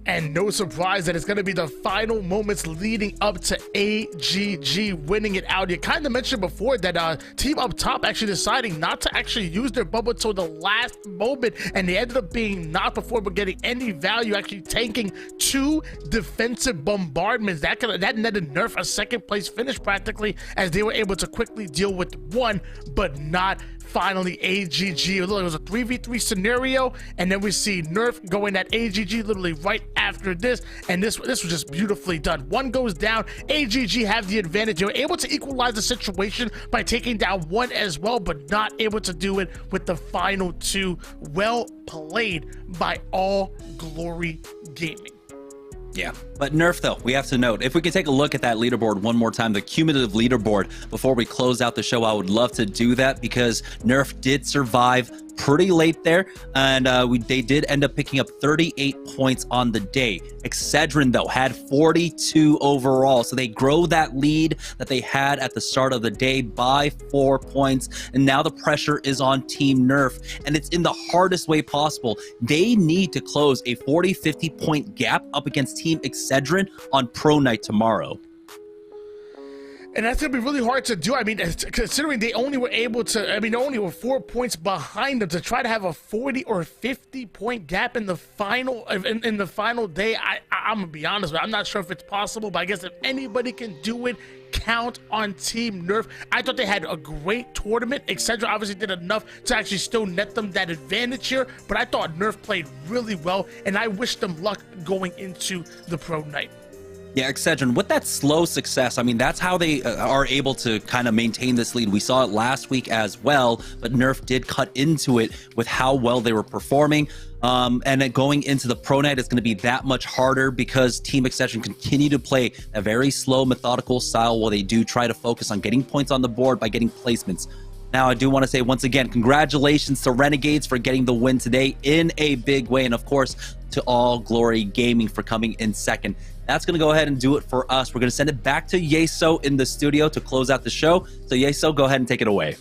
And no surprise that it's going to be the final moments leading up to AGG winning it out. You kind of mentioned before that team up top actually deciding not to actually use their bubble till the last moment, and they ended up being knocked before getting any value, actually tanking 2 defensive bombardments. That netted Nerf a second place finish practically, as they were able to quickly deal with 1, but not finally AGG. It was a 3v3 scenario, and then we see Nerf going at AGG literally right after this, and this was just beautifully done. 1 goes down, AGG have the advantage. They were able to equalize the situation by taking down 1 as well, but not able to do it with the final 2. Well played by All Glory Gaming. Yeah, but Nerf though, we have to note, if we could take a look at that leaderboard one more time, the cumulative leaderboard, before we close out the show, I would love to do that because Nerf did survive pretty late there, and they did end up picking up 38 points on the day. Excedrin though had 42 overall, so they grow that lead that they had at the start of the day by 4 points, and now the pressure is on Team Nerf, and it's in the hardest way possible. They need to close a 40-50 point gap up against Team Excedrin on Pro Night tomorrow. And that's going to be really hard to do. I mean, considering they only were able to, they only were 4 points behind them, to try to have a 40 or 50 point gap in the final day. I'm going to be honest with you, I'm not sure if it's possible, but I guess if anybody can do it, count on Team Nerf. I thought they had a great tournament. Excedrin obviously did enough to actually still net them that advantage here, but I thought Nerf played really well, and I wish them luck going into the Pro Night. Yeah, Excedrin, with that slow success, I mean, that's how they are able to kind of maintain this lead. We saw it last week as well, but Nerf did cut into it with how well they were performing. And then going into the Pro Night is going to be that much harder because Team Excedrin continue to play a very slow, methodical style while they do try to focus on getting points on the board by getting placements. Now, I do want to say once again, congratulations to Renegades for getting the win today in a big way. And of course, to All Glory Gaming for coming in second. That's going to go ahead and do it for us. We're going to send it back to Yeso in the studio to close out the show. So Yeso, go ahead and take it away.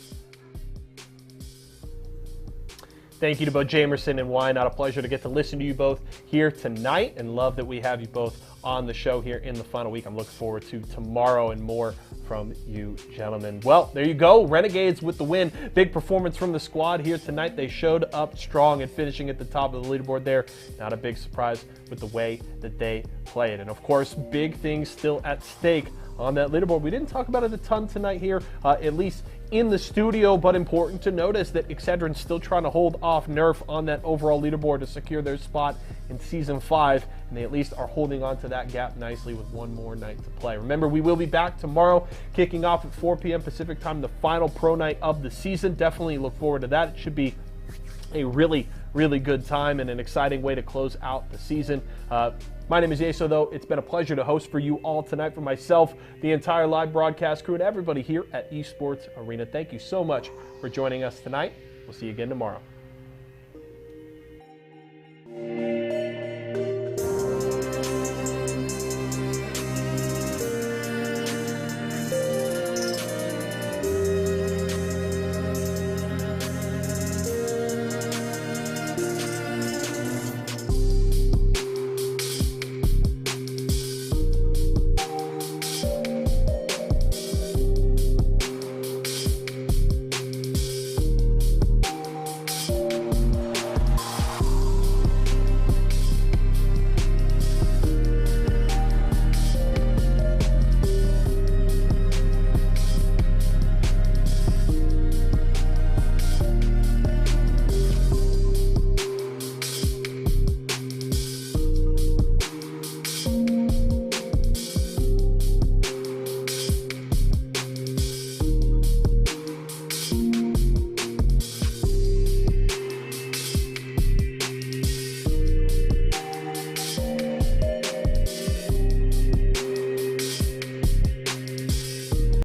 Thank you to both Jamerson and Why Not. A pleasure to get to listen to you both here tonight, and love that we have you both on the show here in the final week. I'm looking forward to tomorrow and more from you gentlemen. Well, there you go. Renegades with the win. Big performance from the squad here tonight. They showed up strong and finishing at the top of the leaderboard there. Not a big surprise with the way that they played. And of course, big things still at stake on that leaderboard. We didn't talk about it a ton tonight here, at least in the studio, but important to notice that Excedrin's still trying to hold off Nerf on that overall leaderboard to secure their spot in Season 5, and they at least are holding on to that gap nicely with one more night to play. Remember, we will be back tomorrow, kicking off at 4 p.m. Pacific time, the final Pro Night of the season. Definitely look forward to that. It should be a really, really good time and an exciting way to close out the season. My name is Yeso, though. It's been a pleasure to host for you all tonight, for myself, the entire live broadcast crew, and everybody here at Esports Arena. Thank you so much for joining us tonight. We'll see you again tomorrow.